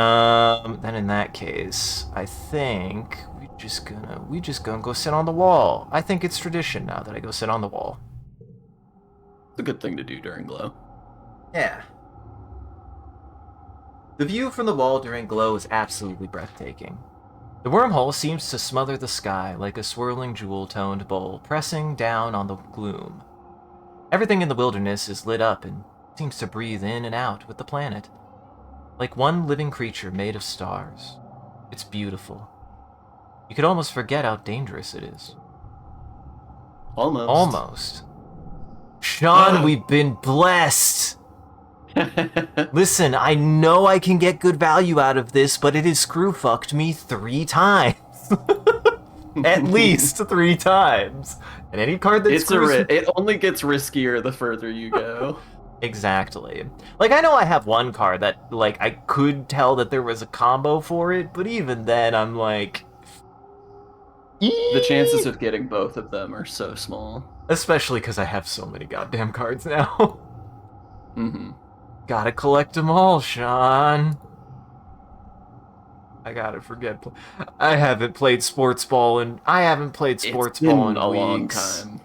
then in that case, I think we just gonna go sit on the wall. I think it's tradition now that I go sit on the wall. It's a good thing to do during Glow. Yeah. The view from the wall during Glow is absolutely breathtaking. The wormhole seems to smother the sky like a swirling jewel-toned bowl pressing down on the gloom. Everything in the wilderness is lit up and seems to breathe in and out with the planet, like one living creature made of stars. It's beautiful. You could almost forget how dangerous it is. Almost. Sean, we've been blessed! Listen, I know I can get good value out of this, but it has screw-fucked me 3 times. At least 3 times. And any card that it only gets riskier the further you go. Exactly. Like, I know I have one card that, like, I could tell that there was a combo for it, but even then, I'm like... The chances of getting both of them are so small. Especially because I have so many goddamn cards now. Mm-hmm. Gotta collect them all, Sean. I gotta forget. I haven't played sports ball in... I haven't played sports ball in a weeks. long time.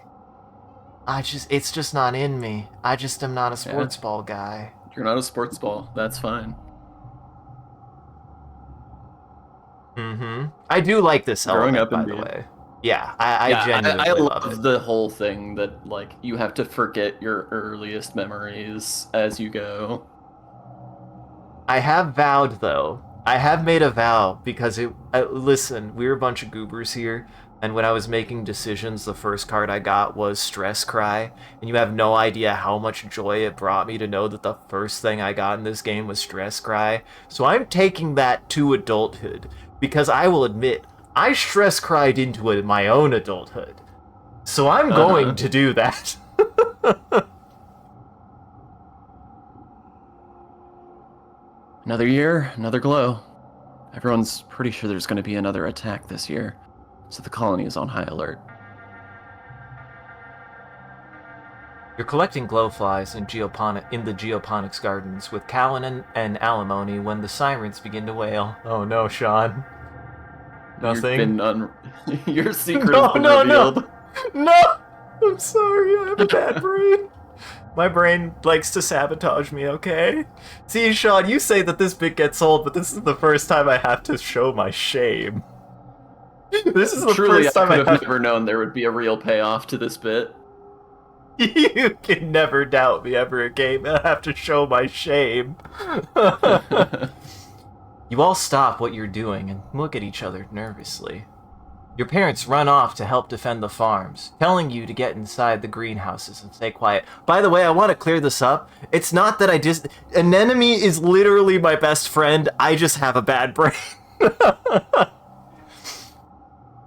It's just not in me. I just am not a sports ball guy. You're not a sports ball. That's fine. Mm-hmm. I do like this element, up by the way. Yeah, I genuinely love it. The whole thing that, like, you have to forget your earliest memories as you go. I have vowed, though. I have made a vow, because listen, we're a bunch of goobers here, and when I was making decisions, the first card I got was Stress Cry, and you have no idea how much joy it brought me to know that the first thing I got in this game was Stress Cry. So I'm taking that to adulthood, because I will admit, I stress cried into my own adulthood. So I'm going to do that. Another year, another Glow. Everyone's pretty sure there's going to be another attack this year, so the colony is on high alert. You're collecting glowflies in the geoponics gardens with Callan and Alimony when the sirens begin to wail. Oh no, Sean. Nothing? Your secret has been revealed. No! I'm sorry, I have a bad brain. My brain likes to sabotage me, okay? See, Sean, you say that this bit gets old, but this is the first time I have to show my shame. This is the first time I could have never known there would be a real payoff to this bit. You can never doubt me ever again. I have to show my shame. You all stop what you're doing and look at each other nervously. Your parents run off to help defend the farms, telling you to get inside the greenhouses and stay quiet. By the way, I want to clear this up. It's not that an enemy is literally my best friend. I just have a bad brain.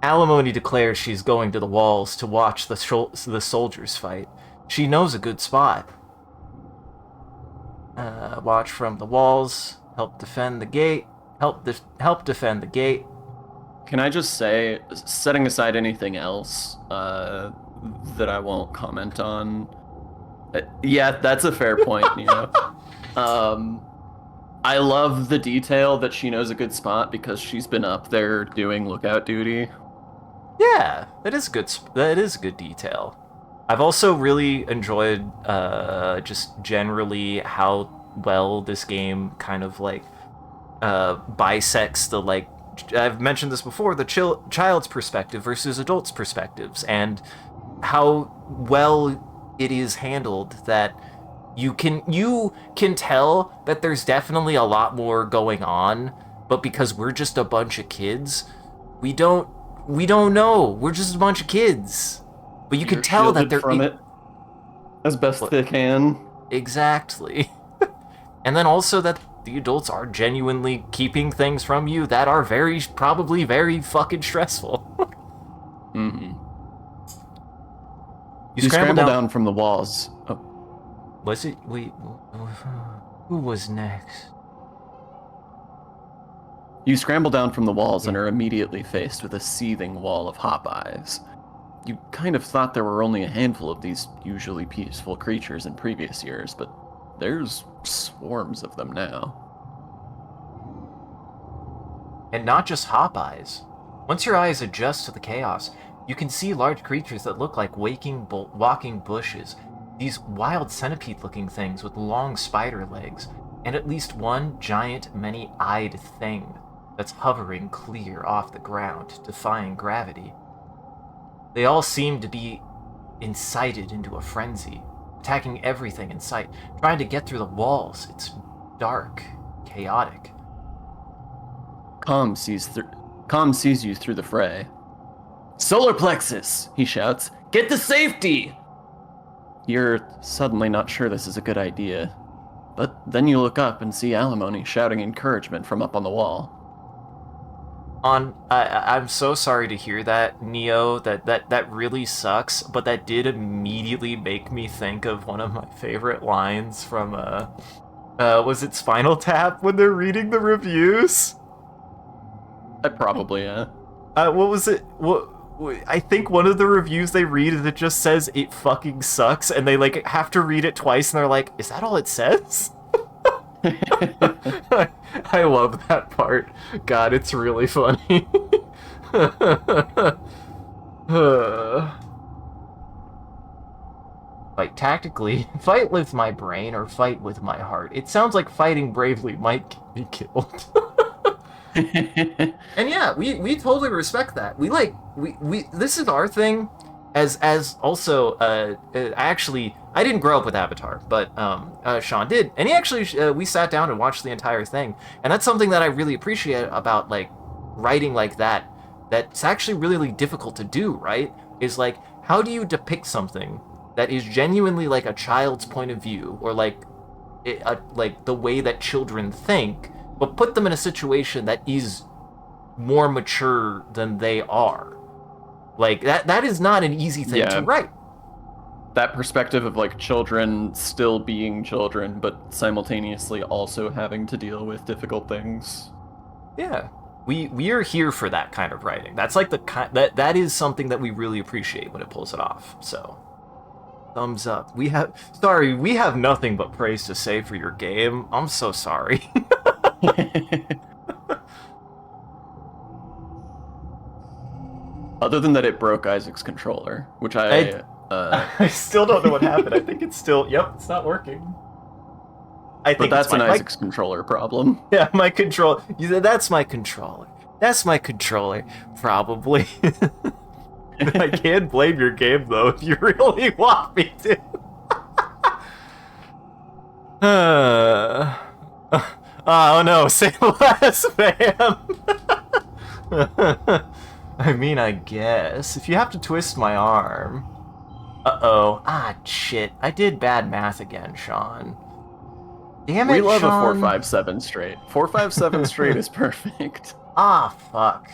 Alimony declares she's going to the walls to watch the soldiers fight. She knows a good spot. Watch from the walls. Help defend the gate. Help defend the gate. Can I just say, setting aside anything else that I won't comment on, yeah, that's a fair point, you know. I love the detail that she knows a good spot because she's been up there doing lookout duty. Yeah, that is good. That is good detail. I've also really enjoyed just generally how well this game kind of like bisects the, like, I've mentioned this before, the child's perspective versus adults' perspectives, and how well it is handled that you can tell that there's definitely a lot more going on, but because we're just a bunch of kids, we don't know. We're just a bunch of kids. But you can tell that they're from it as best they can. Exactly. And then also that the adults are genuinely keeping things from you that are probably very fucking stressful. Mm-hmm. You You scramble down from the walls. Oh. Was it? Wait, who was next? You scramble down from the walls and are immediately faced with a seething wall of hop eyes. You kind of thought there were only a handful of these usually peaceful creatures in previous years, but there's swarms of them now. And not just hop eyes. Once your eyes adjust to the chaos, you can see large creatures that look like walking bushes. These wild centipede-looking things with long spider legs, and at least one giant, many-eyed thing that's hovering clear off the ground, defying gravity. They all seem to be incited into a frenzy, attacking everything in sight, trying to get through the walls. It's dark, chaotic. Calm sees you through the fray. Solar plexus, he shouts. Get to safety! You're suddenly not sure this is a good idea. But then you look up and see Alimony shouting encouragement from up on the wall. I'm so sorry to hear that, Neo. That really sucks, but that did immediately make me think of one of my favorite lines from, was it Spinal Tap when they're reading the reviews? Probably, yeah. What was it? I think one of the reviews they read is it just says it fucking sucks, and they like have to read it twice, and they're like, "Is that all it says?" I love that part. God, it's really funny. Fight tactically, fight with my brain, or fight with my heart. It sounds like fighting bravely might be killed. And yeah, we totally respect that. We this is our thing. As also, actually, I didn't grow up with Avatar, but Sean did, and he actually we sat down and watched the entire thing, and that's something that I really appreciate about like writing like that. That's actually really difficult to do, right? Is like, how do you depict something that is genuinely like a child's point of view, or like the way that children think, but put them in a situation that is more mature than they are. Like, that is not an easy thing to write. That perspective of, like, children still being children, but simultaneously also having to deal with difficult things. Yeah. We are here for that kind of writing. That's like that is something that we really appreciate when it pulls it off. So, thumbs up. We have nothing but praise to say for your game. I'm so sorry. Other than that, it broke Isaac's controller, which I still don't know what happened. I think it's still, it's not working. But that's an Isaac's controller problem. Yeah, my control. That's my controller. That's my controller, probably. I can't blame your game, though, if you really want me to. Oh no, say less, fam. I mean, I guess. If you have to twist my arm. Uh-oh. Ah, shit. I did bad math again, Sean. Damn it, we love Sean. a 4-5-7 straight. 4-5-7 straight is perfect. Ah, fuck.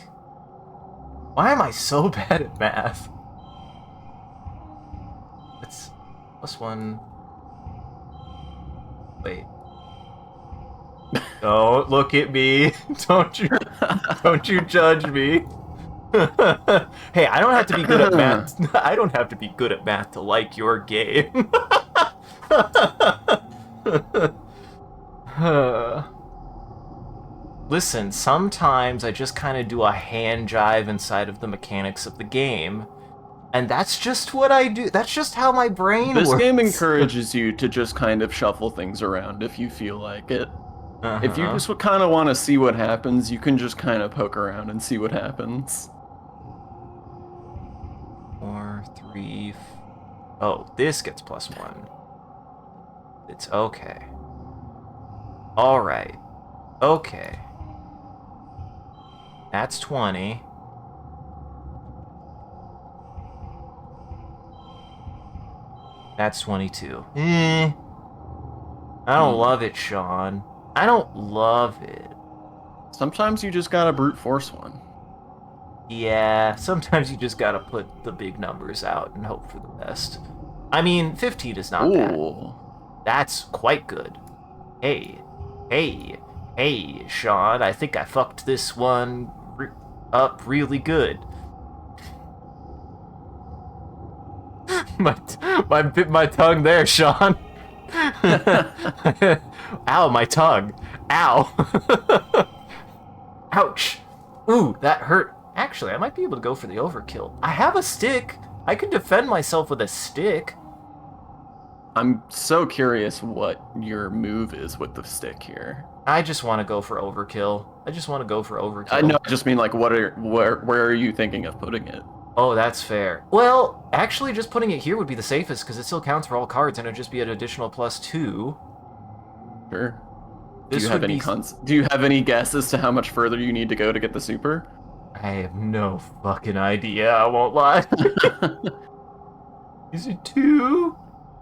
Why am I so bad at math? It's +1. Wait. Don't look at me. Don't you judge me. Hey, I don't have to be good at math. I don't have to be good at math to like your game. Listen, sometimes I just kind of do a hand jive inside of the mechanics of the game, and that's just what I do. That's just how my brain works. This game encourages you to just kind of shuffle things around if you feel like it. If you just kind of want to see what happens, you can just kind of poke around and see what happens. 4, 3. Oh, this gets +1. It's okay. All right. Okay. That's 20. That's 22. I don't love it, Sean. I don't love it. Sometimes you just gotta brute force one. Yeah, sometimes you just gotta put the big numbers out and hope for the best. I mean, 15 is not bad. Ooh. That's quite good. Hey, hey, hey, Sean, I think I fucked this one up really good. Bit my tongue there, Sean. Ow, my tongue. Ow. Ouch. Ooh, that hurt. Actually, I might be able to go for the overkill. I have a stick. I can defend myself with a stick. I'm so curious what your move is with the stick here. I just want to go for overkill. I know. I just mean like, where are you thinking of putting it? Oh, that's fair. Well, actually, just putting it here would be the safest because it still counts for all cards, and it'd just be an additional +2. Sure. Do you have any guess as to how much further you need to go to get the super? I have no fucking idea. I won't lie. Is it 2?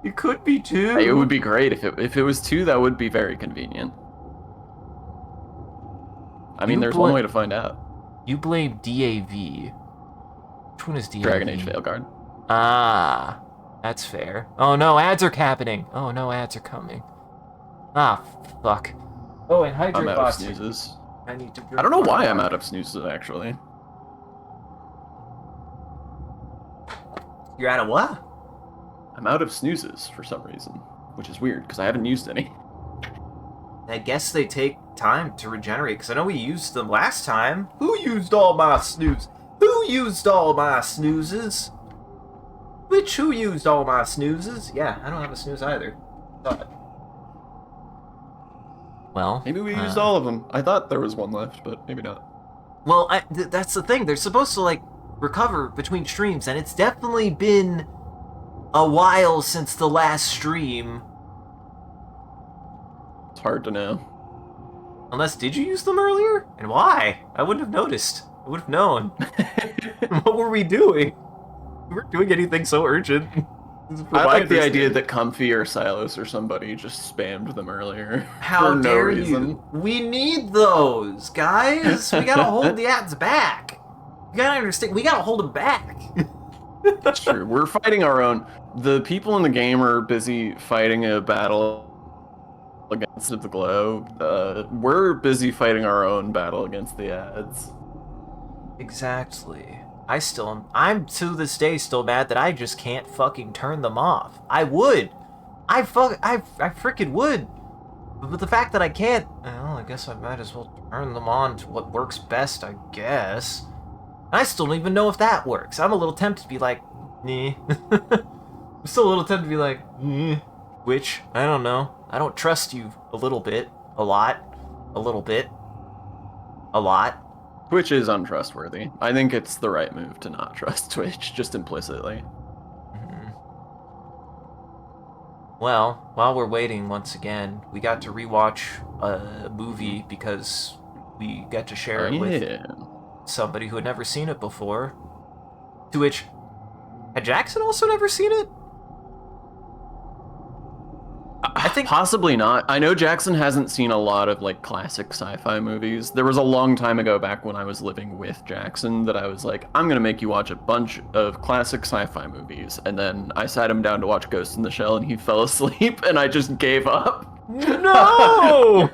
It could be 2. It would be great if it was 2. That would be very convenient. I mean, there's one way to find out. You blame DAV. Which one is DAV? Dragon Age Veilguard. Ah, that's fair. Oh no, ads are happening. Oh no, ads are coming. Ah, fuck. Oh, and hydrate I'm out box. of snoozes. I need to. I don't know why I'm out of snoozes, actually. You're out of what? I'm out of snoozes for some reason, which is weird because I haven't used any. I guess they take time to regenerate, because I know we used them last time. Who used all my snoozes? Who used all my snoozes? Who used all my snoozes? Yeah, I don't have a snooze either. Well, maybe we used all of them. I thought there was one left, but maybe not. Well, that's the thing. They're supposed to, like, recover between streams, and it's definitely been a while since the last stream. It's hard to know. Unless, did you use them earlier? And why? I wouldn't have noticed. I would have known. What were we doing? We weren't doing anything so urgent. I like the idea that Comfy or Silos or somebody just spammed them earlier. How for dare no reason. you? We need those, guys. We gotta hold the ads back. You gotta understand. We gotta hold them back. That's true. We're fighting our own. The people in the game are busy fighting a battle against the glow. We're busy fighting our own battle against the ads. Exactly. I'm to this day still mad that I just can't fucking turn them off. I would. I freaking would. But the fact that I can't, well, I guess I might as well turn them on to what works best, I guess. I still don't even know if that works. I'm a little tempted to be like, nah. I'm still a little tempted to be like, which, I don't know. I don't trust you a little bit, a lot, a little bit, a lot. Twitch is untrustworthy. I think it's the right move to not trust Twitch, just implicitly. Mm-hmm. Well, while we're waiting, once again, we got to rewatch a movie because we got to share it with somebody who had never seen it before. To which, had Jackson also never seen it? I think possibly not. I know Jackson hasn't seen a lot of like classic sci-fi movies. There was a long time ago back when I was living with Jackson that I was like, I'm gonna make you watch a bunch of classic sci-fi movies, and then I sat him down to watch Ghost in the Shell and he fell asleep and I just gave up. No!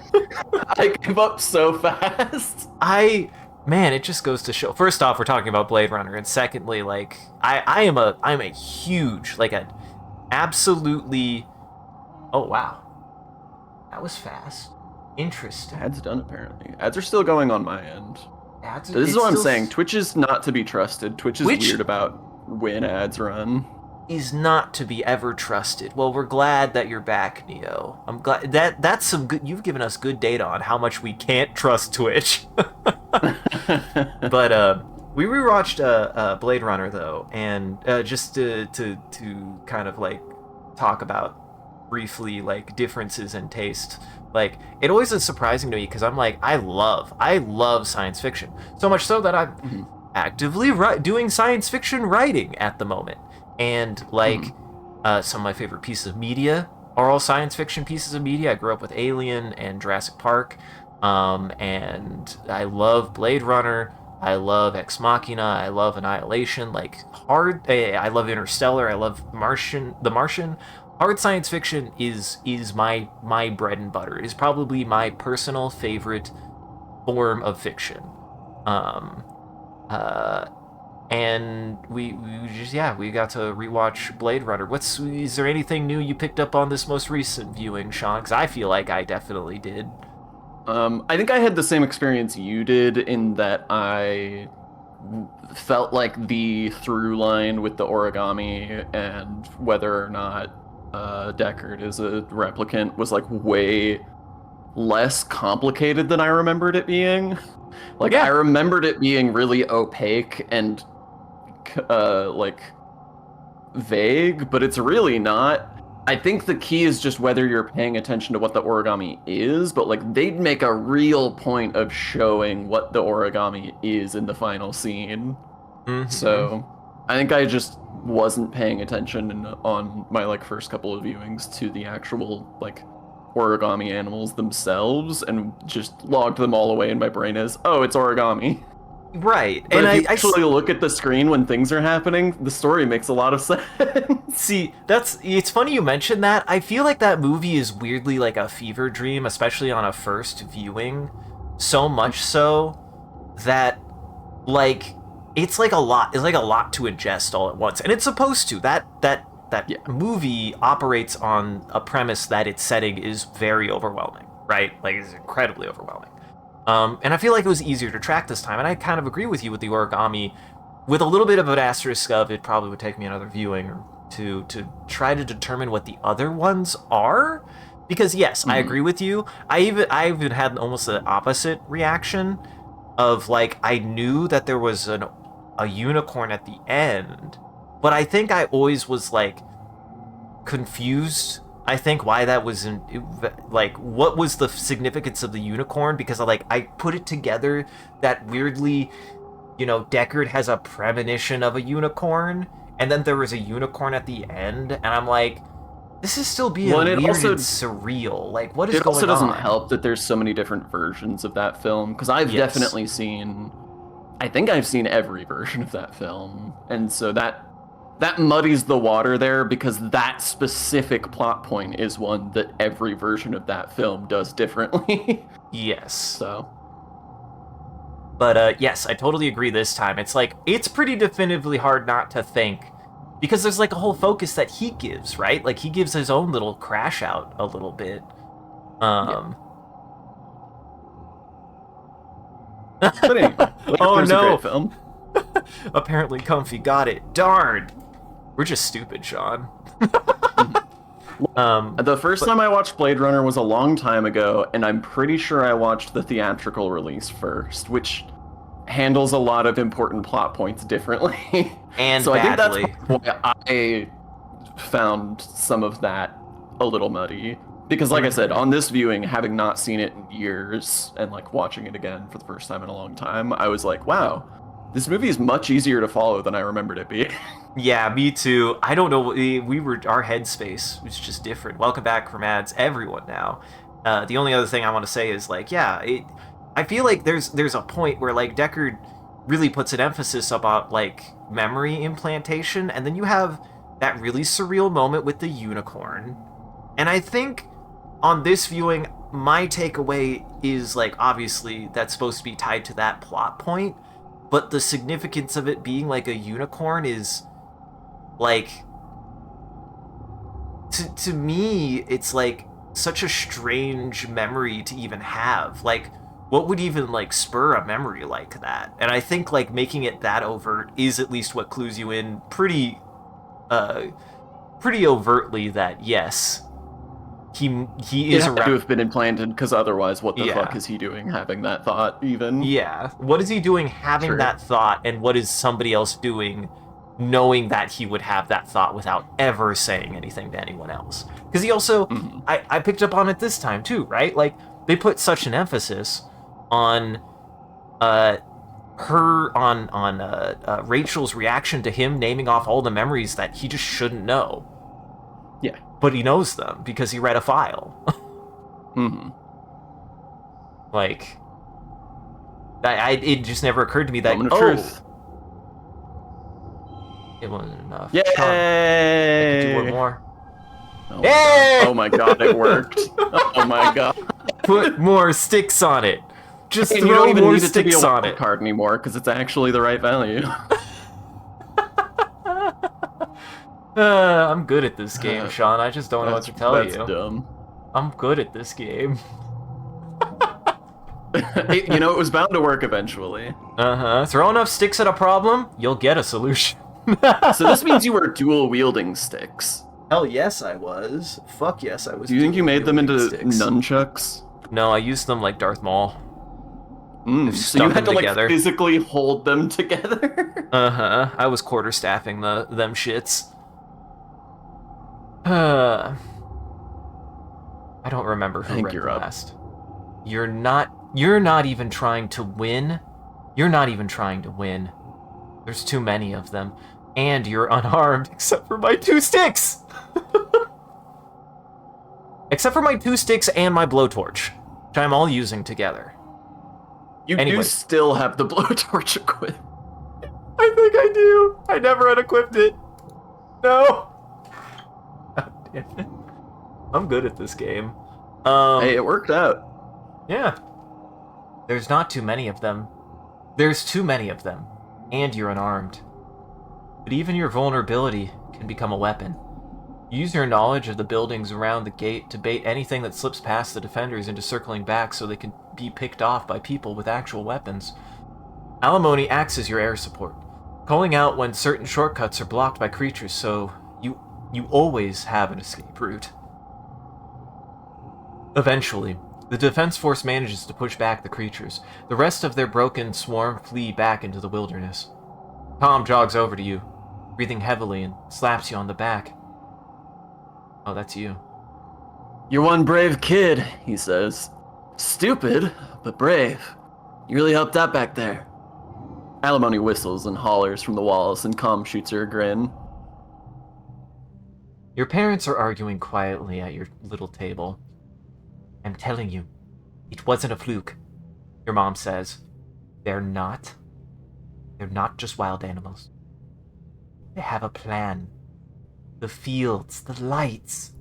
I gave up so fast. Man, it just goes to show. First off, we're talking about Blade Runner, and secondly, like, I'm a huge, like, an absolutely. Oh, wow. That was fast. Interesting. Ads done, apparently. Ads are still going on my end. Ads, this is what I'm saying. Twitch is not to be trusted. Twitch is weird about when ads run. Is not to be ever trusted. Well, we're glad that you're back, Neo. I'm glad that's some good. You've given us good data on how much we can't trust Twitch. But we rewatched Blade Runner though, and just to kind of like talk about briefly like differences in taste. Like, it always is surprising to me because I'm like, I love science fiction, so much so that I'm actively doing science fiction writing at the moment. And like some of my favorite pieces of media are all science fiction pieces of media. I grew up with Alien and Jurassic Park, and I love Blade Runner. I love Ex Machina. I love Annihilation. Like I love Interstellar. I love Martian. The Martian. Hard science fiction is my bread and butter. Is probably my personal favorite form of fiction. Um, uh, and we just we got to rewatch Blade Runner. Is there anything new you picked up on this most recent viewing, Sean? Because I feel like I definitely did. I think I had the same experience you did in that I felt like the through line with the origami and whether or not Deckard is a replicant was like way less complicated than I remembered it being. Like I remembered it being really opaque and like vague, but it's really not. I think the key is just whether you're paying attention to what the origami is, but like they'd make a real point of showing what the origami is in the final scene. Mm-hmm. So I think I just wasn't paying attention on my like first couple of viewings to the actual like origami animals themselves and just logged them all away in my brain as, oh, it's origami. Right. But and if you actually look at the screen when things are happening, the story makes a lot of sense. See, it's funny you mentioned that. I feel like that movie is weirdly like a fever dream, especially on a first viewing. So much so that like it's like a lot to ingest all at once. And it's supposed to. That movie operates on a premise that its setting is very overwhelming, right? Like it's incredibly overwhelming. And I feel like it was easier to track this time, and I kind of agree with you with the origami, with a little bit of an asterisk of it probably would take me another viewing to try to determine what the other ones are, because yes, I agree with you. I even had almost the opposite reaction of like I knew that there was a unicorn at the end, but I think I always was like confused. I think why that was like what was the significance of the unicorn, because I put it together that weirdly, Deckard has a premonition of a unicorn and then there was a unicorn at the end, and I'm like, this is still being weird and surreal. Like, what is going on? It also doesn't help that there's so many different versions of that film, because I've definitely seen, I think I've seen every version of that film, and so that muddies the water there, because that specific plot point is one that every version of that film does differently. Yes. So. But yes, I totally agree this time. It's like, it's pretty definitively hard not to think, because there's like a whole focus that he gives, right? Like he gives his own little crash out a little bit. But anyway, oh no. A great film. Apparently Comfy got it. Darn. We're just stupid, Sean. The first time I watched Blade Runner was a long time ago, and I'm pretty sure I watched the theatrical release first, which handles a lot of important plot points differently. And so badly. I think that's why I found some of that a little muddy. Because like I said, on this viewing, having not seen it in years, and like watching it again for the first time in a long time, I was like, wow, this movie is much easier to follow than I remembered it being. Yeah, me too. I don't know. Our headspace was just different. Welcome back from ads, everyone. Now, the only other thing I want to say is like, I feel like there's a point where like Deckard really puts an emphasis about like memory implantation, and then you have that really surreal moment with the unicorn. And I think on this viewing, my takeaway is like, obviously that's supposed to be tied to that plot point, but the significance of it being like a unicorn is like, to me, it's like such a strange memory to even have. Like, what would even like spur a memory like that? And I think like making it that overt is at least what clues you in pretty overtly that yes, he is to have been implanted, because otherwise what the fuck is he doing having that thought even? Yeah, what is he doing having that thought, and what is somebody else doing knowing that he would have that thought without ever saying anything to anyone else? Because he also, I picked up on it this time too, right? Like, they put such an emphasis on Rachel's reaction to him naming off all the memories that he just shouldn't know. Yeah. But he knows them because he read a file. Mm-hmm. Like, it just never occurred to me that, Moment of truth. it wasn't enough. Yay! Sean, I could do one more. Oh my Hey! god. Oh my god, it worked. Oh my god. Put more sticks on it. Just And you throw don't even more need it to be a sticks on wild it. card anymore because it's actually the right value. I'm good at this game, Sean. I just don't know what to tell That's you. dumb. I'm good at this game. It was bound to work eventually. Throw enough sticks at a problem, you'll get a solution. So this means you were dual wielding sticks. Hell yes, I was. Fuck yes, I was. Do you think you made them into sticks. nunchucks? No, I used them like Darth Maul. So you had to together. like physically hold them together? I was quarterstaffing them shits. I don't remember who read you're up. last. You're not even trying to win. You're not even trying to win. There's too many of them. And you're unarmed, except for my 2 sticks! Except for my 2 sticks and my blowtorch, which I'm all using together. You do still have the blowtorch equipped. I think I do. I never unequipped it. No. God damn it. I'm good at this game. Hey, it worked out. Yeah. There's not too many of them. There's too many of them. And you're unarmed. But even your vulnerability can become a weapon. Use your knowledge of the buildings around the gate to bait anything that slips past the defenders into circling back so they can be picked off by people with actual weapons. Alimony acts as your air support, calling out when certain shortcuts are blocked by creatures, so you always have an escape route. Eventually, the defense force manages to push back the creatures. The rest of their broken swarm flee back into the wilderness. Tom jogs over to you, breathing heavily, and slaps you on the back. Oh, that's you. You're one brave kid, he says. Stupid, but brave. You really helped out back there. Alimony whistles and hollers from the walls, and Calm shoots her a grin. Your parents are arguing quietly at your little table. I'm telling you, it wasn't a fluke, your mom says. They're not just wild animals. They have a plan. The fields, the lights.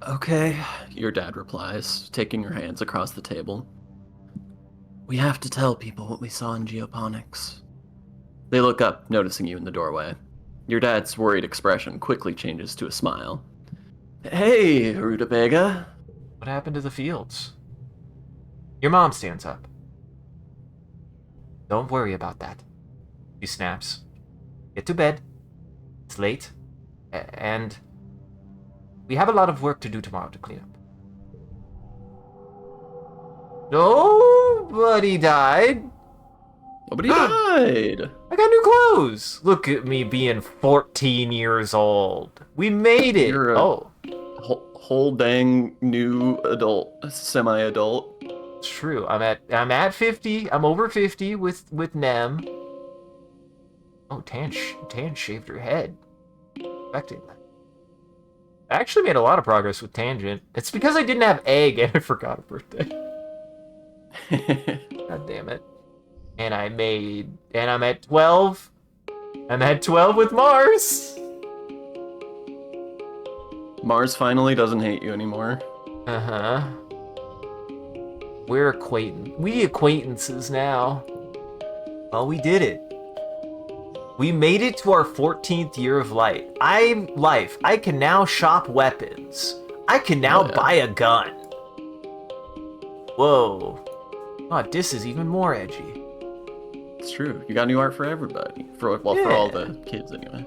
Okay, your dad replies, taking her hands across the table. We have to tell people what we saw in geoponics. They look up, noticing you in the doorway. Your dad's worried expression quickly changes to a smile. Hey, Rutabaga. What happened to the fields? Your mom stands up. Don't worry about that. She snaps. Get to bed. It's late. And we have a lot of work to do tomorrow to clean up. Nobody died. Nobody died. I got new clothes. Look at me being 14 years old. We made it. You're a whole dang new adult, semi-adult. It's true. I'm at 50. I'm over 50 with Nem. Oh, Tan shaved her head. Expecting that. I actually made a lot of progress with Tangent. It's because I didn't have Egg and I forgot her birthday. God damn it. And I'm at 12. I'm at 12 with Mars. Mars finally doesn't hate you anymore. Uh-huh. We're acquaintances now. Well, we did it. We made it to our 14th year of life. I can now shop weapons. I can now buy a gun. Whoa. Oh, this is even more edgy. It's true. You got new art for everybody. For all the kids anyway.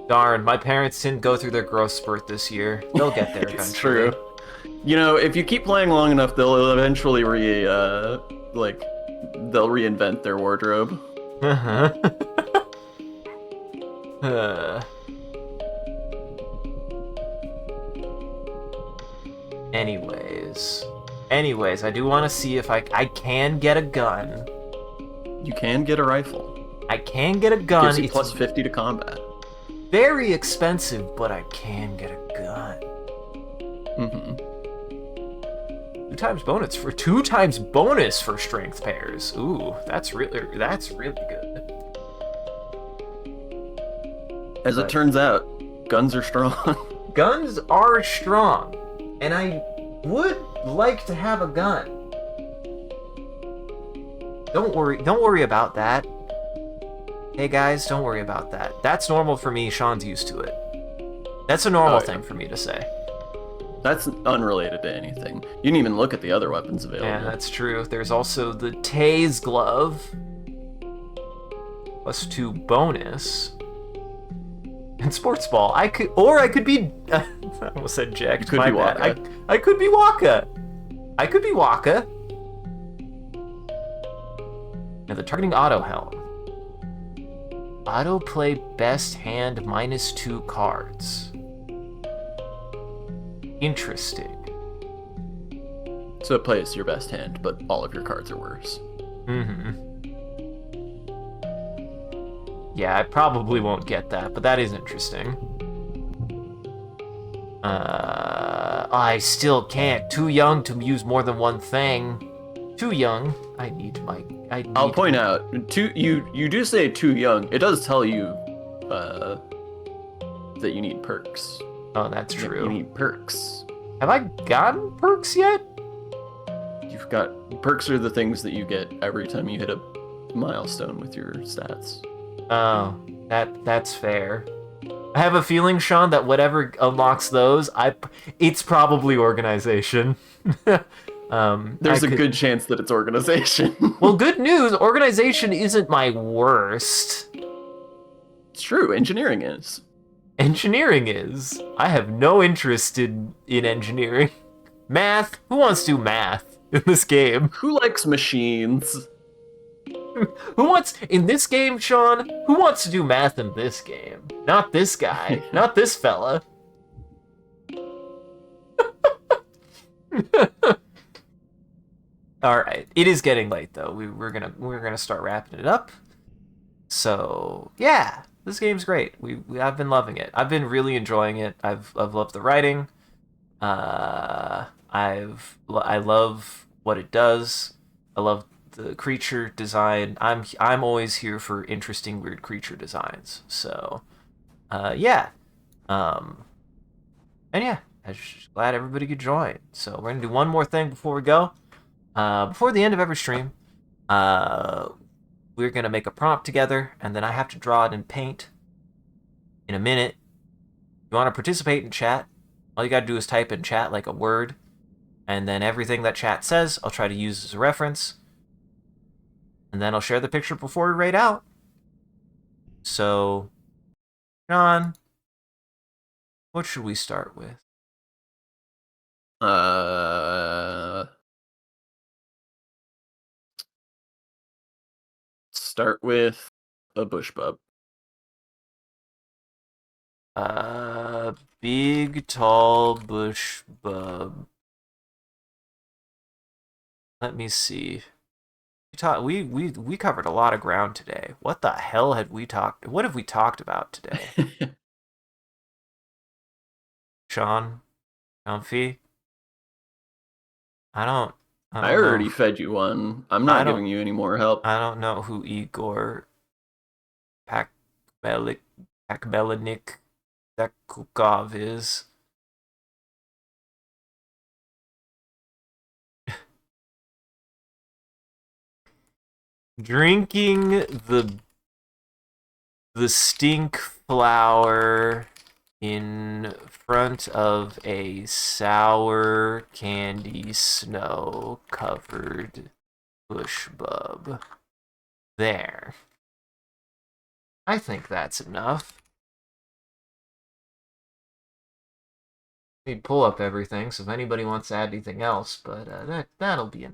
Darn, my parents didn't go through their growth spurt this year. They'll get there eventually. It's true. You know, if you keep playing long enough, they'll eventually they'll reinvent their wardrobe. Uh-huh. Anyways, I do want to see if I can get a gun. You can get a rifle. I can get a gun. Gives you plus 50 to combat. very expensive, but I can get a gun. Mm-hmm. 2 times bonus for strength pairs. Ooh, that's really good. As it turns out, guns are strong. Guns are strong, and I would like to have a gun. Don't worry about that. Hey guys, don't worry about that. That's normal for me. Sean's used to it. That's a normal thing for me to say. That's unrelated to anything. You didn't even look at the other weapons available. Yeah, that's true. There's also the Tase Glove. +2 bonus. And Sports Ball. I could be... I almost said Jack. You could be Waka. I could be Waka. I could be Waka. Now the targeting auto helm. Autoplay best hand -2 cards. Interesting. So it plays your best hand, but all of your cards are worse. Mm-hmm. Yeah, I probably won't get that, but that is interesting. I still can't. Too young to use more than one thing. Too young. I'll point out, you do say too young. It does tell you that you need perks. Oh, that's true. You need perks. Have I gotten perks yet? You've got... Perks are the things that you get every time you hit a milestone with your stats. Oh, that's fair. I have a feeling, Sean, that whatever unlocks those, it's probably organization. There's a good chance that it's organization. Well, good news, organization isn't my worst. It's true, engineering is. Engineering is. I have no interest in engineering. Math? Who wants to do math in this game? Who likes machines? Who wants, in this game, Sean, who wants to do math in this game? Not this guy. Not this fella. All right, it is getting late though. We're gonna start wrapping it up. So yeah, this game's great. I've been loving it. I've been really enjoying it. I've loved the writing. I love what it does. I love the creature design. I'm always here for interesting, weird creature designs. So yeah, and yeah, I'm just glad everybody could join. So we're gonna do one more thing before we go. Before the end of every stream, we're gonna make a prompt together, and then I have to draw it in paint in a minute. If you want to participate in chat, all you gotta do is type in chat like a word, and then everything that chat says, I'll try to use as a reference, and then I'll share the picture before we raid out. So, John, what should we start with? Start with a bush bub. Big, tall bush bub. Let me see. We covered a lot of ground today. What the hell had we talked? What have we talked about today? Sean, Comfy. I already fed you one. I'm not giving you any more help. I don't know who Igor Pakbelinik Zakukov is. Drinking the stink flower in front of a sour candy snow covered bush bub. There. I think that's enough. We'd pull up everything, so if anybody wants to add anything else, but that'll be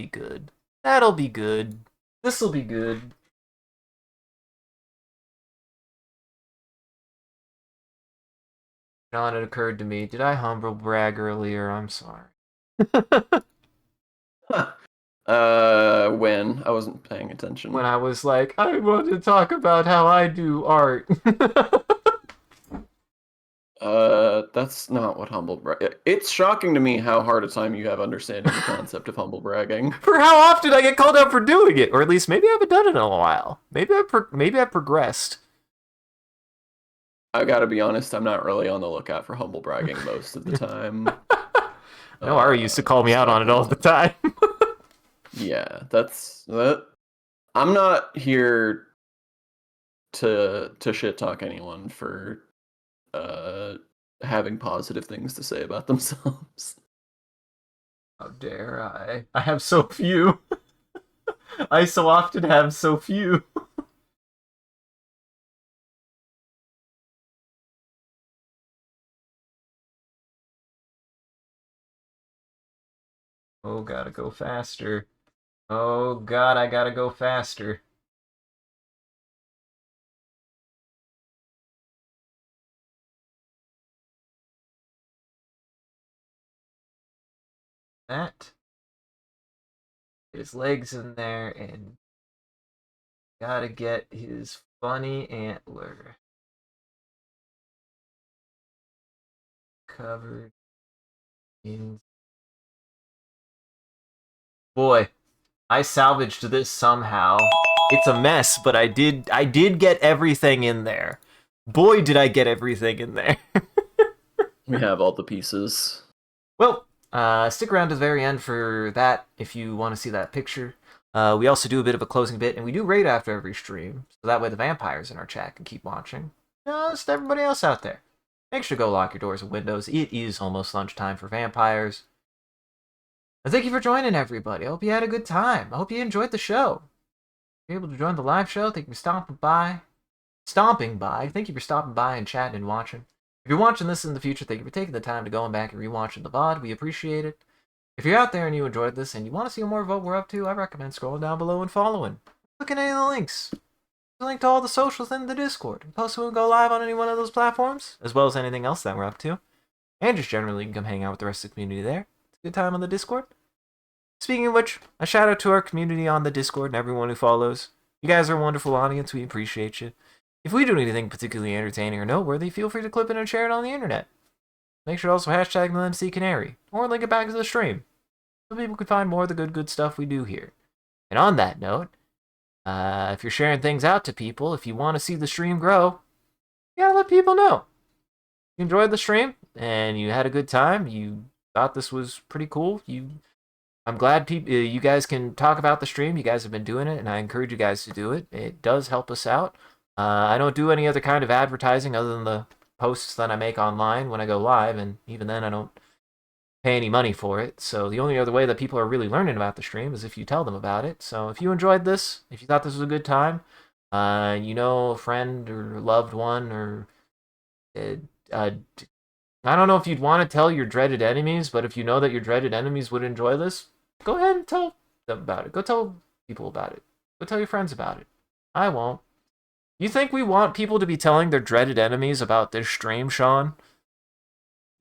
good. That'll be good. This'll be good. John, it occurred to me, did I humble brag earlier? I'm sorry. When? I wasn't paying attention. When I was like, I want to talk about how I do art. That's not what humble brag. It's shocking to me how hard a time you have understanding the concept of humble bragging. For how often I get called out for doing it, or at least maybe I haven't done it in a while. Maybe I progressed. I gotta be honest, I'm not really on the lookout for humble bragging most of the time. No, Ari used to call me out on it all the Struggle. time. Yeah, that's that. I'm not here to shit talk anyone for uh having positive things to say about themselves. How dare I? I have so few. I so often have so few. Oh, gotta go faster. Oh god, I gotta go faster. That. His legs in there and gotta get his funny antler covered in. Boy, I salvaged this somehow. It's a mess, but I did get everything in there. Boy, did I get everything in there. We have all the pieces. Well, stick around to the very end for that if you want to see that picture. We also do a bit of a closing bit, and we do raid after every stream, so that way the vampires in our chat can keep watching. Just everybody else out there. Make sure to go lock your doors and windows. It is almost lunchtime for vampires. And thank you for joining, everybody. I hope you had a good time. I hope you enjoyed the show. If you're able to join the live show, thank you for stopping by. Thank you for stopping by and chatting and watching. If you're watching this in the future, thank you for taking the time to going back and rewatching the VOD. We appreciate it. If you're out there and you enjoyed this and you want to see more of what we're up to, I recommend scrolling down below and following. Look at any of the links. There's a link to all the socials in the Discord. Plus, we'll go live on any one of those platforms, as well as anything else that we're up to. And just generally, you can come hang out with the rest of the community there. It's a good time on the Discord. Speaking of which, a shout out to our community on the Discord and everyone who follows. You guys are a wonderful audience. We appreciate you. If we do anything particularly entertaining or noteworthy, feel free to clip it and share it on the internet. Make sure to also hashtag the MCCanary, or link it back to the stream, so people can find more of the good stuff we do here. And on that note, if you're sharing things out to people, if you want to see the stream grow, you gotta let people know. You enjoyed the stream, and you had a good time, you thought this was pretty cool, I'm glad you guys can talk about the stream. You guys have been doing it, and I encourage you guys to do it. It does help us out. I don't do any other kind of advertising other than the posts that I make online when I go live, and even then I don't pay any money for it. So the only other way that people are really learning about the stream is if you tell them about it. So if you enjoyed this, if you thought this was a good time, a friend or loved one, or I don't know if you'd want to tell your dreaded enemies, but if you know that your dreaded enemies would enjoy this, go ahead and tell them about it. Go tell people about it. Go tell your friends about it. I won't. You think we want people to be telling their dreaded enemies about this stream, Sean?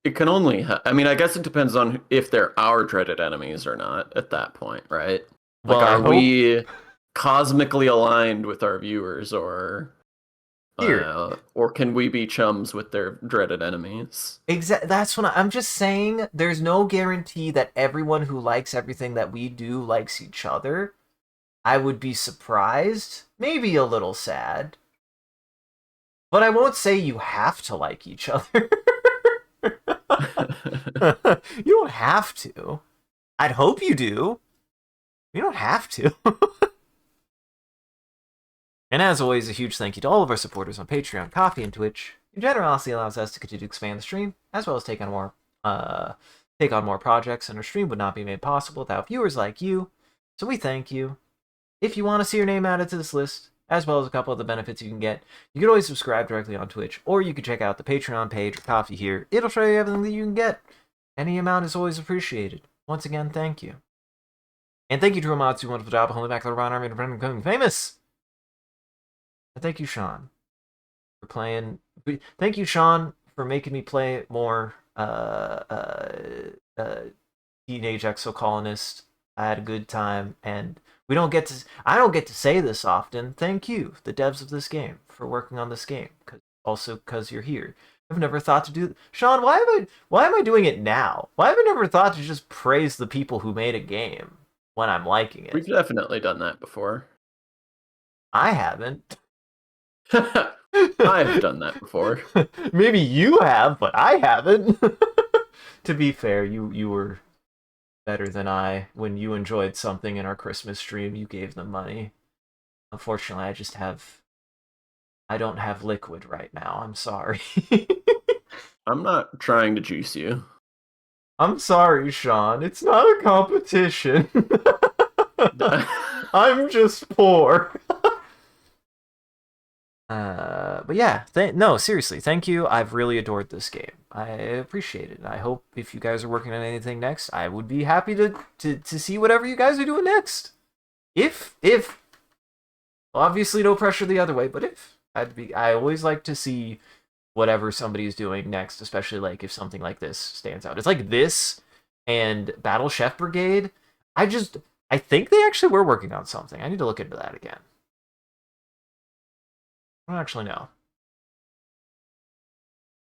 It can only, I mean, I guess it depends on if they're our dreaded enemies or not at that point, right? Like, Well, are we cosmically aligned with our viewers, or can we be chums with their dreaded enemies? That's what I'm just saying. There's no guarantee that everyone who likes everything that we do likes each other. I would be surprised, maybe a little sad, but I won't say you have to like each other. You don't have to. I'd hope you do. You don't have to. And as always, a huge thank you to all of our supporters on Patreon, Coffee, and Twitch. Your generosity allows us to continue to expand the stream, as well as take on more projects, and our stream would not be made possible without viewers like you. So we thank you. If you want to see your name added to this list, as well as a couple of the benefits you can get, you can always subscribe directly on Twitch, or you can check out the Patreon page or Coffee here. It'll show you everything that you can get. Any amount is always appreciated. Once again, thank you. And thank you to Amatsu, wonderful job of holding back the Ron Army and becoming famous. And thank you, Sean, for playing. Thank you, Sean, for making me play more Teenage Exocolonist. I had a good time, and I don't get to say this often. Thank you, the devs of this game, for working on this game, because also because you're here. I've never thought to do. Sean, why am I doing it now? Why have I never thought to just praise the people who made a game when I'm liking We've it? definitely done that before. I haven't. I've done that before. Maybe you have, but I haven't. To be fair, you were better than I. When you enjoyed something in our Christmas stream, you gave them money. Unfortunately, I don't have liquid right now. I'm sorry. I'm not trying to juice you. I'm sorry, Sean. It's not a competition. I'm just poor. But yeah, no, seriously, thank you. I've really adored this game. I appreciate it. I hope if you guys are working on anything next, I would be happy to see whatever you guys are doing next. If obviously no pressure the other way, but if I always like to see whatever somebody's doing next, especially like if something like this stands out. It's like this and Battle Chef Brigade. I think they actually were working on something. I need to look into that again. I don't actually know.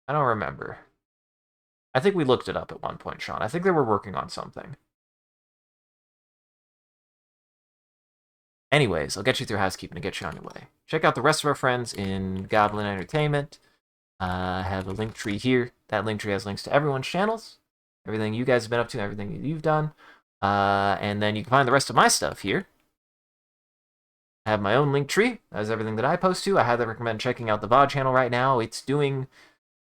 I don't remember. I think we looked it up at one point, Sean. I think they were working on something. Anyways, I'll get you through housekeeping and get you on your way. Check out the rest of our friends in Goblin Entertainment. I have a link tree here. That link tree has links to everyone's channels, everything you guys have been up to, everything you've done. And then you can find the rest of my stuff here. I have my own link tree. That has everything that I post to. I highly recommend checking out the VOD channel right now. It's doing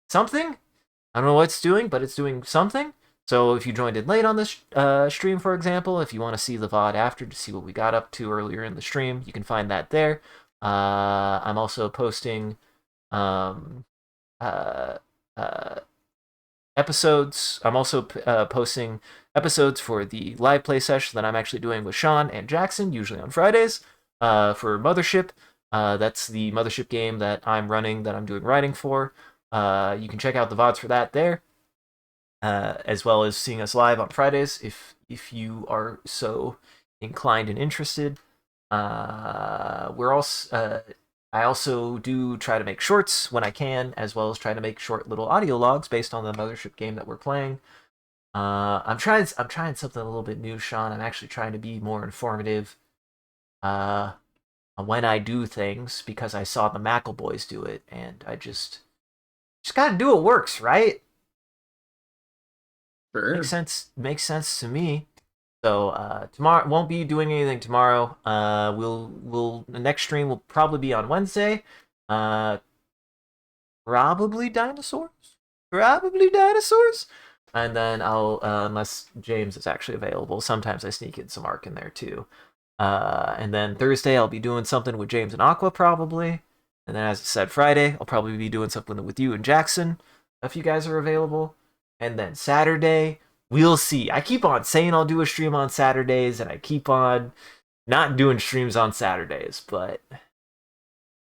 something. I don't know what it's doing, but it's doing something. So if you joined in late on this stream, for example, if you want to see the VOD after to see what we got up to earlier in the stream, you can find that there. I'm also posting episodes. I'm also posting episodes for the live play session that I'm actually doing with Sean and Jackson, usually on Fridays, for Mothership. That's the Mothership game that I'm running, that I'm doing writing for. You can check out the VODs for that there, as well as seeing us live on Fridays if you are so inclined and interested. We're also I also do try to make shorts when I can, as well as try to make short little audio logs based on the Mothership game that we're playing. I'm trying something a little bit new, Sean. I'm actually trying to be more informative when I do things, because I saw the Mackle Boys do it, and I just gotta do what works, right? Sure. Makes sense to me. So tomorrow won't be doing anything tomorrow. We'll the next stream will probably be on Wednesday. Probably dinosaurs. Probably dinosaurs. And then I'll unless James is actually available. Sometimes I sneak in some Ark in there too. And then Thursday I'll be doing something with James and Aqua probably. And then as I said, Friday I'll probably be doing something with you and Jackson if you guys are available. And then Saturday, we'll see. I keep on saying I'll do a stream on Saturdays, and I keep on not doing streams on Saturdays, but we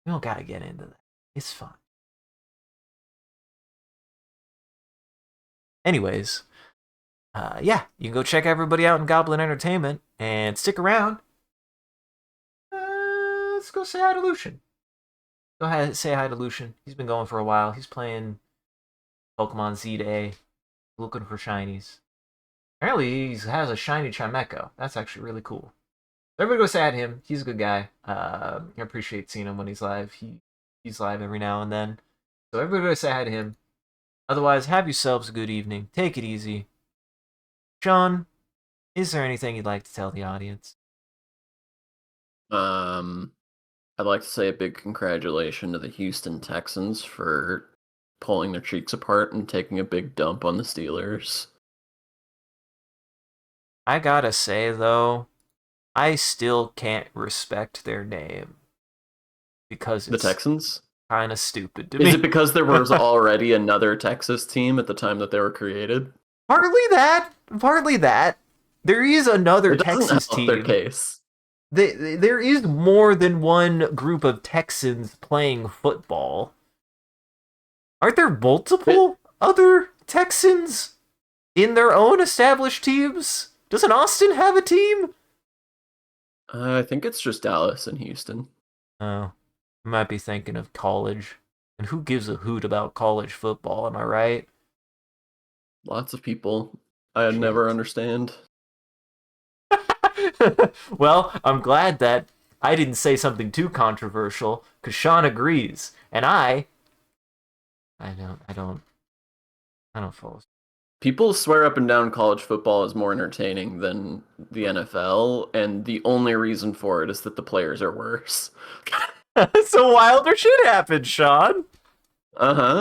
don't gotta get into that. It's fun. Anyways, yeah, you can go check everybody out in Goblin Entertainment, and stick around. Let's go say hi to Lucian. Go ahead, say hi to Lucian. He's been going for a while. He's playing Pokemon Z Day, looking for shinies. Apparently, he has a shiny Chimecho. That's actually really cool. Everybody go say hi to him. He's a good guy. I appreciate seeing him when he's live. He's live every now and then. So everybody go say hi to him. Otherwise, have yourselves a good evening. Take it easy. Sean, is there anything you'd like to tell the audience? I'd like to say a big congratulations to the Houston Texans for pulling their cheeks apart and taking a big dump on the Steelers. I gotta say, though, I still can't respect their name because The it's Texans? kind of stupid to me. Is it because there was already another Texas team at the time that they were created? Partly that. Partly that. There is another It doesn't Texas help team. their case. There is more than one group of Texans playing football. Aren't there multiple other Texans in their own established teams? Doesn't Austin have a team? I think it's just Dallas and Houston. Oh, I might be thinking of college And who gives a hoot about college football, am I right? Lots of people. I never Shit. understand. Well, I'm glad that I didn't say something too controversial, because Sean agrees. And I don't, I don't, I don't follow. People swear up and down college football is more entertaining than the NFL, and the only reason for it is that the players are worse. So wilder shit happened, Sean. Uh huh.